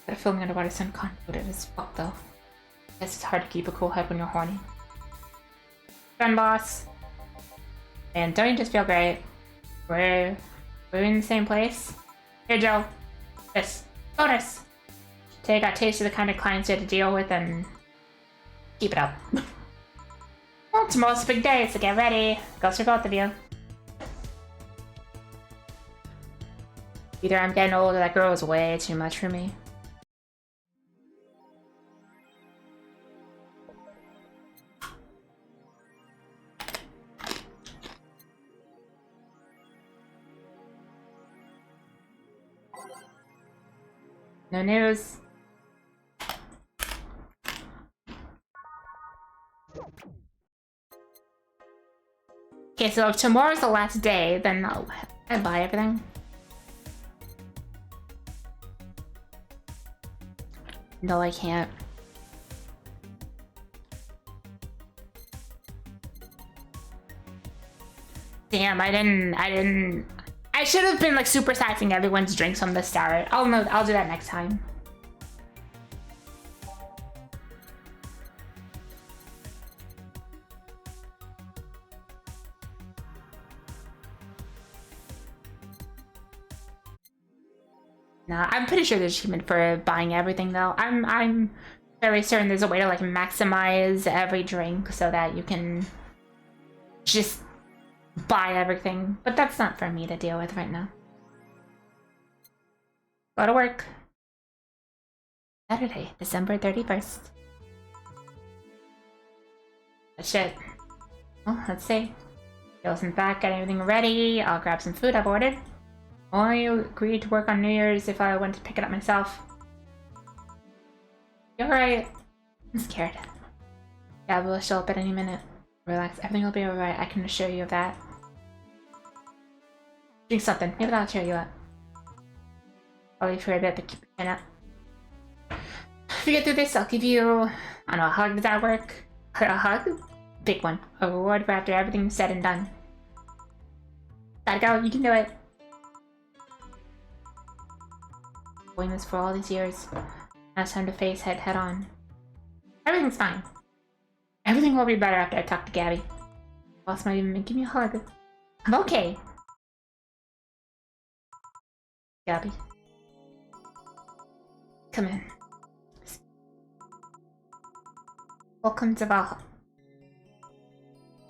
That filming underwater sound convoluted as fuck though. Guess it's hard to keep a cool head when you're horny. Friend boss. And don't you just feel great? We're in the same place? Here, Joe. This. Bonus! Today I got taste of the kind of clients you had to deal with and keep it up. Well, tomorrow's a big day, so get ready. Goes for both of you. Either I'm getting old or that girl is way too much for me. No news. Okay, so if tomorrow's the last day, then I buy everything. No, I can't. Damn, I should have been like super sizing everyone's drinks from the start. I'll do that next time. Nah, I'm pretty sure there's achievement for buying everything though. I'm fairly certain there's a way to like maximize every drink so that you can just buy everything. But that's not for me to deal with right now. Go to work. Saturday, December 31st. That's it. Well, let's see. Jill's back, got everything ready. I'll grab some food I've ordered. Only agreed to work on New Year's if I went to pick it up myself. You're right. I'm scared. Yeah, we'll show up at any minute. Relax, everything will be alright, I can assure you of that. Drink something, maybe that'll cheer you up. I'll leave for a bit, but keep your chin up. If you get through this, I'll give you, I don't know, a hug. Does that work? A hug? Big one. A reward for after everything's said and done. Gotta go, you can do it. Doing this for all these years. Now it's time to face head on. Everything's fine. Everything will be better after I talk to Gabby. Boss might even give me a hug. I'm okay. Gabby. Come in. Welcome to Va-11.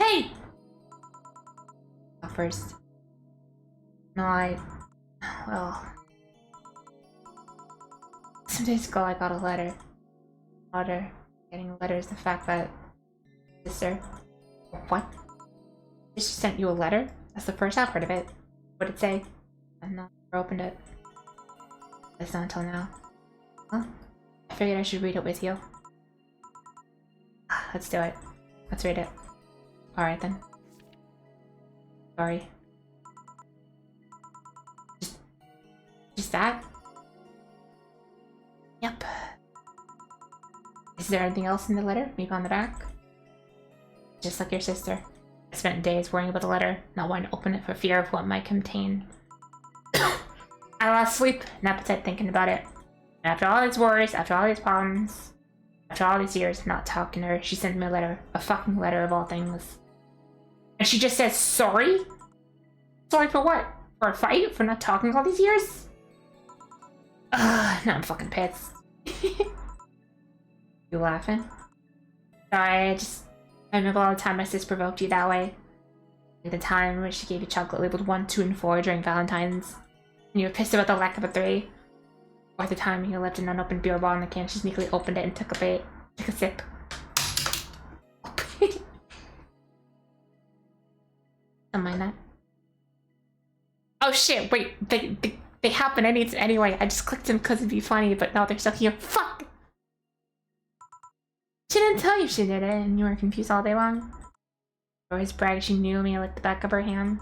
Hey! First. No, well... Some days ago I got a letter. Getting a letter is the fact that... Sister... What? She sent you a letter? That's the first I've heard of it. What did it say? I've never opened it. It's not until now. Well, I figured I should read it with you. Let's do it. Let's read it. Alright then. Sorry. Just that? Yep. Is there anything else in the letter? Maybe on the back? Just like your sister. I spent days worrying about the letter, not wanting to open it for fear of what it might contain. I lost sleep and appetite thinking about it. And after all these worries, after all these problems, after all these years of not talking to her, she sent me a letter. A fucking letter of all things. And she just says, sorry? Sorry for what? For a fight? For not talking all these years? Now I'm fucking pissed. You laughing? Sorry, I remember all the time my sis provoked you that way. Like the time when she gave you chocolate labeled 1, 2, and 4 during Valentine's. And you were pissed about the lack of a 3. Or the time you left an unopened beer bottle in the can, she sneakily opened it and took a sip. Don't mind that. Oh shit, wait, they happen anyway. I just clicked them because it'd be funny, but now they're still here. Fuck! She didn't tell you she did it, and you were confused all day long. She always bragged she knew me like the back of her hand.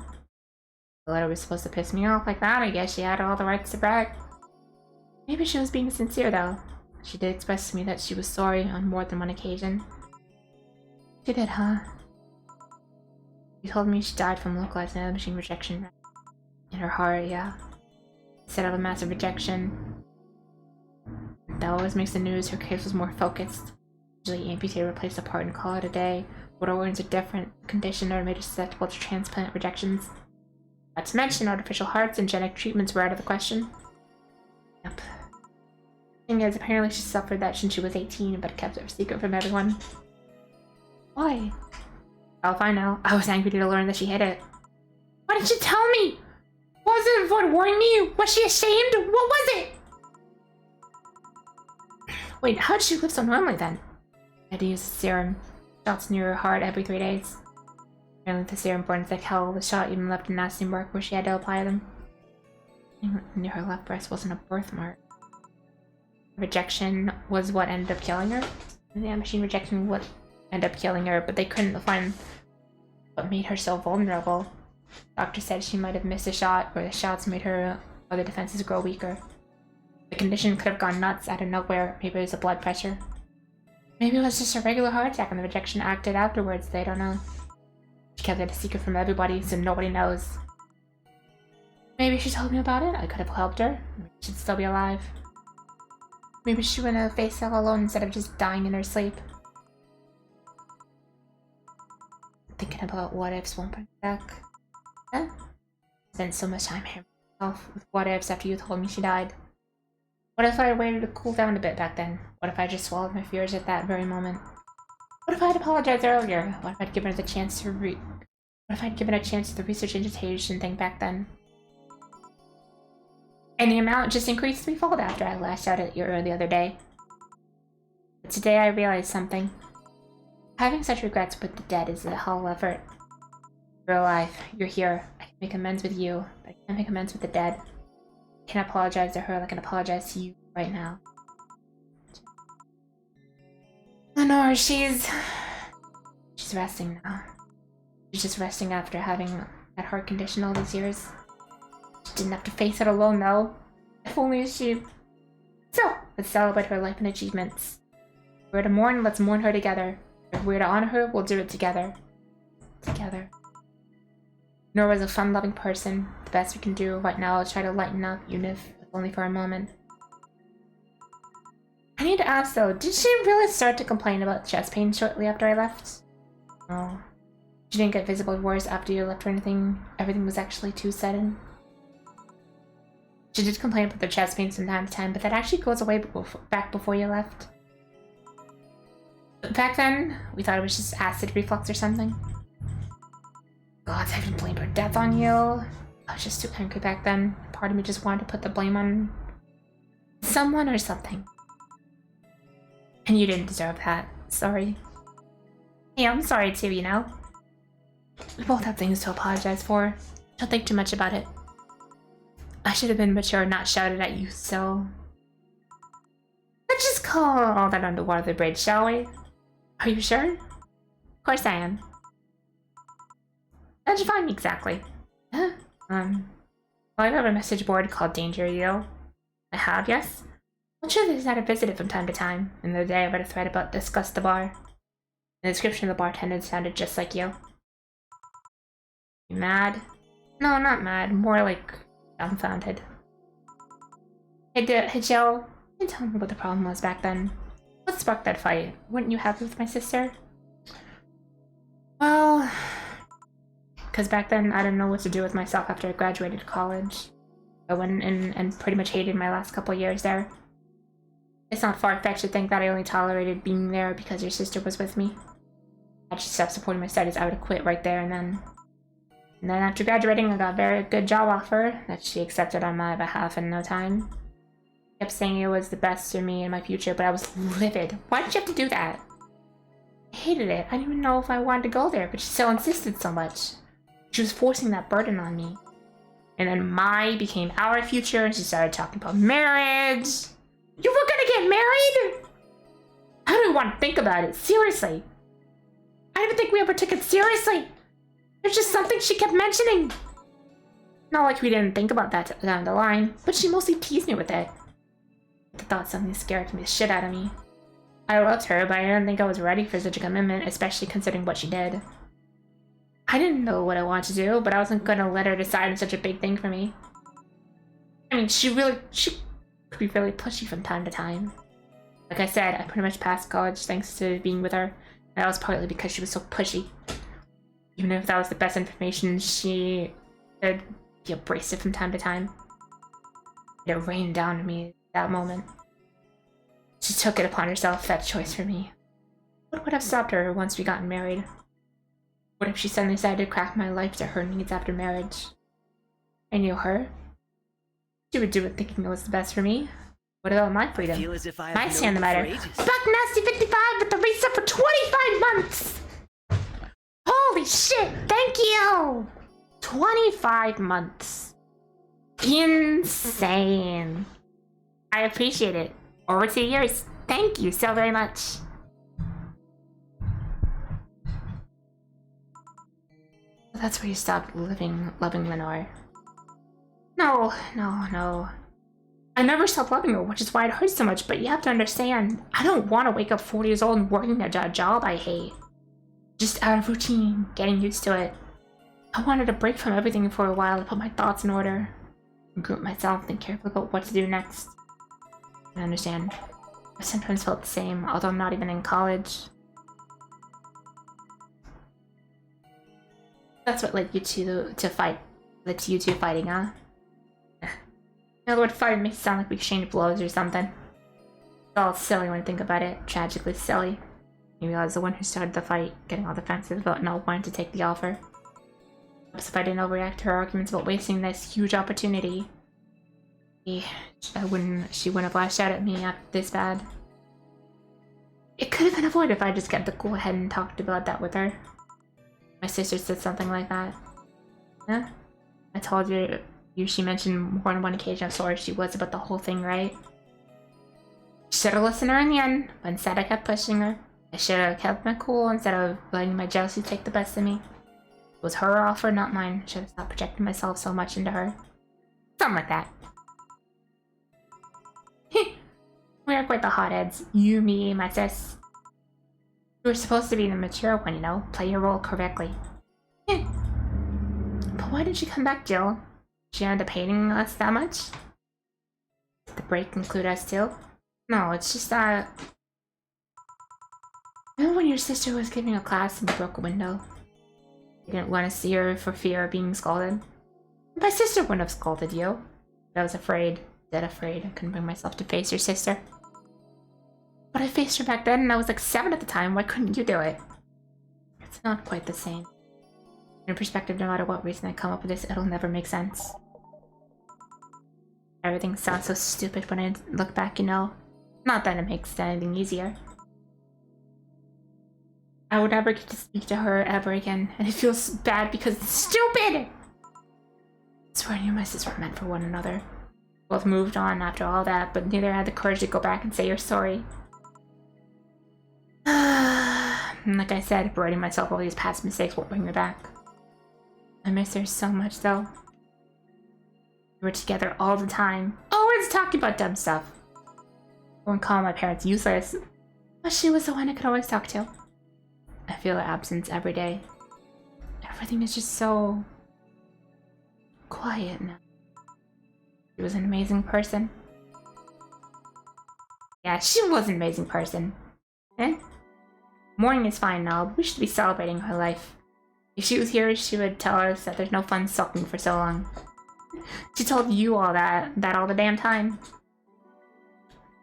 The letter was supposed to piss me off like that. I guess she had all the rights to brag. Maybe she was being sincere though. She did express to me that she was sorry on more than one occasion. She did, huh? She told me she died from localized machine rejection. In her heart, yeah. Instead of a massive rejection. That always makes the news her case was more focused. Usually amputate or replace a part and call it a day. But organs are different. Conditioned or made susceptible to transplant rejections. Not to mention artificial hearts and genetic treatments were out of the question. Yep. Thing is, apparently she suffered that since she was 18, but kept it a secret from everyone. Why? I'll find out. I was angry to learn that she hid it. Why didn't you tell me? Wasn't what warned me? Was she ashamed? What was it? Wait, how'd she live so normally then? I had to use a serum. Shots near her heart every 3 days. Apparently the serum burns like hell. The shot even left a nasty mark where she had to apply them. Near her left breast wasn't a birthmark. Rejection was what ended up killing her. Yeah, machine rejection would end up killing her, but they couldn't find what made her so vulnerable. Doctor said she might have missed a shot, or the shots made her other defenses grow weaker. The condition could have gone nuts out of nowhere. Maybe it was the blood pressure. Maybe it was just a regular heart attack and the rejection acted afterwards. They don't know. She kept it a secret from everybody, so nobody knows. Maybe she told me about it. I could have helped her. Maybe she'd still be alive. Maybe she wouldn't have faced all alone instead of just dying in her sleep. Thinking about what ifs won't bring back. Huh? Spent so much time here myself with what ifs after you told me she died. What if I waited to cool down a bit back then? What if I just swallowed my fears at that very moment? What if I'd apologized earlier? What if I'd given her the chance to What if I'd given a chance to the research agitation thing back then? And the amount just increased threefold after I lashed out at you the other day. But today I realized something. Having such regrets with the dead is a hell of effort. You're alive. You're here. I can make amends with you, but I can't make amends with the dead. I can't apologize to her like I can apologize to you right now. Lenore, she's resting now. She's just resting after having that heart condition all these years. She didn't have to face it alone, though. If only she... So, let's celebrate her life and achievements. If we're to mourn, let's mourn her together. If we're to honor her, we'll do it together. Together. Nora was a fun-loving person. The best we can do right now is try to lighten up, even if only for a moment. I need to ask, though, did she really start to complain about chest pain shortly after I left? No. She didn't get visibly worse after you left or anything. Everything was actually too sudden. She did complain about the chest pain from time to time, but that actually goes away back before you left. Back then, we thought it was just acid reflux or something. God, I didn't blame her death on you. I was just too angry back then. Part of me just wanted to put the blame on someone or something. And you didn't deserve that. Sorry. Hey, I'm sorry too, you know? We both have things to apologize for. Don't think too much about it. I should have been mature and not shouted at you, so... Let's just call all that underwater the bridge, shall we? Are you sure? Of course I am. How'd you find me exactly? Huh? Well, I have a message board called Danger You. I have, yes? I'm sure there's not a visitor from time to time. And the other day I read a thread about Discuss the Bar. The description of the bartender sounded just like you. You mad? No, not mad. More like dumbfounded. Hey Jill, can you tell me what the problem was back then? What sparked that fight? Weren't you happy with my sister? Well... Because back then, I didn't know what to do with myself after I graduated college. I went in and pretty much hated my last couple years there. It's not far-fetched to think that I only tolerated being there because your sister was with me. Had she stopped supporting my studies, I would have quit right there and then. And then after graduating, I got a very good job offer that she accepted on my behalf in no time. Kept saying it was the best for me and my future, but I was livid. Why did you have to do that? I hated it. I didn't even know if I wanted to go there, but she still insisted so much. She was forcing that burden on me. And then my became our future, and she started talking about marriage. You were gonna get married? I don't even want to think about it, seriously. I didn't think we ever took it seriously. It's just something she kept mentioning. Not like we didn't think about that down the line, but she mostly teased me with it. The thought suddenly scared the shit out of me. I loved her, but I didn't think I was ready for such a commitment, especially considering what she did. I didn't know what I wanted to do, but I wasn't gonna let her decide on such a big thing for me. I mean, she could be really pushy from time to time. Like I said, I pretty much passed college thanks to being with her, and that was partly because she was so pushy. Even if that was the best information, she could be abrasive from time to time. It rained down on me at that moment. She took it upon herself, that choice for me. What would have stopped her once we gotten married? What if she suddenly decided to craft my life to her needs after marriage? I knew her. She would do it thinking it was the best for me. What about my freedom? Feel as if I have My stand the known you matter. for ages. Buck Nasty 55 with the reset for 25 months! Holy shit, thank you! 25 months. Insane. I appreciate it. Over 2 years. Thank you so very much. That's where you stopped loving Lenore. No. I never stopped loving her, which is why it hurts so much, but you have to understand, I don't want to wake up 40 years old and working a job I hate. Just out of routine, getting used to it. I wanted a break from everything for a while to put my thoughts in order. Group myself, think carefully about what to do next. I understand. I sometimes felt the same, although I'm not even in college. That's what led you to fight. Led to you two fighting, huh? The word fight makes it sound like we exchanged blows or something. It's all silly when I think about it. Tragically silly. Maybe I was the one who started the fight, getting all defensive about not wanting to take the offer. Perhaps if I didn't overreact to her arguments about wasting this huge opportunity, she wouldn't have lashed out at me this bad. It could have been avoided if I just kept the cool head and talked about that with her. My sister said something like that. Yeah? I told you she mentioned more than one occasion how sorry she was about the whole thing, right? Should have listened to her in the end, but instead I kept pushing her. I should have kept my cool instead of letting my jealousy take the best of me. It was her offer, not mine. I should have stopped projecting myself so much into her. Something like that. We are quite the hotheads. You, me, my sis. You were supposed to be the mature one, you know? Play your role correctly. But why did she come back, Jill? She ended up hating us that much? Did the break include us too? No, it's just that... Remember when your sister was giving a class and you broke a window? You didn't want to see her for fear of being scolded? My sister wouldn't have scolded you. But I was afraid. Dead afraid. I couldn't bring myself to face your sister. But I faced her back then and I was like 7 at the time. Why couldn't you do it? It's not quite the same. In perspective, no matter what reason I come up with this, it'll never make sense. Everything sounds so stupid when I look back, you know? Not that it makes anything easier. I would never get to speak to her ever again, and it feels bad because it's stupid! I swear you and my sister were meant for one another. Both moved on after all that, but neither had the courage to go back and say you're sorry. Like I said, berating myself over these past mistakes won't bring me back. I miss her so much, though. We were together all the time, always talking about dumb stuff. I wouldn't call my parents useless, but she was the one I could always talk to. I feel her absence every day. Everything is just so... quiet now. She was an amazing person. Yeah, she was an amazing person. Eh? Mourning is fine now, but we should be celebrating her life. If she was here, she would tell us that there's no fun sulking for so long. She told you all that all the damn time.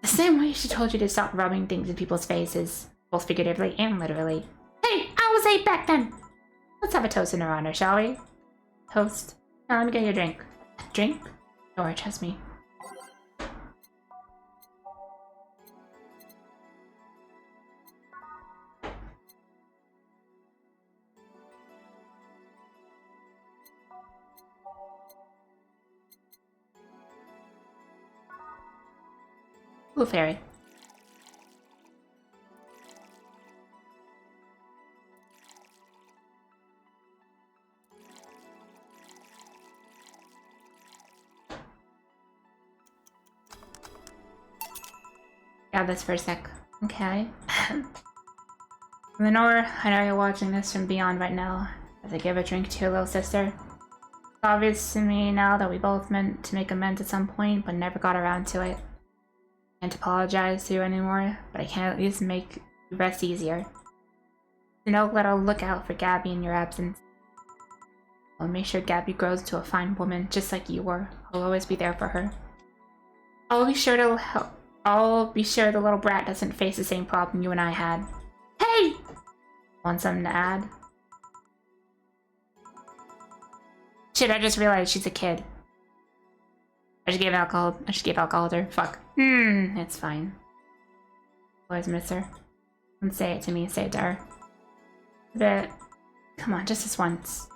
The same way she told you to stop rubbing things in people's faces, both figuratively and literally. Hey, I was 8 back then! Let's have a toast in her honor, shall we? Toast? Now let me get you a drink. A drink? Don't worry, trust me. Blue fairy. Got this for a sec. Okay. Lenore, I know you're watching this from beyond right now, as I give a drink to your little sister. It's obvious to me now that we both meant to make amends at some point, but never got around to it. I can't apologize to you anymore, but I can at least make the rest easier. To know that I'll look out for Gabby in your absence. I'll make sure Gabby grows into a fine woman, just like you were. I'll always be there for her. I'll be sure to help. I'll be sure the little brat doesn't face the same problem you and I had. Hey! Want something to add? Shit, I just realized she's a kid. I should give alcohol. I should give alcohol to her. Fuck. It's fine. Always miss her. Don't say it to me. Say it to her. But come on, just this once.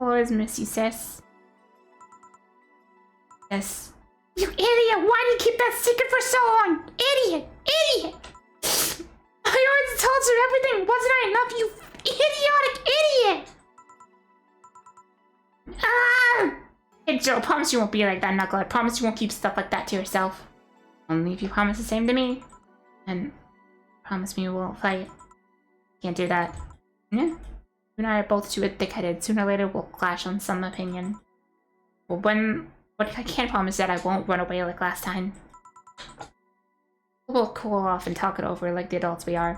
Always miss you, sis. Yes. You idiot! Why did you keep that secret for so long? Idiot! Idiot! I already told you everything. Wasn't I enough? You idiotic idiot! Ah! Hey Joe, promise you won't be like that, Knuckle. I promise you won't keep stuff like that to yourself. Only if you promise the same to me. And promise me you won't fight. Can't do that. Yeah. You and I are both too thick-headed. Sooner or later we'll clash on some opinion. But I can't promise that I won't run away like last time. We'll cool off and talk it over like the adults we are.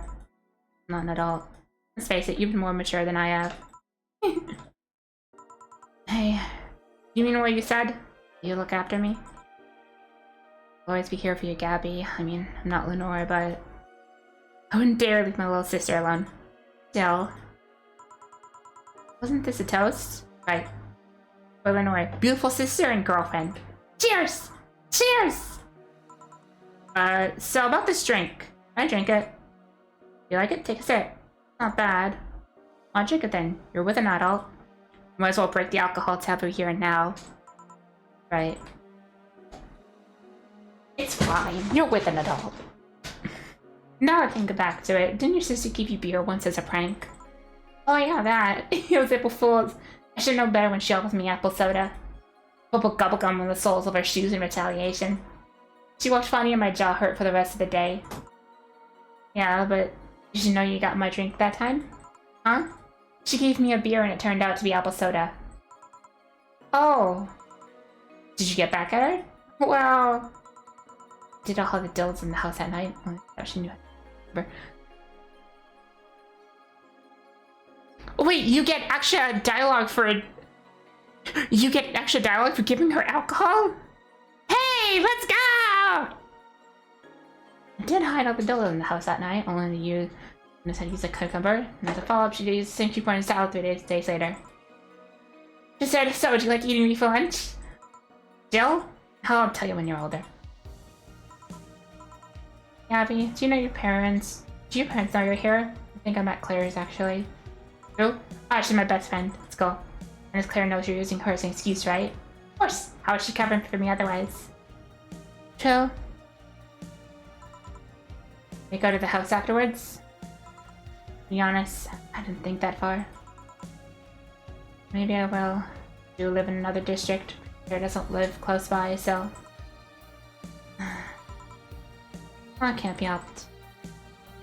I'm not an adult. Let's face it, you've been more mature than I have. Hey, you mean what you said? You look after me? I'll always be here for you, Gabby. I mean, I'm not Lenore, but I wouldn't dare leave my little sister alone. Still. Wasn't this a toast? Right. For Lenore, beautiful sister and girlfriend. Cheers! Cheers! So about this drink. I drink it. You like it? Take a sip. Not bad. I'll drink it then. You're with an adult. Might as well break the alcohol taboo here and now. Right. It's fine. You're with an adult. Now I think back to it. Didn't your sister give you beer once as a prank? Oh yeah, that. It was April Fool's. I should know better when she offers me apple soda. I'll put bubblegum on the soles of her shoes in retaliation. She walked funny and my jaw hurt for the rest of the day. Yeah, but did you know you got my drink that time? Huh? She gave me a beer and it turned out to be apple soda. Oh. Did you get back at her? Well... Did all the dills in the house at night? Oh, she knew it. Wait, you get extra dialogue for... You get extra dialogue for giving her alcohol? Hey, let's go! I did hide all the dildos in the house that night, only to use... I said use a cucumber, and as a follow-up, she used Sanctuary Point salad 3 days later. She said, so would you like eating me for lunch? Jill? I'll tell you when you're older. Abby, do you know your parents? Do your parents know you're here? I think I'm at Claire's, actually. Who? Oh, she's my best friend. Let's go. And as Claire knows you're using her as an excuse, right? Of course. How is she covering for me otherwise? True. We go to the house afterwards? To be honest, I didn't think that far. Maybe I will. I do live in another district. Claire doesn't live close by, so... Well, it can't be helped.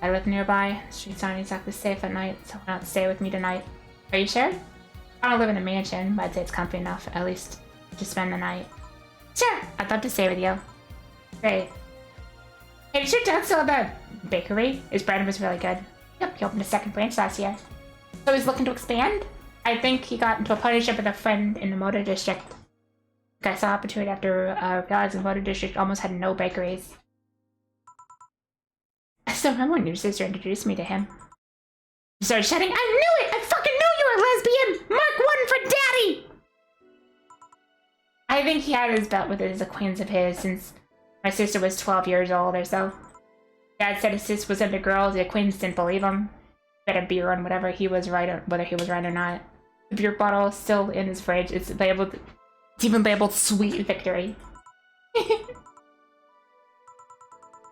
I live nearby. Streets aren't exactly safe at night, so why not stay with me tonight? Are you sure? I don't live in a mansion, but I'd say it's comfy enough, at least, to spend the night. Sure! I'd love to stay with you. Great. Hey, did your dad still have that bakery? His bread was really good. Yep, he opened a second branch last year. So he's looking to expand? I think he got into a partnership with a friend in the Motor District. I saw opportunity after realizing the Motor District almost had no bakeries. I still remember when your sister introduced me to him. He started shouting, I knew it! I fucking knew you were a lesbian! Mark 1 for daddy! I think he had his bet with his acquaintance of his since my sister was 12 years old or so. Dad said his sister was into girls, the acquaintance didn't believe him. Bet a beer on whether he was right or not. The beer bottle is still in his fridge. It's even labeled Sweet Victory.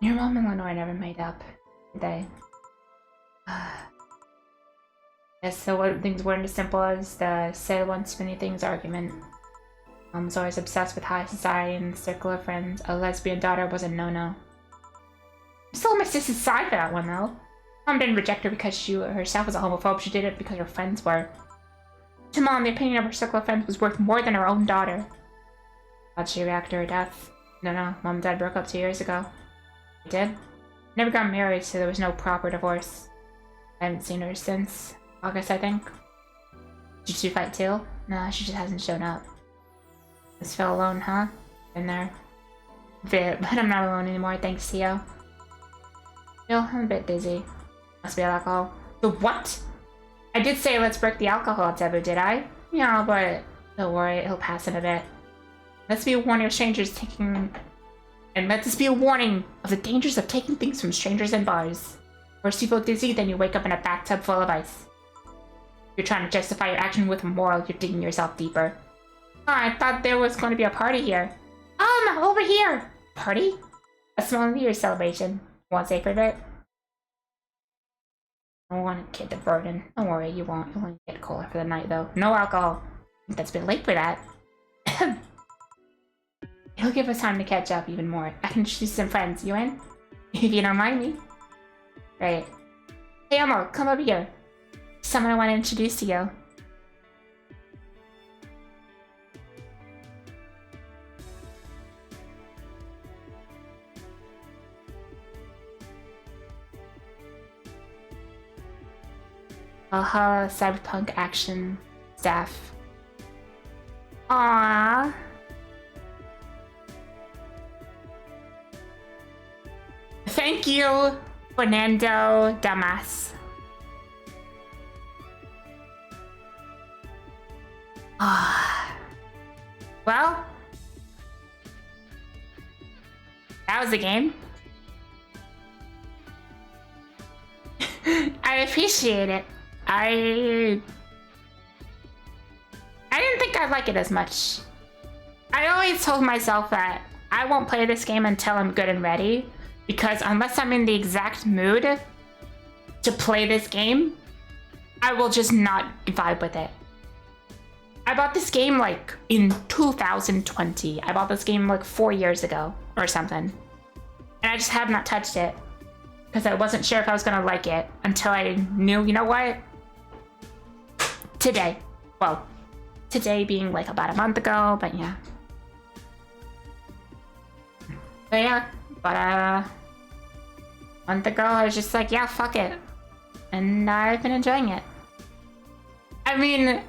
Your mom and Lenore never made up, did they? Yes, so what things weren't as simple as the say once many things argument. Mom was always obsessed with high society and the circle of friends. A lesbian daughter was a no-no. I'm still on my sister's side for that one, though. Mom didn't reject her because she herself was a homophobe. She did it because her friends were. To Mom, the opinion of her circle of friends was worth more than her own daughter. How'd she react to her death? No, Mom and Dad broke up 2 years ago. They did? Never got married, so there was no proper divorce. I haven't seen her since August, I think. Did she fight too? Nah, she just hasn't shown up. Just feel alone, huh? Been there. Bit, but I'm not alone anymore, thanks to you. Still, I'm a bit dizzy. Must be alcohol. The what? I did say let's break the alcohol taboo, did I? Yeah, but don't worry, it'll pass in a bit. Let's be a warning of strangers taking... And let this be a warning of the dangers of taking things from strangers in bars. First you feel dizzy, then you wake up in a bathtub full of ice. You're trying to justify your action with a moral, you're digging yourself deeper. Oh, I thought there was going to be a party here. Over here! Party? A small New Year's celebration. Want sacred it? I don't want a kid to burden. Don't worry, you won't. You'll only get cola for the night, though. No alcohol. I think that's a bit late for that. It'll give us time to catch up even more. I can introduce some friends. You in? If you don't mind me. Right. Hey, Elmo, come over here. Someone I want to introduce to you. Valhalla Cyberpunk Action Staff. Aww. Thank you, Fernando Damas. Well, that was the game. I appreciate it. I didn't think I'd like it as much. I always told myself that I won't play this game until I'm good and ready, because unless I'm in the exact mood to play this game, I will just not vibe with it. I bought this game like in 2020. I bought this game like 4 years ago or something. And I just have not touched it because I wasn't sure if I was gonna like it until I knew, you know what? Today. Well, today being like about a month ago, but yeah. But yeah, a month ago I was just like, yeah, fuck it. And I've been enjoying it. I mean,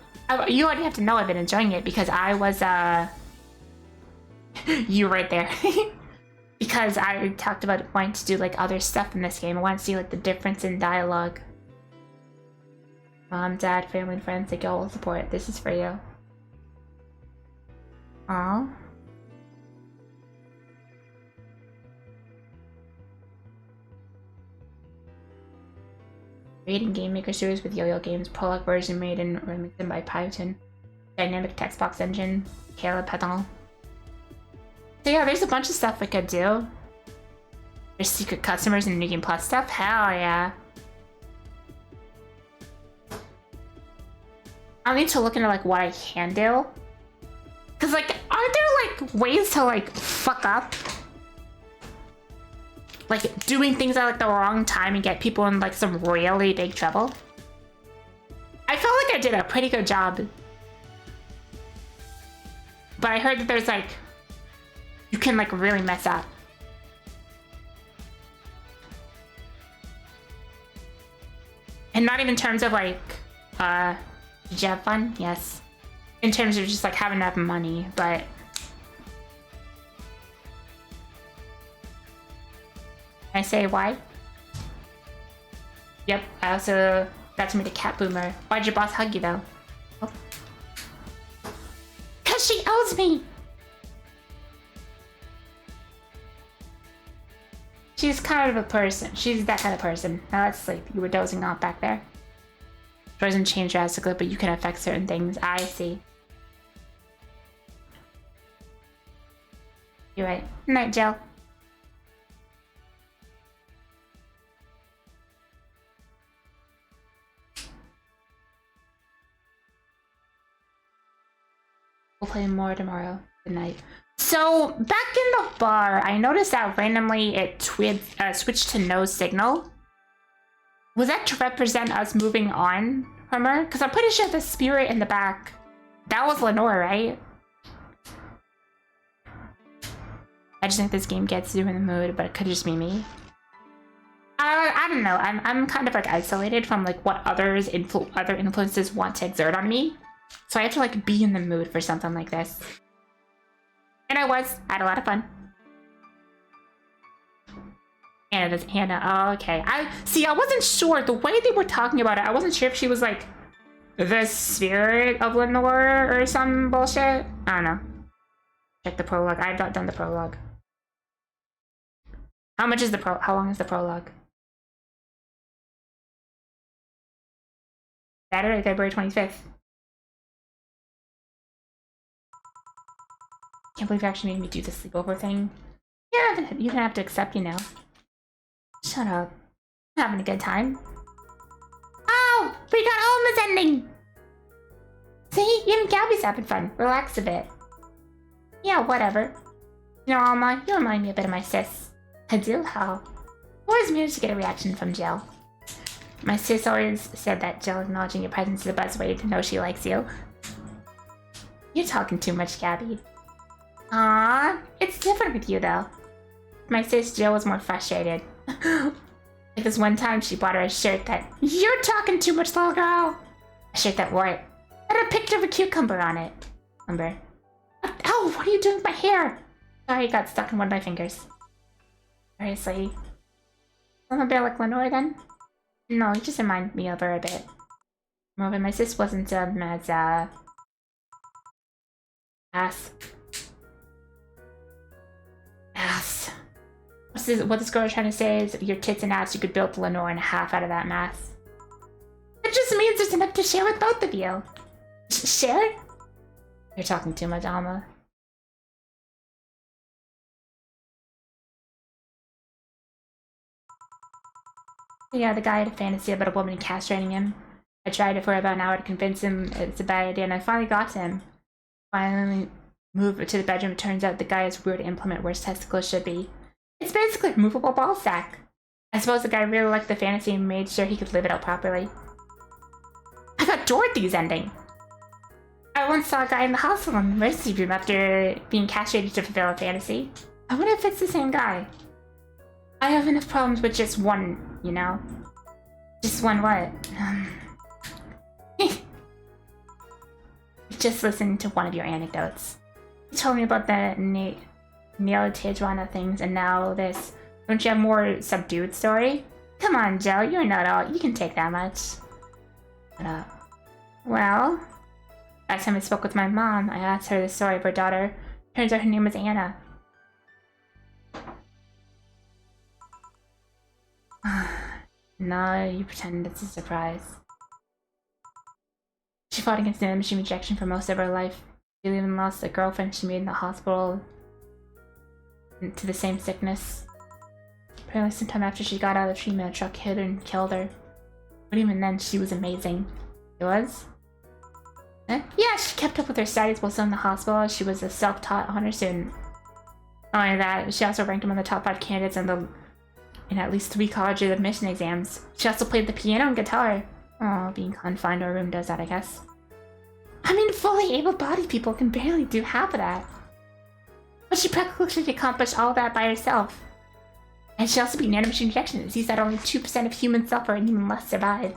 you already have to know I've been enjoying it because I was, you right there. Because I talked about wanting to do like other stuff in this game. I want to see like the difference in dialogue. Mom, dad, family, and friends, they all support. This is for you. Aww. Made in Game Maker series with Yo-Yo Games, prologue version made in Remington by Python, dynamic text box engine, Caleb Pedal. So yeah, there's a bunch of stuff we could do. There's secret customers and New Game Plus stuff. Hell yeah. I'll need to look into like what I can do. Cause like, aren't there like ways to like fuck up? Like doing things at like the wrong time and get people in like some really big trouble. I felt like I did a pretty good job. But I heard that there's like, you can like really mess up. And not even in terms of like, did you have fun? Yes. In terms of just like having enough money, but I say why? Yep, I also got to meet a cat boomer. Why'd your boss hug you though? Oh. Cause she owes me! She's kind of a person. She's that kind of person. Now let's sleep. You were dozing off back there. It doesn't change drastically, but you can affect certain things. I see. You're right. Night, Jill. We'll play more tomorrow. Good night. So, back in the bar, I noticed that randomly it switched to no signal. Was that to represent us moving on from her? Because I'm pretty sure the spirit in the back, that was Lenore, right? I just think this game gets you in the mood, but it could just be me. I don't know. I'm kind of like isolated from like what other influences want to exert on me. So I have to like be in the mood for something like this. And I had a lot of fun. Anna, that's Hannah. Oh, okay. I wasn't sure. The way they were talking about it, I wasn't sure if she was like the spirit of Lenore or some bullshit. I don't know. Check the prologue. I've not done the prologue. How long is the prologue? Saturday, February 25th. Can't believe you actually made me do the sleepover thing. Yeah, you're gonna have to accept, you know. Shut up. I'm having a good time. Oh, we got almost ending. See, even Gabby's having fun. Relax a bit. Yeah, whatever. You know, Alma, you remind me a bit of my sis. I do? How? Always managed to get a reaction from Jill. My sis always said that Jill acknowledging your presence is the best way to know she likes you. You're talking too much, Gabby. Aww, it's different with you though. My sis Jill was more frustrated. Like this one time she bought her a shirt that— You're talking too much, little girl! A shirt that wore it. Had a picture of a cucumber on it. Oh, what are you doing with my hair? Sorry, it got stuck in one of my fingers. Seriously. I'm a bit like Lenore then? No, you just remind me of her a bit. Moreover, my sis wasn't as ass. What this girl is trying to say is if your tits and ass, you could build Lenore in half out of that mass. It just means there's enough to share with both of you. Share? You're talking too much, Alma. Yeah, the guy had a fantasy about a woman castrating him. I tried it for about an hour to convince him it's a bad idea, and I finally got to him. Finally moved to the bedroom. It turns out the guy is weird to implement where his testicles should be. It's basically a movable ball sack. I suppose the guy really liked the fantasy and made sure he could live it out properly. I got Dorothy's ending. I once saw a guy in the hospital in the emergency room after being castrated to fulfill a fantasy. I wonder if it's the same guy. I have enough problems with just one, you know? Just one what? Just listen to one of your anecdotes. You told me about the Neil Tijuana things, and now this. Don't you have more subdued story? Come on, Joe, you're not all. You can take that much. Shut up. Well, last time I spoke with my mom, I asked her the story of her daughter. Turns out her name was Anna. No, you pretend it's a surprise. She fought against machine rejection for most of her life. She even lost a girlfriend she made in the hospital to the same sickness. Apparently sometime after she got out of the treatment, a truck hit her and killed her. But even then, she was amazing. She was? Eh? Yeah, she kept up with her studies while still in the hospital. She was a self-taught honor student. Not only that, she also ranked among the top 5 candidates in at least 3 college admission exams. She also played the piano and guitar. Oh, being confined to a room does that, I guess. I mean, fully able-bodied people can barely do half of that. But she practically accomplished all that by herself. And she also beat nanomachine rejection. It sees that only 2% of humans suffer and even less survive.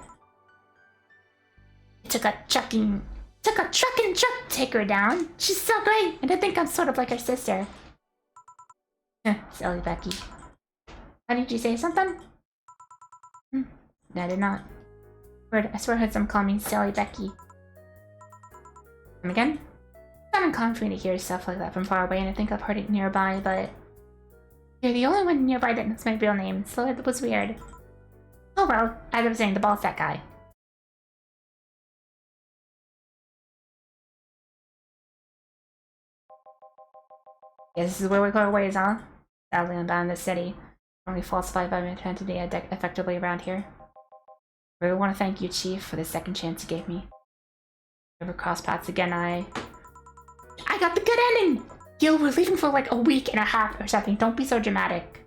It took a truck and truck to take her down. She's so great, and I think I'm sort of like her sister. Silly Becky. Why did you say something? No, I did not. I swear I heard someone call me Silly Becky. Come again? It's not uncommon for me to hear stuff like that from far away, and I think I've heard it nearby, but you're the only one nearby that knows my real name, so it was weird. Oh well, as I was saying, the ball sack guy. Yeah, this is where we go our ways, huh? Sadly, I'm bound in the city. Only falsified by my identity effectively around here. I really want to thank you, Chief, for the second chance you gave me. If we ever cross paths again, I got the good ending! Yo, we're leaving for like a week and a half or something. Don't be so dramatic.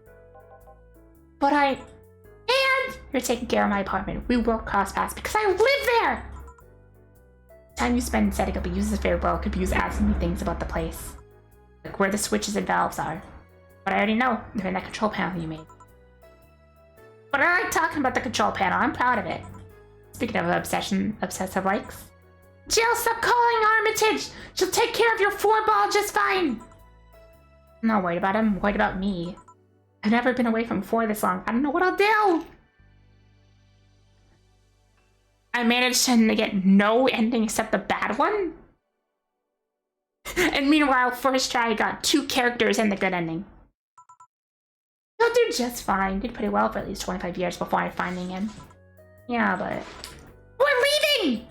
But and you're taking care of my apartment. We will cross paths because I live there! The time you spend setting up a user's favorite world could be used asking me things about the place. Like where the switches and valves are. But I already know. They're in that control panel you made. But I like talking about the control panel. I'm proud of it. Speaking of obsessive likes. Jill, stop calling Armitage! She'll take care of your 4-ball just fine! I'm not worried about him. I'm worried about me. I've never been away from 4 this long. I don't know what I'll do! I managed to get no ending except the bad one? And meanwhile, first try, I got 2 characters and the good ending. He'll do just fine. Did pretty well for at least 25 years before I finding him. Yeah, but... We're leaving!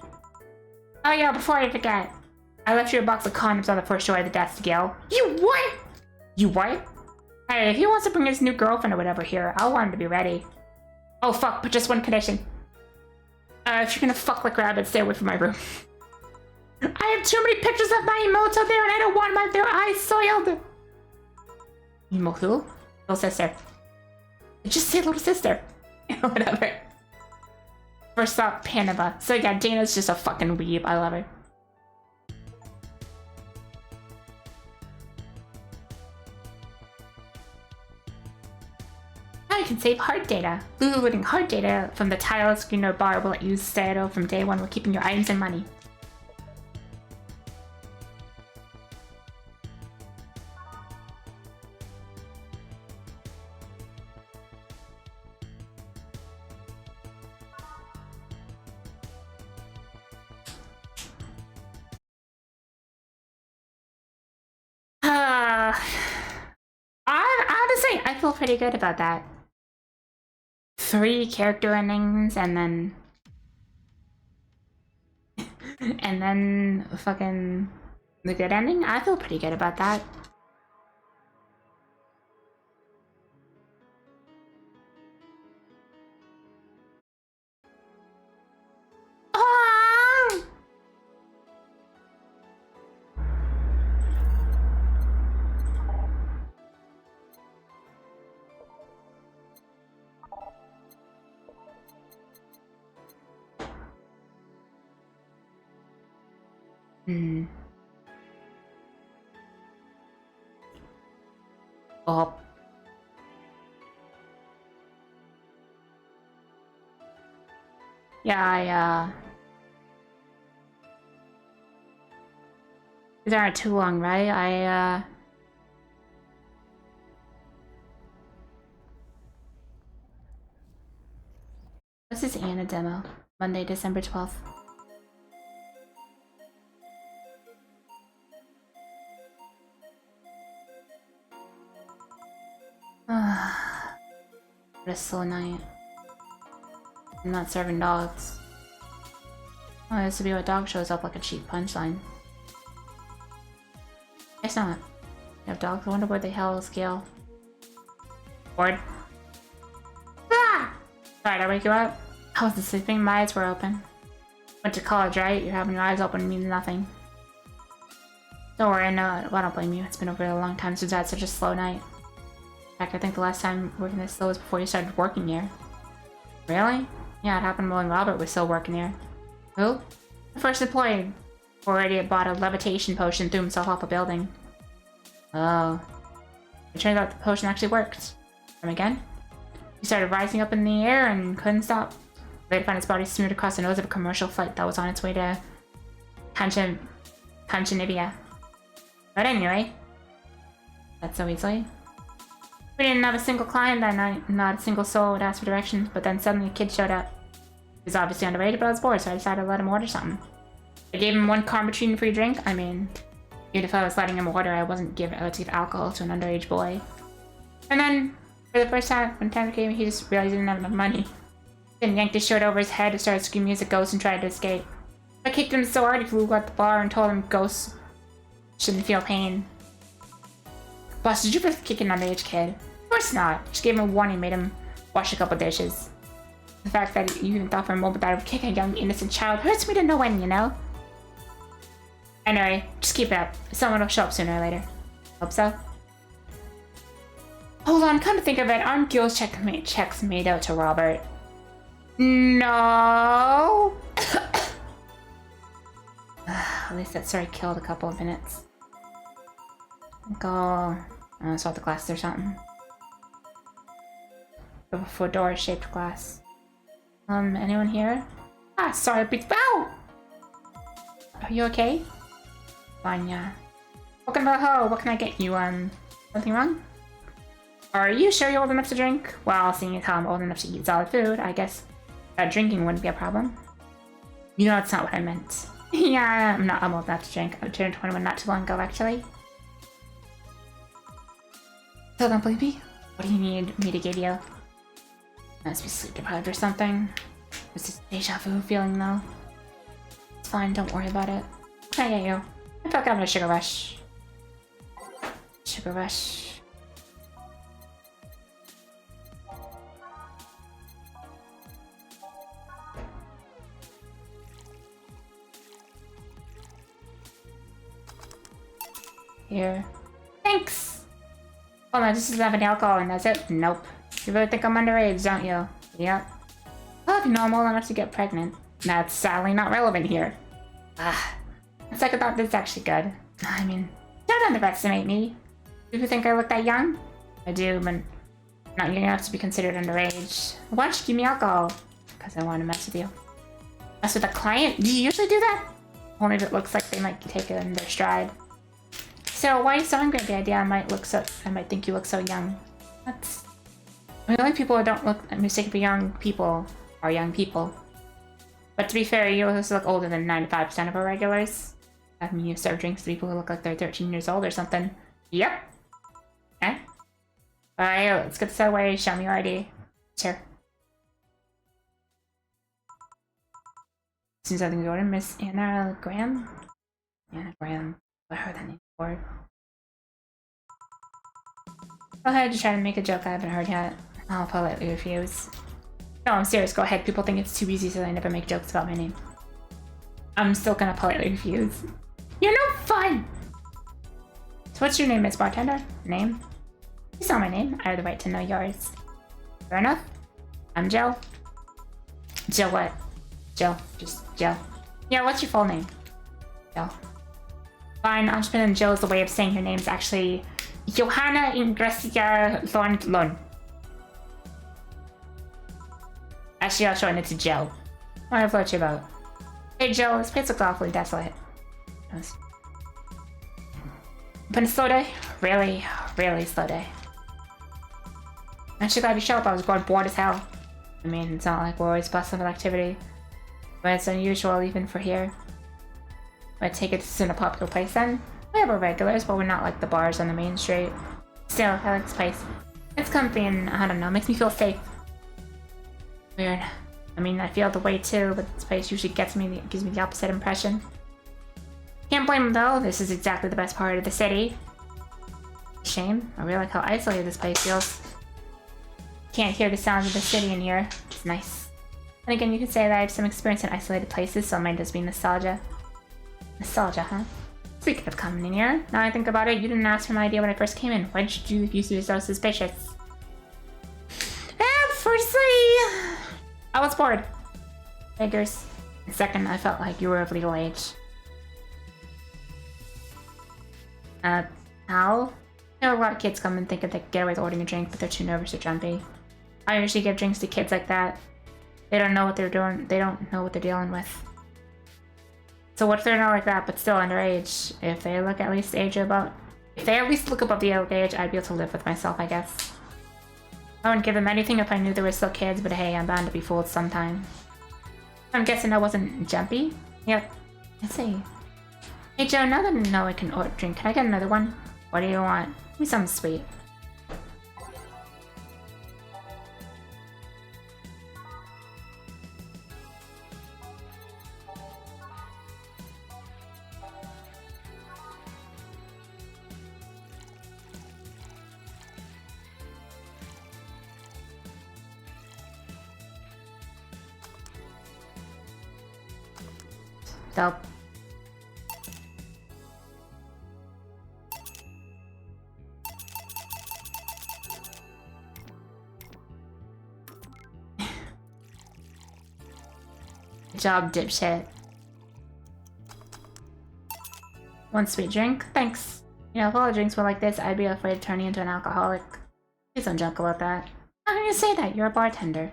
Oh yeah, before I forget. I left you a box of condoms on the first door of the desk, Gil. You what? You what? Hey, if he wants to bring his new girlfriend or whatever here, I'll want him to be ready. Oh fuck, but just one condition. If you're gonna fuck like rabbits, stay away from my room. I have too many pictures of my emotes out there and I don't want their eyes soiled. Emo who? Little sister. Just say little sister. Whatever. First up, Panama. So yeah, Dana's just a fucking weeb. I love her. Now you can save hard data. Loading hard data from the tile screen or bar will let you settle from day one while keeping your items and money. Honestly, I feel pretty good about that. 3 character endings and then... and then fucking the good ending? I feel pretty good about that. Ah! Oh. Yeah, these aren't too long, right? What's this Anna demo? Monday, December 12th. What a slow night. I'm not serving dogs. Oh, this would be what dog shows up like a cheap punchline. Guess not. You have dogs? I wonder where the hell is Gale. Bored? Ah! Sorry, did I wake you up? I wasn't sleeping, my eyes were open. Went to college, right? You're having your eyes open means nothing. Don't worry, I don't blame you. It's been a really long time since I had such a slow night. In fact, I think the last time working this slow was before you started working here. Really? Yeah, it happened when Robert was still working here. Who? The first employee. Already had bought a levitation potion and threw himself off a building. Oh. It turns out the potion actually worked. Come again? He started rising up in the air and couldn't stop. Later found his body smeared across the nose of a commercial flight that was on its way to Kanchanivia. But anyway, that's so easily. We didn't have a single client that night, not a single soul would ask for directions, but then suddenly a kid showed up. He was obviously underage, but I was bored, so I decided to let him order something. I gave him 1 Karmatrine free drink. I mean, even if I was letting him order, I wasn't give alcohol to an underage boy. And then, for the first time, when time came, he just realized he didn't have enough money. Then yanked his shirt over his head and started screaming as a ghost and tried to escape. I kicked him so hard he flew out the bar and told him ghosts shouldn't feel pain. Boss, did you really kick an underage kid? Of course not. Just gave him a warning, made him wash a couple dishes. The fact that you even thought for a moment that I would kick a young innocent child hurts me to no end, you know? Anyway, just keep it up. Someone will show up sooner or later. Hope so. Hold on, come to think of it, aren't Gil's checks made out to Robert? No. At least that story killed a couple of minutes. Go. Swap the glass or something. A fedora-shaped glass. Anyone here? Ah, sorry, big bow. Are you okay? Fine, yeah. Welcome to the ho. What can I get you? Something wrong? Are you sure you're old enough to drink? Well, seeing as how I'm old enough to eat solid food, I guess drinking wouldn't be a problem. You know, that's not what I meant. Yeah, I'm old enough to drink. I turned 21 not too long ago, actually. Still don't believe me? What do you need me to give you? Must be sleep deprived or something. It's this deja vu feeling though. It's fine, don't worry about it. I get you. I feel like I'm in a sugar rush. Sugar rush. Here. Thanks! Oh no, this doesn't have any alcohol and that's it? Nope. You really think I'm underage, don't you? Yep. I look normal enough to get pregnant. That's sadly not relevant here. Ah. Let's talk about this actually good. I mean, don't underestimate me. Do you think I look that young? I do, but not young enough to be considered underage. Why don't you give me alcohol? Because I want to mess with you. Mess with a client? Do you usually do that? Only if it looks like they might take it in their stride. So why are you so angry at the idea I might think you look so young? That's... The only people who don't look mistaken for young people are young people. But to be fair, you also look older than 95% of our regulars. I mean, you serve drinks to people who look like they're 13 years old or something. Yep. Okay. Alright, let's get this out of the way. Show me your ID. Sure. Seems I think we go to Miss Anna Graham. Anna Graham. I heard that name before. Go ahead, just try to make a joke I haven't heard yet. I'll politely refuse. No, I'm serious. Go ahead. People think it's too easy, so they never make jokes about my name. I'm still gonna politely refuse. You're no fun! So what's your name, Miss Bartender? Name? You saw my name. I have the right to know yours. Fair enough. I'm Jill. Jill what? Jill. Just Jill. Yeah, what's your full name? Jill. Fine, I'll just put in Jill as a way of saying your name's actually Johanna Ingresia Thornlund. Actually, I'll shorten it to Jill. What have I float you about? Hey Jill, this place looks awfully desolate. Been a slow day? Really, really slow day. I'm actually glad you showed up. I was going bored as hell. I mean, it's not like we're always bustling with activity. But it's unusual even for here. I take it this isn't a popular place then. We have our regulars, but we're not like the bars on the main street. Still, I like this place. It's comfy and, I don't know, makes me feel safe. Weird. I mean, I feel the way too, but this place usually gives me the opposite impression. Can't blame them though, this is exactly the best part of the city. Shame. I really like how isolated this place feels. Can't hear the sounds of the city in here. It's nice. And again, you could say that I have some experience in isolated places, so it might just be nostalgia. Nostalgia, huh? Speaking of coming in here, now I think about it, you didn't ask for my idea when I first came in. Why did you use you so suspicious? Firstly, I was bored. Figures. And second, I felt like you were of legal age. How? You know, a lot of kids come and think that they can get away with ordering a drink, but they're too nervous or jumpy. I usually give drinks to kids like that. They don't know what they're doing. They don't know what they're dealing with. So what if they're not like that, but still underage? If they look at least if they at least look above the age, I'd be able to live with myself, I guess. I wouldn't give them anything if I knew they were still kids, but hey, I'm bound to be fooled sometime. I'm guessing I wasn't jumpy? Yep. I see. Hey Joe, now that I know I can order a drink, can I get another one? What do you want? Give me something sweet. Dope. Good job, dipshit. One sweet drink? Thanks. You know, if all the drinks were like this, I'd be afraid of turning into an alcoholic. Please don't joke about that. How can you say that? You're a bartender.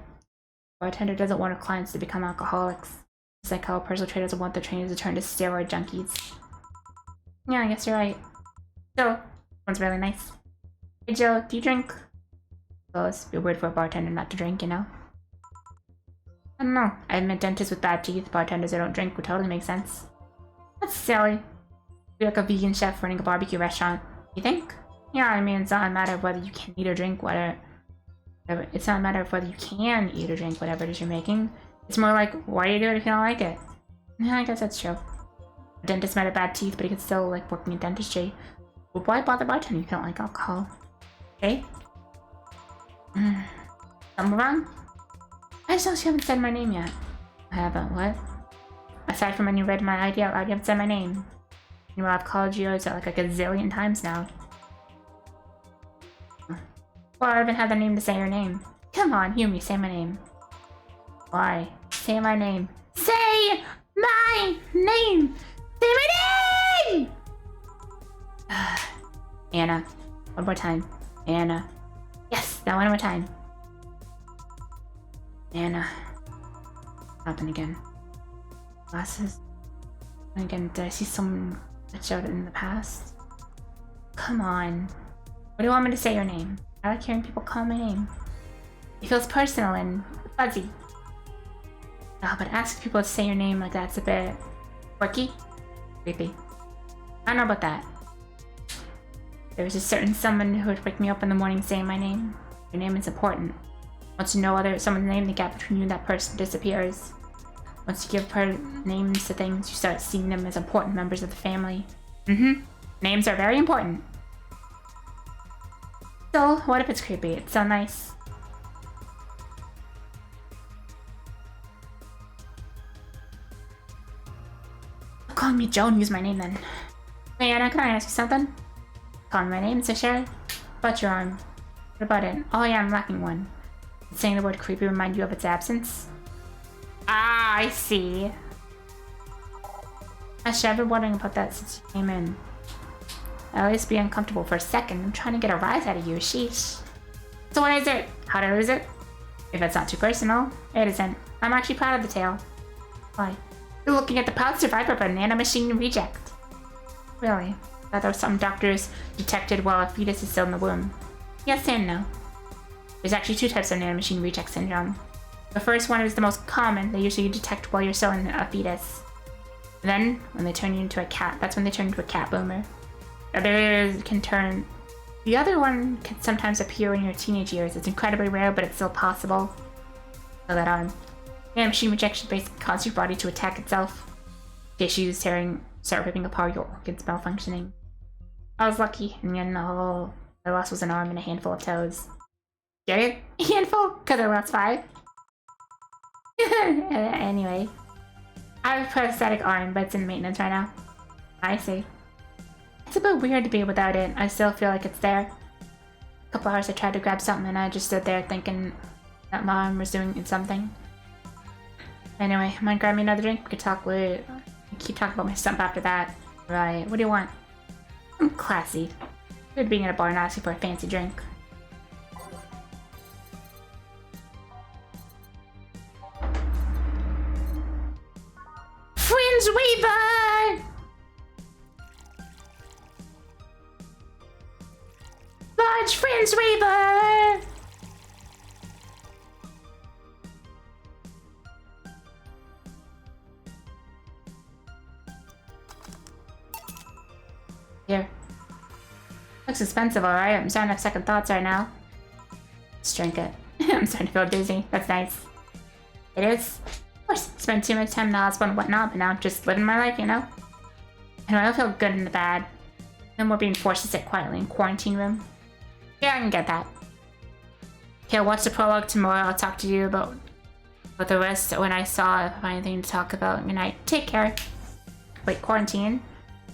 A bartender doesn't want her clients to become alcoholics. It's like how a personal trainer doesn't want their trainers to turn to steroid junkies. Yeah, I guess you're right. So, one's really nice. Hey Joe, do you drink? Well, it's weird for a bartender not to drink, you know? I don't know. I admit dentists with bad teeth, bartenders that don't drink would totally make sense. That's silly. Be like a vegan chef running a barbecue restaurant. You think? Yeah, I mean, it's not a matter of whether you can eat or drink whatever. It's not a matter of whether you can eat or drink whatever it is you're making. It's more like, why do you do it if you don't like it? Yeah, I guess that's true. A dentist might have bad teeth, but he could still like working in dentistry. But why bother bartending if you don't like alcohol? Okay? Something wrong? I just noticed you haven't said my name yet. I haven't, what? Aside from when you read my ID out loud, you haven't said my name. You know, I've called you like a gazillion times now. Well, I haven't had the name to say your name. Come on, Yumi, say my name. Why? Say my name. Say my name! Say my name! Anna. One more time. Anna. Yes, now one more time. Anna. Happen again. Glasses. And again, did I see someone that showed it in the past? Come on. What do you want me to say your name? I like hearing people call my name. It feels personal and fuzzy. Oh, but asking people to say your name like that's a bit quirky. Creepy. I don't know about that. There was a certain someone who would wake me up in the morning saying my name. Your name is important. Once you know someone's name, the gap between you and that person disappears. Once you give names to things, you start seeing them as important members of the family. Names are very important. So, what if it's creepy? It's so nice. Call me Joan, use my name then. Hey Anna, can I ask you something? Call me my name, so sure. About your arm. What about it? Oh yeah, I'm lacking one. Did saying the word creepy remind you of its absence? Ah, I see. Actually, I've been wondering about that since you came in. I'll at least be uncomfortable for a second. I'm trying to get a rise out of you, sheesh. So what is it? How'd I lose it? If it's not too personal, it isn't. I'm actually proud of the tale. Why? You're looking at the proud survivor of a nanomachine reject. Really? I thought there was some doctors detected while a fetus is still in the womb. Yes and no. There's actually two types of nanomachine reject syndrome. The first one is the most common. They usually detect while you're still in a fetus. Then, when they turn you into a cat, that's when they turn into a cat boomer. The other one can sometimes appear in your teenage years. It's incredibly rare, but it's still possible. So that nanomachine rejection basically causes your body to attack itself. Tissues start ripping apart, your organs malfunctioning. I was lucky, and then all I lost was an arm and a handful of toes. Get it? A handful? Because I lost 5? Anyway. I have a prosthetic arm, but it's in maintenance right now. I see. It's a bit weird to be without it. I still feel like it's there. A couple hours I tried to grab something and I just stood there thinking that my arm was doing something. Anyway, mind grab me another drink? We could talk later. Keep talking about my stump after that. Right, what do you want? I'm classy. Weird being at a bar and asking for a fancy drink. Friends Weaver! Large Friends Weaver! Here. Looks expensive, alright. I'm starting to have second thoughts right now. Let's drink it. I'm starting to feel dizzy. That's nice. It is. Of course, spent too much time in the hospital and whatnot, but now I'm just living my life, you know? And I don't feel good in the bad. No more being forced to sit quietly in quarantine room. Yeah, I can get that. Okay, I'll watch the prologue tomorrow. I'll talk to you about the rest when I saw if I have anything to talk about. Good night. Take care. Wait, quarantine?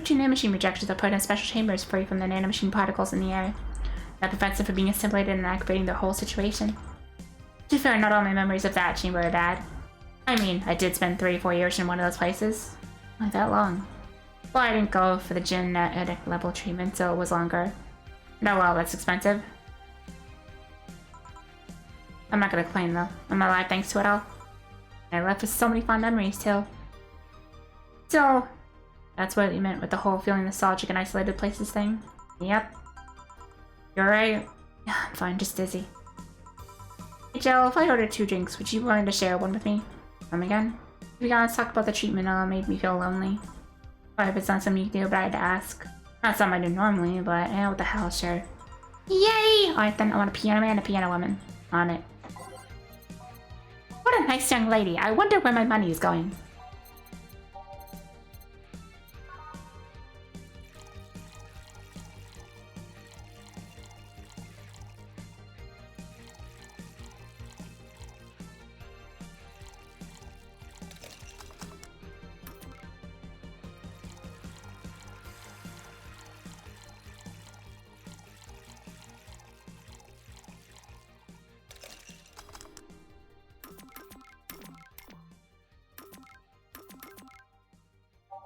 2 nanomachine rejections are put in special chambers free from the nanomachine particles in the air. That prevents them from being assimilated and aggravating their whole situation. To be fair, not all my memories of that chamber are bad. I mean, I did spend 3 or 4 years in one of those places. Not that long. Well, I didn't go for the genetic level treatment, so it was longer. No, well, that's expensive. I'm not gonna complain though. I'm alive thanks to it all. And I left with so many fond memories too. So, that's what you meant with the whole feeling nostalgic and isolated places thing? Yep. You're right. Yeah, I'm fine, just dizzy. Hey Jill, if I ordered 2 drinks, would you be willing to share one with me? Come again? To be honest, talk about the treatment made me feel lonely. Sorry if it's not something you can do, but I had to ask. Not something I do normally, but what the hell, sure. Yay! Alright then, I want a piano man and a piano woman. On it. What a nice young lady. I wonder where my money is going.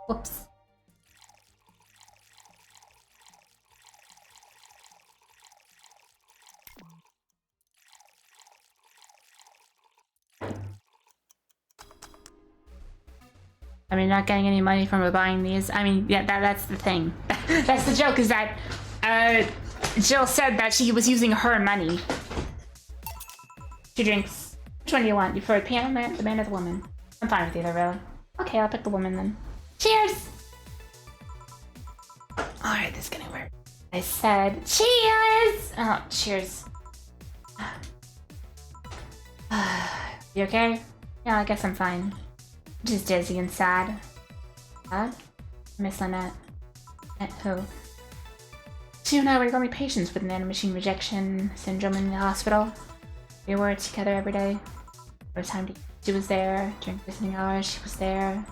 Whoops. I mean, not getting any money from buying these. I mean, yeah, that's the thing. That's the joke, is that Jill said that she was using her money. Two drinks. Which one do you want? You prefer the piano man, the man, or the woman? I'm fine with either, really. Okay, I'll pick the woman then. Cheers! Alright, this is gonna work. I said, cheers! Oh, cheers. You okay? Yeah, I guess I'm fine. Just dizzy and sad. Sad? Miss Lynette. Who? She and I were the only patients with nanomachine rejection syndrome in the hospital. We were together every day. Every time she was there. During visiting hours, she was there.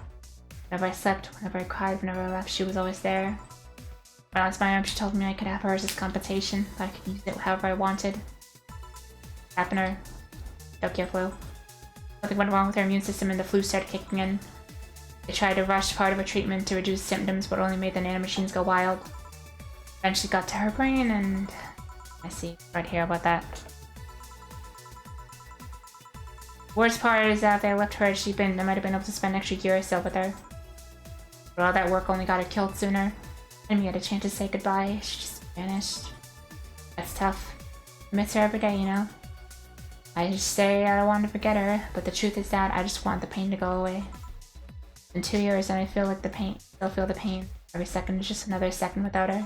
Whenever I slept, whenever I cried, whenever I left, she was always there. When I lost my arm, she told me I could have hers as compensation, that I could use it however I wanted. Happened to her. Tokyo flu. Something went wrong with her immune system and the flu started kicking in. They tried to rush part of her treatment to reduce symptoms, but only made the nanomachines go wild. Eventually got to her brain, and I see right here about that. Worst part is that if they left her as she'd been, they might have been able to spend an extra year or so with her. But all that work only got her killed sooner. And we had a chance to say goodbye. She just vanished. That's tough. I miss her every day, you know? I just say I don't want to forget her, but the truth is that I just want the pain to go away. In 2 years, and I feel like the pain. Still feel the pain. Every second is just another second without her.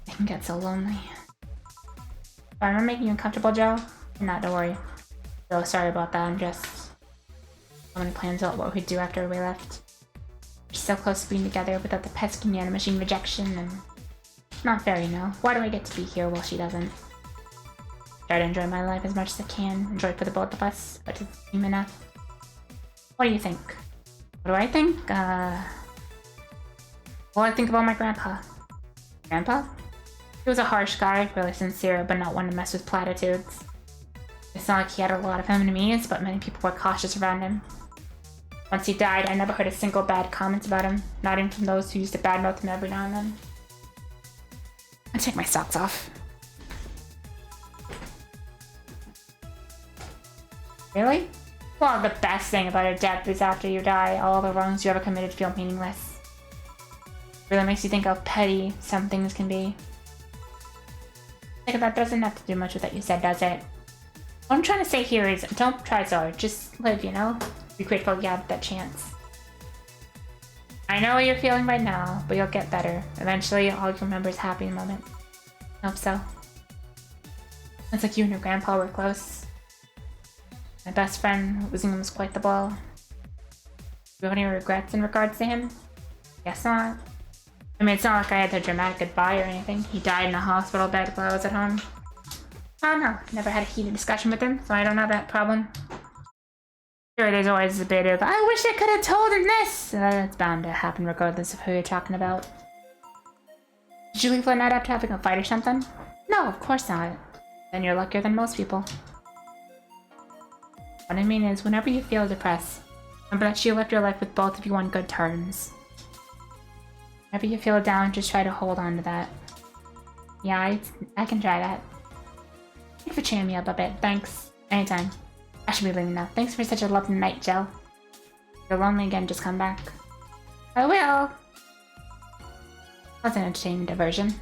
It can get so lonely. Sorry, am I making you uncomfortable, Joe? Not, don't worry. So sorry about that. I'm just so many plans about what we'd do after we left. We're so close to being together without the pesky nanomachine rejection, and not fair, you know. Why do I get to be here while she doesn't? Try to enjoy my life as much as I can. Enjoy it for the both of us, but does it seem enough? What do you think? What do I think? Well, I think about my grandpa. Grandpa? He was a harsh guy, really sincere, but not one to mess with platitudes. It's not like he had a lot of enemies, but many people were cautious around him. Once he died, I never heard a single bad comment about him, not even from those who used to badmouth him every now and then. I take my socks off. Really? Well, the best thing about a death is after you die, all the wrongs you ever committed feel meaningless. It really makes you think how petty some things can be. That doesn't have to do much with what you said, does it? What I'm trying to say here is, don't try so hard, just live, you know? Be grateful you have that chance. I know what you're feeling right now, but you'll get better. Eventually, all you remember is happy moment. Hope so. It's like you and your grandpa were close. My best friend, losing him was quite the blow. Do you have any regrets in regards to him? Guess not. I mean, it's not like I had a dramatic goodbye or anything. He died in a hospital bed while I was at home. Oh no, never had a heated discussion with him, so I don't have that problem. Sure, there's always a bit of, I wish I could have told him this! That's bound to happen regardless of who you're talking about. Did you leave that night after having a fight or something? No, of course not. Then you're luckier than most people. What I mean is, whenever you feel depressed, remember that she left your life with both of you on good terms. Whenever you feel down, just try to hold on to that. Yeah, I can try that. Thanks for cheering me up a bit, thanks. Anytime. I should be leaving now. Thanks for such a lovely night, Jill. If you're lonely again, just come back. I will! That's an entertaining diversion.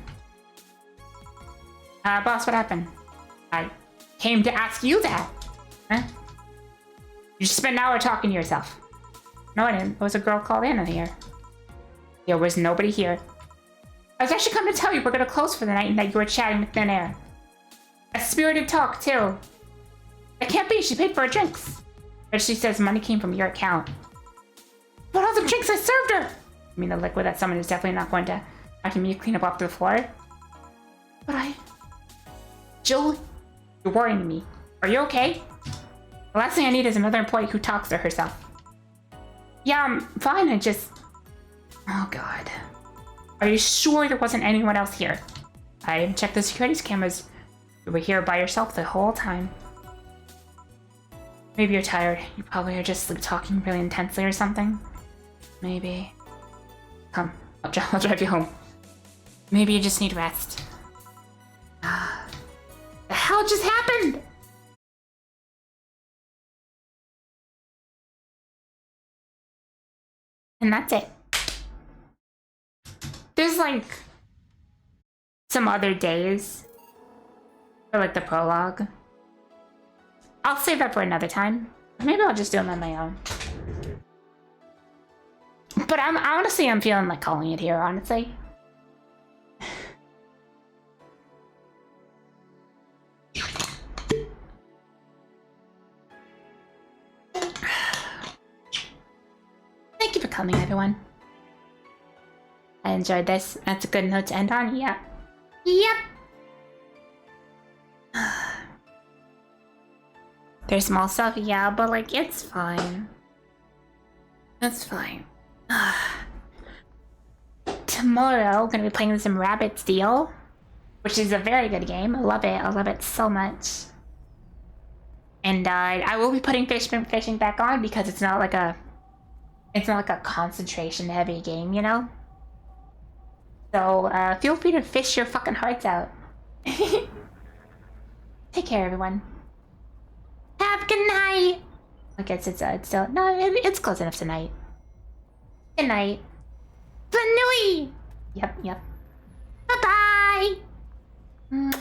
Boss, what happened? I came to ask you that! Huh? You just spent an hour talking to yourself. No, I didn't. There was a girl called Anna here. There was nobody here. I was actually coming to tell you we're gonna close for the night and that you were chatting with thin air. A spirited talk, too. It can't be, she paid for her drinks. But she says money came from your account. But all the drinks I served her! I mean, the liquid that someone is definitely not going to have me clean up off the floor. But Jill, you're worrying me. Are you okay? The last thing I need is another employee who talks to herself. Yeah, I'm fine, I just... Oh, God. Are you sure there wasn't anyone else here? I checked the security cameras. You were here by yourself the whole time. Maybe you're tired. You probably are just talking really intensely or something. Maybe. Come, I'll drive you home. Maybe you just need rest. The hell just happened? And that's it. There's some other days for the prologue. I'll save that for another time. Maybe I'll just do them on my own. But honestly, I'm feeling like calling it here, honestly. Thank you for coming, everyone. I enjoyed this. That's a good note to end on. Yep. Yep. There's small stuff, yeah, but it's fine. It's fine. Tomorrow, gonna be playing some Rabbit Steel, which is a very good game. I love it. I love it so much. And I will be putting fishing back on because it's not like a concentration heavy game, you know. So feel free to fish your fucking hearts out. Take care, everyone. Have a good night. I guess it's still no, it's close enough tonight. Good night. Bonne nuit. Yep. Bye bye.